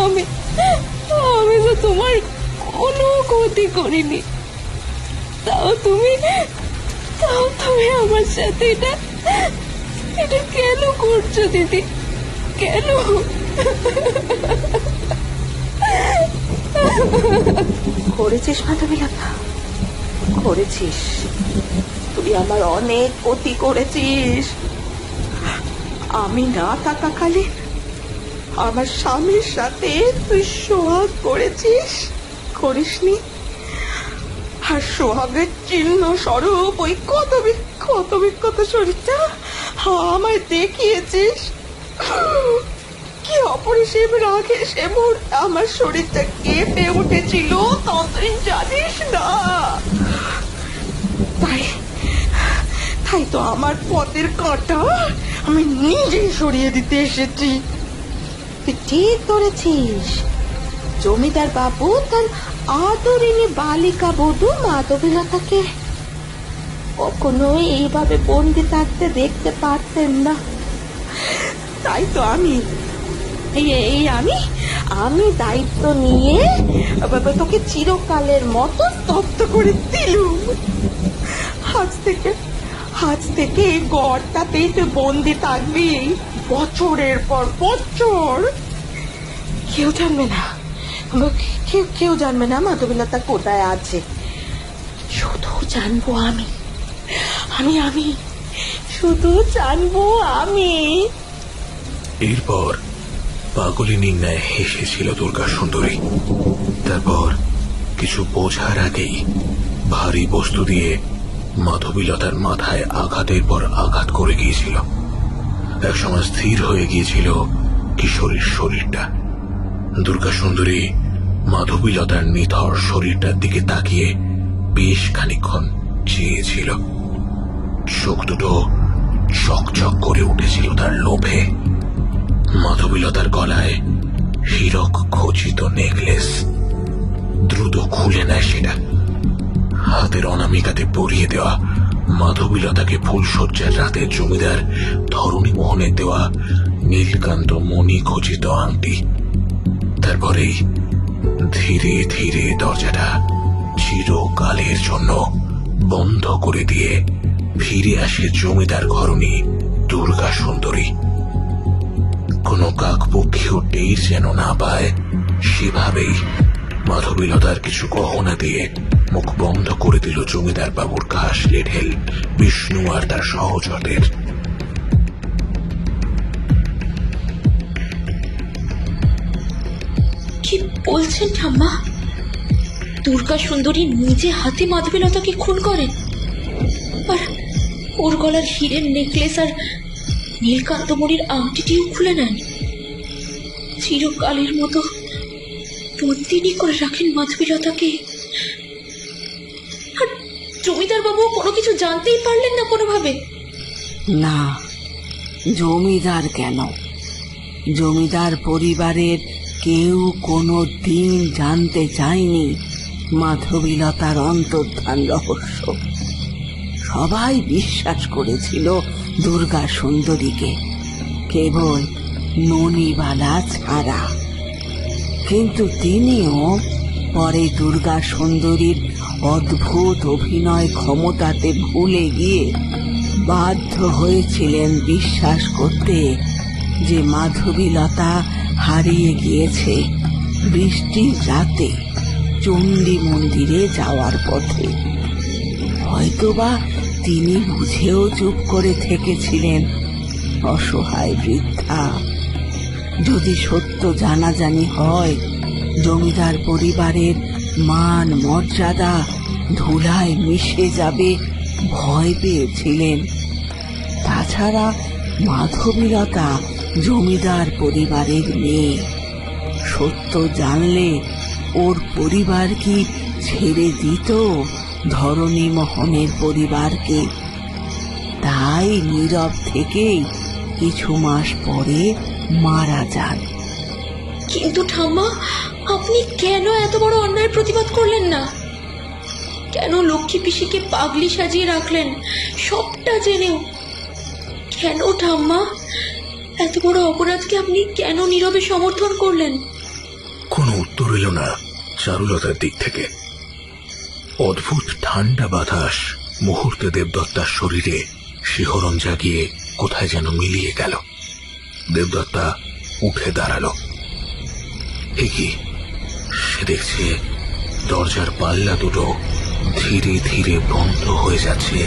আমি তো তোমার কোনো ক্ষতি করিনি। তাও তুমি আমার সাথে এটা কেন করছো দিদি? কেন? করেছিস মাধবীলতা, করেছিস। তুই আমার অনেক ক্ষতি করেছিস। আমি না থাকাকালে আমার স্বামীর সাথে তুই সোহাগ করিসনি? আর সোহাগের চিহ্ন স্বরূপ ওই কত বিক্ষত শরীরটা আমায় দেখিয়েছিস। কি অপরিসীম রাগে সে মুহূর্তে আমার শরীরটা কেঁপে উঠেছিল তা তুই জানিস না। তাই তো আমার পথের কাঁটা আমি নিজেই সরিয়ে দিতে এসেছি। তুই ঠিক ধরেছিস। জমিদার বাবু তার আদরিনী বালিকা বধূ মাধবীলতাকে কখনোই এইভাবে বন্দি থাকতে দেখতে পারতেন না। তাই তো আমি দায়িত্ব নিয়ে তোকে চিরকালের মতো স্তব্ধ করে দিলুম। আজ থেকে এই ঘরটাতেই তুই বন্দি থাকবি বছরের পর বছর। কেউ জানবে না মাধবীলতা কোথায় আছে। শুধু জানবো আমি শুধু জানবো আমি। এরপর পাগলিনীর ন্যায় হেসেছিল দুর্গা সুন্দরী। তারপর কিছু বোঝার আগেই ভারী বস্তু দিয়ে মাধবীলতার মাথায় আঘাতের পর আঘাত করে গিয়েছিল। একসময় স্থির হয়ে গিয়েছিল কিশোরীর শরীরটা। দুর্গা সুন্দরী মাধবীলতার নিথর শরীরটার দিকে তাকিয়ে বেশ খানিকক্ষণ চেয়েছিল। চোখ দুটো চকচক করে উঠেছিল তার লোভে। মাধবীলতার গলায় হীরক খচিত নেকলেস। দ্রুত খুলে নেয় সেটা। হাতের অনামিকাতে পরিয়ে দেওয়া মাধবীলতাকে ফুলশয্যার রাতে জমিদার ধরণীমোহনের দেওয়া নীলকান্ত মণি খচিত আংটি। তারপরেই ধীরে ধীরে দরজাটা চিরকালের জন্য বন্ধ করে দিয়ে ফিরে আসে জমিদার ঘরণী দুর্গা সুন্দরী। কোনো কাকপক্ষীয় টের যেন না পায়, সেভাবেই মাধবীলতার কিছু গহনা দিয়ে মুখ বন্ধ করে দিল জমিদার বাবুর ঘাস লেঠেল বিষ্ণু আর তার সহচরদের। কি বলছেন ঠাম্মা? দুর্গা সুন্দরী নিজে হাতে মাধবীলতাকে খুন করেন, আর ওর গলার হীরের নেকলেস আর নীলকান্তমণির আংটিটিও খুলে নেন। চিরকালের মতো বন্দিনী করে রাখেন মাধবীলতাকে। আর জমিদার বাবু কোনো কিছু জানতেই পারলেন না কোনোভাবে? না, জমিদার কেন, জমিদার পরিবারের কেউ কোনো দিন জানতে চায়নি মাধবীলতার অন্তর্ধান রহস্য। সবাই বিশ্বাস করেছিল দুর্গা সুন্দরীকে, কেবল ননিবালা ছাড়া। কিন্তু তিনিও পরে দুর্গা সুন্দরীর অদ্ভুত অভিনয় ক্ষমতাতে ভুলে গিয়ে বাধ্য হয়েছিলেন বিশ্বাস করতে যে মাধবীলতা হারিয়ে গিয়েছে বৃষ্টির রাতে চণ্ডী মন্দিরে যাওয়ার পথে। হয়তোবা তিনি বুঝেও চুপ করে থেকেছিলেন। অসহায় বৃদ্ধা। যদি সত্য জানাজানি হয়, জমিদার পরিবারের মান মর্যাদা ধুলায় মিশে যাবে ভয় পেয়েছিলেন। তাছাড়া মাধবীলতা জমিদার পরিবারের মেয়ে। সত্য জানলে ওর পরিবার কি ছেড়ে দিত ধরণীমোহনের পরিবারকে? তাই নীরব থেকেই কিছু মাস পরে মারা যান। কিন্তু ঠাম্মা, আপনি কেন এত বড় অন্যায়ের প্রতিবাদ করলেন না? কেন লক্ষ্মী পিসিকে পাগলি সাজিয়ে রাখলেন সবটা জেনেও? কেন ঠাম্মা, এত বড় অপরাধকে আপনি কেন নীরবে সমর্থন করলেন? কোনো উত্তর এলো না চারুলতার দিক থেকে। অদ্ভুত ঠান্ডা বাতাস মুহূর্তে দেবদত্তার শরীরে শিহরণ জাগিয়ে কোথায় যেন মিলিয়ে গেল। দেবদত্তা উঠে দাঁড়ালো। কি সে দেখছে দরজার পাল্লা দুটো ধীরে ধীরে বন্ধ হয়ে যাচ্ছে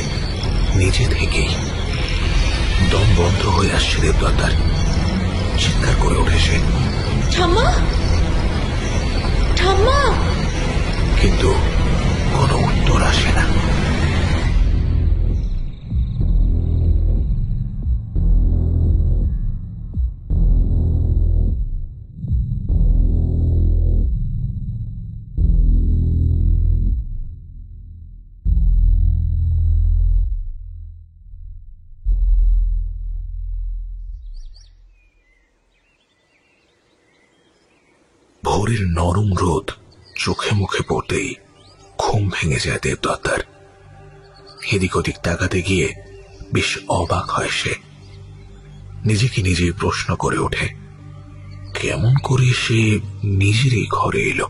নিজে থেকেই। দম বন্ধ হয়ে আসছে দেবদত্তার। চিৎকার করে ওঠে সে, ঠাম্মা, ঠাম্মা! কিন্তু কোনো উত্তর আসে না। ভোরের নরম রোদ চোখে মুখে পড়তেই ঘুম ভেঙে যায় দেবদত্তার। এদিক ওদিক তাকাতে গিয়ে বেশ অবাক হয় সে। নিজেকে নিজেই প্রশ্ন করে ওঠে, কেমন করে সে নিজেরই ঘরে এলো?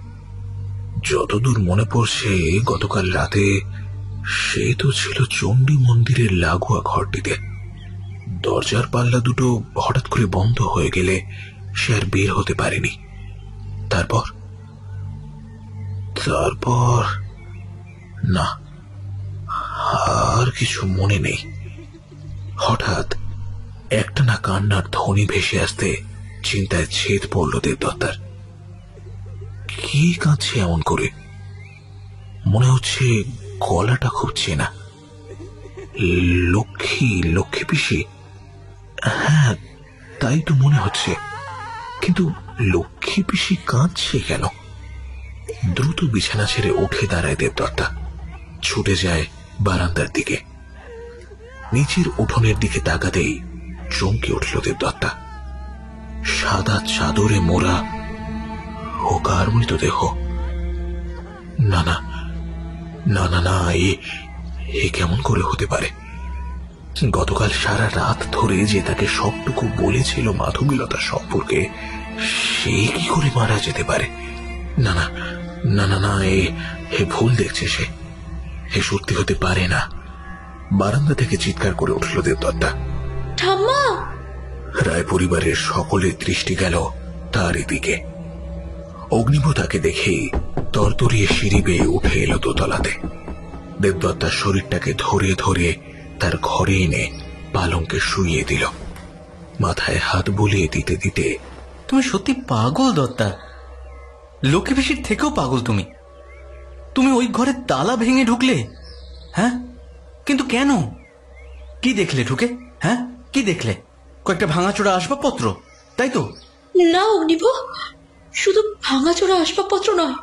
যতদূর মনে পড়ছে গতকাল রাতে সে তো ছিল চণ্ডী মন্দিরের লাগোয়া ঘরটিতে। দরজার পাল্লা দুটো হঠাৎ করে বন্ধ হয়ে গেলে সে আর বের হতে পারেনি। তারপর না, আর কিছু মনে নেই। হঠাৎ একটানা কান্নার ধ্বনি ভেসে আসতে চিন্তায় ছেদ পড়ল দেবদত্তার। কি কাঁদছে এমন করে? মনে হচ্ছে গলাটা খুব চেনা। লক্ষ্মী পিসি? হ্যাঁ, তাই তো মনে হচ্ছে। কিন্তু লক্ষ্মী পিসি কাঁদছে কেন? দ্রুত বিছানা ছেড়ে উঠে দাঁড়ায় দেবদত্তা, ছুটে যায় বারান্দার দিকে। নিচের উঠোনের দিকে তাকাতেই চমকে উঠল দেবদত্তা। সাদা চাদরে মোড়া হোকার মৃতদেহ। না না না না না, এ কেমন করে হতে পারে? গতকাল সারা রাত ধরে যে তাকে সবটুকু বলেছিল মাধবীলতা সম্পর্কে, সে কি করে মারা যেতে পারে? না না না না না, এ ভুল দেখছে সে। এ সত্যি হতে পারে না। বারান্দা থেকে চিৎকার করে উঠল দেবদত্তা। ঠাম্মা! রায় পরিবারের সকলের দৃষ্টি গেল তারই দিকে। অগ্নিভ তাকে দেখেই তরতরিয়ে সিঁড়ি বেয়ে উঠে এলো দোতলাতে। দেবদত্তার শরীরটাকে ধরে ধরে তার ঘরে এনে পালঙ্কে শুইয়ে দিল। মাথায় হাত বুলিয়ে দিতে দিতে, তুমি সত্যি পাগল দত্তা, লক্ষ্মী পিসির থেকেও পাগল তুমি। তুমি ওই ঘরের তালা ভেঙে ঢুকলে? হ্যাঁ, কিন্তু কেন? কি দেখলে ঢুকে? হ্যাঁ, কি দেখলে? কয়েকটা ভাঙাচোরা আসবাবপত্র, তাই তো? না অগ্নিভ, শুধু ভাঙাচোরা আসবাবপত্র নয়,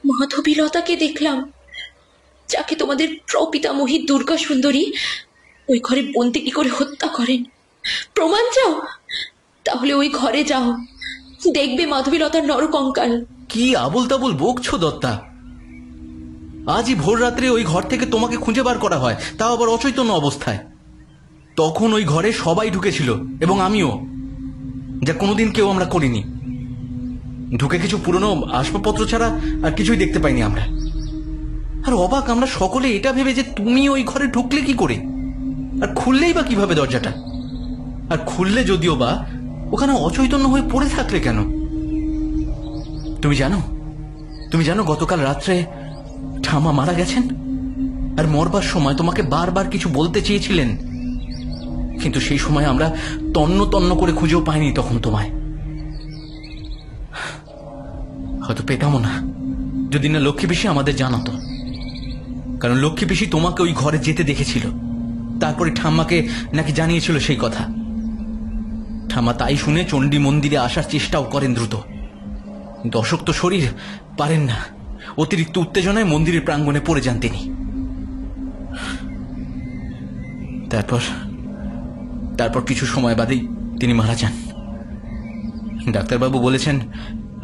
মাধবীলতাকে দেখলাম, যাকে তোমাদের প্রপিতামহী দুর্গা সুন্দরী ওই ঘরে বন্দি করে হত্যা করেন। প্রমাণ চাও? তাহলে ওই ঘরে যাও, দেখবে মাধবীলতার নরকঙ্কাল। কি আবল তাবল বকছো দত্তা? আজই ভোর রাত্রে ওই ঘর থেকে তোমাকে খুঁজে বার করা হয়, তাও আবার অচৈতন্য অবস্থায়। তখন ওই ঘরে সবাই ঢুকেছিল, এবং আমিও, যা কোনোদিন কেউ আমরা করিনি। ঢুকে কিছু পুরনো আসবাবপত্র ছাড়া আর কিছুই দেখতে পাইনি আমরা। আর অবাক আমরা সকলে এটা ভেবে যে তুমি ওই ঘরে ঢুকলে কি করে, আর খুললেই বা কিভাবে দরজাটা? আর খুললে যদিও বা, ওখানে অচৈতন্য হয়ে পড়ে থাকলে কেন? তুমি জানো গতকাল রাত্রে ঠামা মারা গেছেন, আর মরবার সময় তোমাকে বারবার কিছু বলতে চেয়েছিলেন, কিন্তু সেই সময় আমরা তন্ন তন্ন করে খুঁজেও পাইনি তখন তোমায়। হয়তো পেতামও না যদি না লক্ষ্মী পিসি আমাদের জানাতো, কারণ লক্ষ্মী পিসি তোমাকে ওই ঘরে যেতে দেখেছিল, তারপরে ঠাম্মাকে নাকি জানিয়েছিল সেই কথা। ঠাম্মা তাই শুনে চণ্ডী মন্দিরে আসার চেষ্টাও করেন দ্রুত, কিন্তু অশক্ত শরীর, পারেন না। অতিরিক্ত উত্তেজনায় মন্দিরের প্রাঙ্গণে পড়ে যান তিনি। তারপর কিছু সময় বাদেই তিনি মারা যান। ডাক্তারবাবু বলেছেন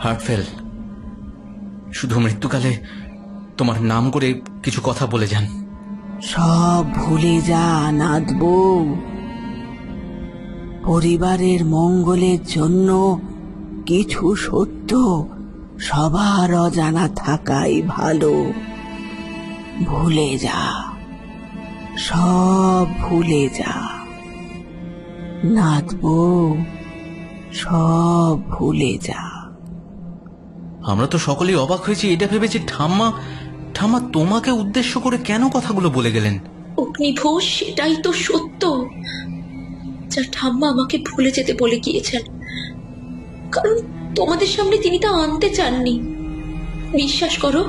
হার্ট ফেল। শুধু মৃত্যুকালে তোমার নাম করে কিছু কথা বলে যান। সব ভুলে যা নাথ বউ। পরিবারের মঙ্গলের জন্য কিছু সত্য সবার অজানা থাকাই ভালো। ভুলে যা, সব ভুলে যা নাথ বউ, সব ভুলে যা। আমরা তো সকলেই অবাক হয়েছি এটা ভেবে যে ঠাম্মা তোমাকে উদ্দেশ্য করে কেন কথাগুলো বলে গেলেন। অগ্নিভ, সেটাই তো সত্য, যা ঠাম্মা আমাকে ভুলে যেতে বলে গিয়েছেন, কারণ তোমাদের সামনে তিনি তা আনতে চাননি। বিশ্বাস করো,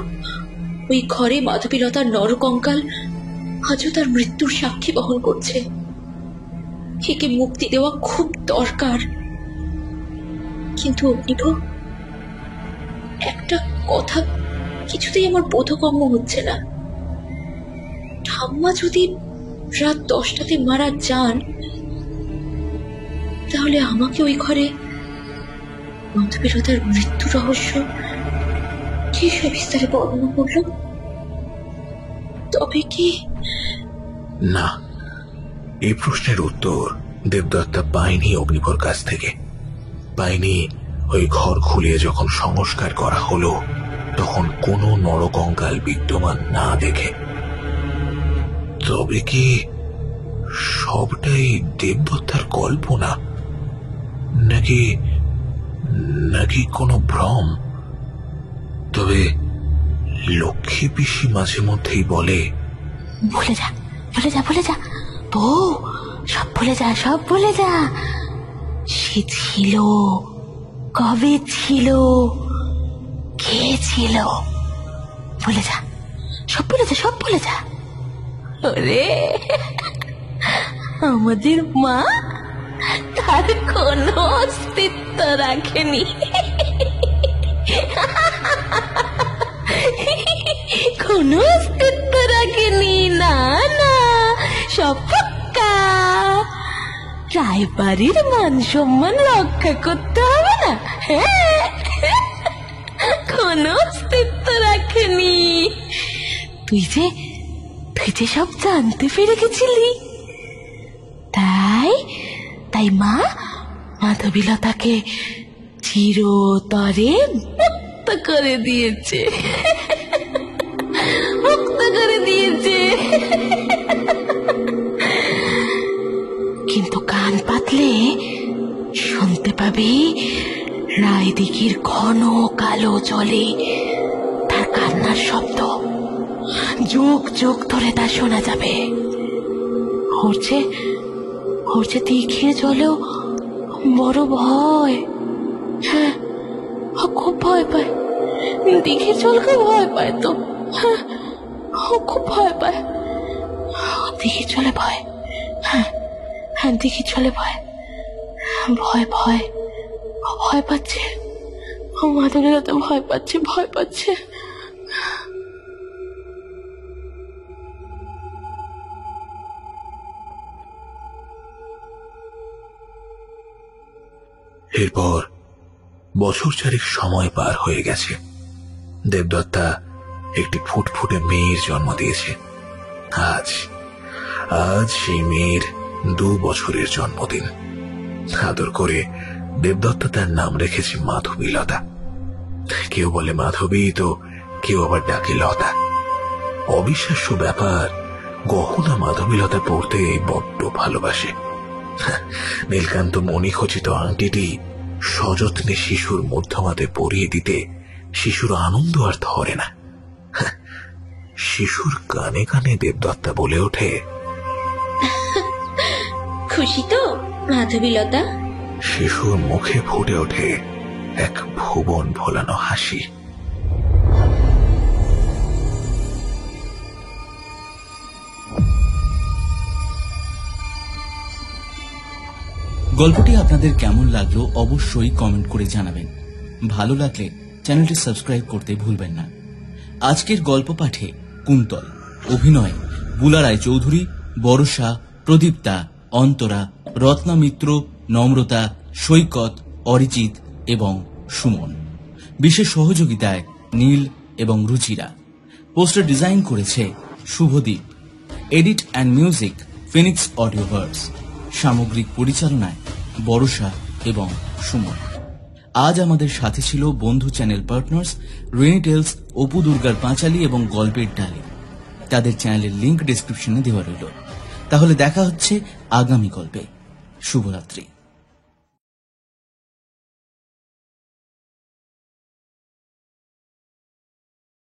ওই ঘরে মাধবীলতার নরকঙ্কাল আজও তার মৃত্যুর সাক্ষী বহন করছে। একে মুক্তি দেওয়া খুব দরকার। কিন্তু অগ্নিভ, একটা কথা কিছুতেই আমার বোধগম্য হচ্ছে না। ঠাম্মা যদি রাত 10টাতে মারা যান, তাহলে আমাকে ওই ঘরে মাধবীলতার মৃত্যু রহস্য কি সবিস্তারে বর্ণনা করল? তবে কি? না, এই প্রশ্নের উত্তর দেবদত্তা পায়নি অগ্নিভর কাছ থেকে। পায়নি ওই ঘর খুলিয়ে যখন সংস্কার করা হলো, তখন কোনো নরকঙ্কাল বিদ্যমান না দেখে। তবে কি সবটাই দেবদত্তার কল্পনা, নাকি কোনো ভ্রম? তবে লক্ষ্মী পিসি মাঝে মধ্যেই বলে, ভুলে যা বউ, সব ভুলে যা, সে ছিল, কবে ছিল, কে ছিল? ভুলে যা, সব ভুলে যা, সব ভুলে যা। ওরে আমাদের মা তার কোনো অস্তিত্ব রাখেনি, কোনো অস্তিত্ব রাখেনি। না না, সব ফাঁকা। রায়বাড়ির মান সম্মান রক্ষা করতে হবে না? হ্যাঁ, কোনো অস্তিত্ব রাখেনি। তুই যে সব জানতে পেরে গেছিলি, তাই মা মাধবীলতাকে চিরতরে মুক্ত করে দিয়েছে, মুক্ত করে দিয়েছে। কিন্তু কান পাতলে শুনতে পাবি রায়দিঘির ঘন কালো জলে তার কান্নার শব্দ। যুগ যুগ ধরে তা শোনা যাবে। হচ্ছে দিঘির জলেও বড় ভয়। হ্যাঁ, খুব ভয় পায়। দিঘির জলকে ভয় পায় তো। হ্যাঁ, খুব ভয় পায়। দিঘির জলে ভয়। হ্যাঁ হ্যাঁ, দিঘির জলে ভয়। ভয় ভয় ভয় পাচ্ছে। মাধবীলতা ভয় পাচ্ছে, ভয় পাচ্ছে। এরপর বছর চারেক সময় পার হয়ে গেছে। দেবদত্তা একটি ফুটফুটে মেয়ের জন্ম দিয়েছে। আজ সেই মেয়ের 2 বছরের জন্মদিন। আদর করে দেবদত্তা তার নাম রেখেছে মাধবীলতা। কেউ বলে মাধবী, তো কেউ আবার ডাকে লতা। অবিশ্বাস্য ব্যাপার, গহনা মাধবীলতা পড়তে বড্ড ভালোবাসে। নীলকান্ত মণিখচিত আংটিটি সযত্নে শিশুর মধ্যমাতে পরিয়ে দিতে শিশুর আনন্দ আর ধরে না। শিশুর কানে কানে দেবদত্তা বলে ওঠে, খুশি তো মাধবীলতা? শিশুর মুখে ফুটে ওঠে এক ভুবন ভোলানো হাসি। গল্পটি আপনাদের কেমন লাগলো অবশ্যই কমেন্ট করে জানাবেন। ভালো লাগলে চ্যানেলটি সাবস্ক্রাইব করতে ভুলবেন না। আজকের গল্প পাঠে কুন্তল, অভিনয় বুলা রায় চৌধুরী, বরষা, প্রদীপ্তা, অন্তরা, রত্না মিত্র, নম্রতা, সৈকত, অরিজিৎ এবং সুমন। বিশেষ সহযোগিতায় নীল এবং রুচিরা। পোস্টার ডিজাইন করেছে Subhadeep. Edit and music Phoenix Audioverse. সামগ্রিক পরিচালনায় বরষা এবং সুমন। আজ আমাদের সাথে ছিল বন্ধু channel partners Rainy Tales, Apu দুর্গার পাঁচালী এবং গল্পের ডালি। তাদের চ্যানেলের লিংক ডেসক্রিপশনে দেওয়া রইল। তাহলে দেখা হচ্ছে আগামী গল্পে। শুভরাত্রি।